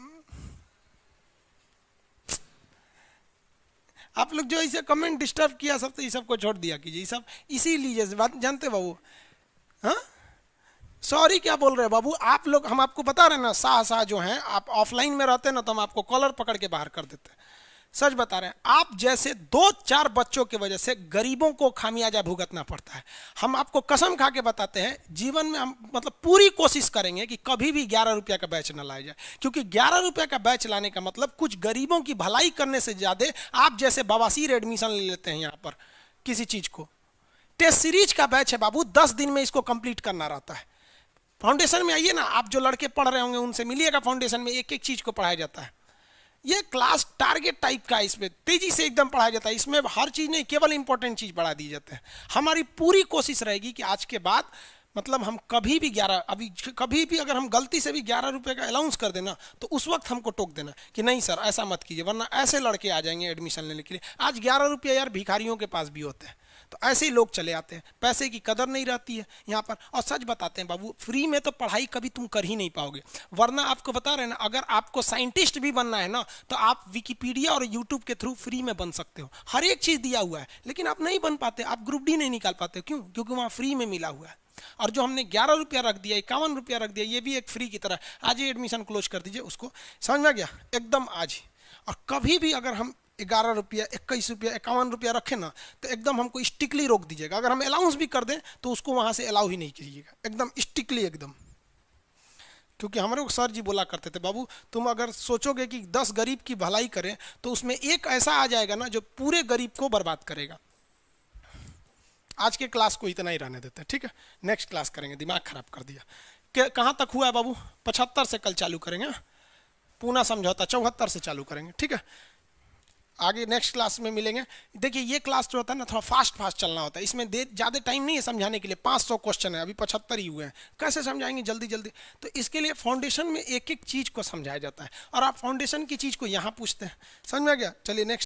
आप लोग जो ऐसे कमेंट डिस्टर्ब किया सब, तो ये सब को छोड़ दिया कीजिए, ये सब इसीलिए बात जानते बाबू। हाँ सॉरी क्या बोल रहे हैं बाबू आप लोग, हम आपको बता रहे हैं ना, साह जो हैं, आप ऑफलाइन में रहते हैं ना तो हम आपको कॉलर पकड़ के बाहर कर देते हैं। सच बता रहे हैं, आप जैसे 2-4 बच्चों की वजह से गरीबों को खामियाजा भुगतना पड़ता है। हम आपको कसम खा के बताते हैं, जीवन में हम मतलब पूरी कोशिश करेंगे कि कभी भी 11 रुपया का बैच न लाया जाए, क्योंकि 11 रुपये का बैच लाने का मतलब कुछ गरीबों की भलाई करने से ज़्यादा आप जैसे बवासीर एडमिशन ले लेते हैं यहाँ पर किसी चीज़ को। टेस्ट सीरीज का बैच है बाबू, 10 दिन में इसको कंप्लीट करना रहता है। फाउंडेशन में आइए ना, आप जो लड़के पढ़ रहे होंगे उनसे मिलिएगा, फाउंडेशन में एक एक चीज़ को पढ़ाया जाता है। ये क्लास टारगेट टाइप का है, इसमें तेजी से एकदम पढ़ाया जाता है, इसमें हर चीज़ नहीं केवल इंपॉर्टेंट चीज़ पढ़ा दी जाते हैं। हमारी पूरी कोशिश रहेगी कि आज के बाद मतलब हम कभी भी 11 अभी कभी भी अगर हम गलती से भी 11 रुपये का अलाउंस कर देना तो उस वक्त हमको टोक देना कि नहीं सर ऐसा मत कीजिए, वरना ऐसे लड़के आ जाएंगे एडमिशन लेने के लिए। आज 11 रुपये यार भिखारियों के पास भी होते हैं, तो ऐसे ही लोग चले आते हैं, पैसे की कदर नहीं रहती है यहाँ पर। और सच बताते हैं बाबू, फ्री में तो पढ़ाई कभी तुम कर ही नहीं पाओगे, वरना आपको बता रहे हैं ना, अगर आपको साइंटिस्ट भी बनना है ना तो आप विकिपीडिया और यूट्यूब के थ्रू फ्री में बन सकते हो, हर एक चीज़ दिया हुआ है, लेकिन आप नहीं बन पाते, आप ग्रुप डी नहीं निकाल पाते। क्यों? क्योंकि वहाँ फ्री में मिला हुआ है। और जो हमने 11 रुपया रख दिया, 51 रुपया रख दिया, ये भी एक फ्री की तरह। आज ही एडमिशन क्लोज कर दीजिए उसको, समझ में आ गया एकदम आज ही। और कभी भी अगर हम 11 रुपया, 21 रुपया, 51 रुपया रखें ना तो एकदम हमको स्टिकली रोक दीजिएगा। अगर हम अलाउंस भी कर दें तो उसको वहाँ से अलाउ ही नहीं कीजिएगा, एकदम स्टिकली एकदम। क्योंकि हमारे सर जी बोला करते थे, बाबू तुम अगर सोचोगे कि 10 गरीब की भलाई करें तो उसमें एक ऐसा आ जाएगा ना जो पूरे गरीब को बर्बाद करेगा। आज के क्लास को इतना ही रहने देते हैं, ठीक है, नेक्स्ट क्लास करेंगे, दिमाग खराब कर दिया। कहाँ तक हुआ है बाबू? 75 से कल चालू करेंगे, पूना समझौता 74 से चालू करेंगे, ठीक है। आगे नेक्स्ट क्लास में मिलेंगे। देखिए ये क्लास जो होता है ना थोड़ा फास्ट चलना होता है, इसमें ज़्यादा टाइम नहीं है समझाने के लिए। 500 क्वेश्चन है, अभी 75 ही हुए हैं, कैसे समझाएंगे जल्दी जल्दी? तो इसके लिए फाउंडेशन में एक एक चीज़ को समझाया जाता है, और आप फाउंडेशन की चीज़ को यहाँ पूछते हैं। समझ में आ गया? चलिए नेक्स्ट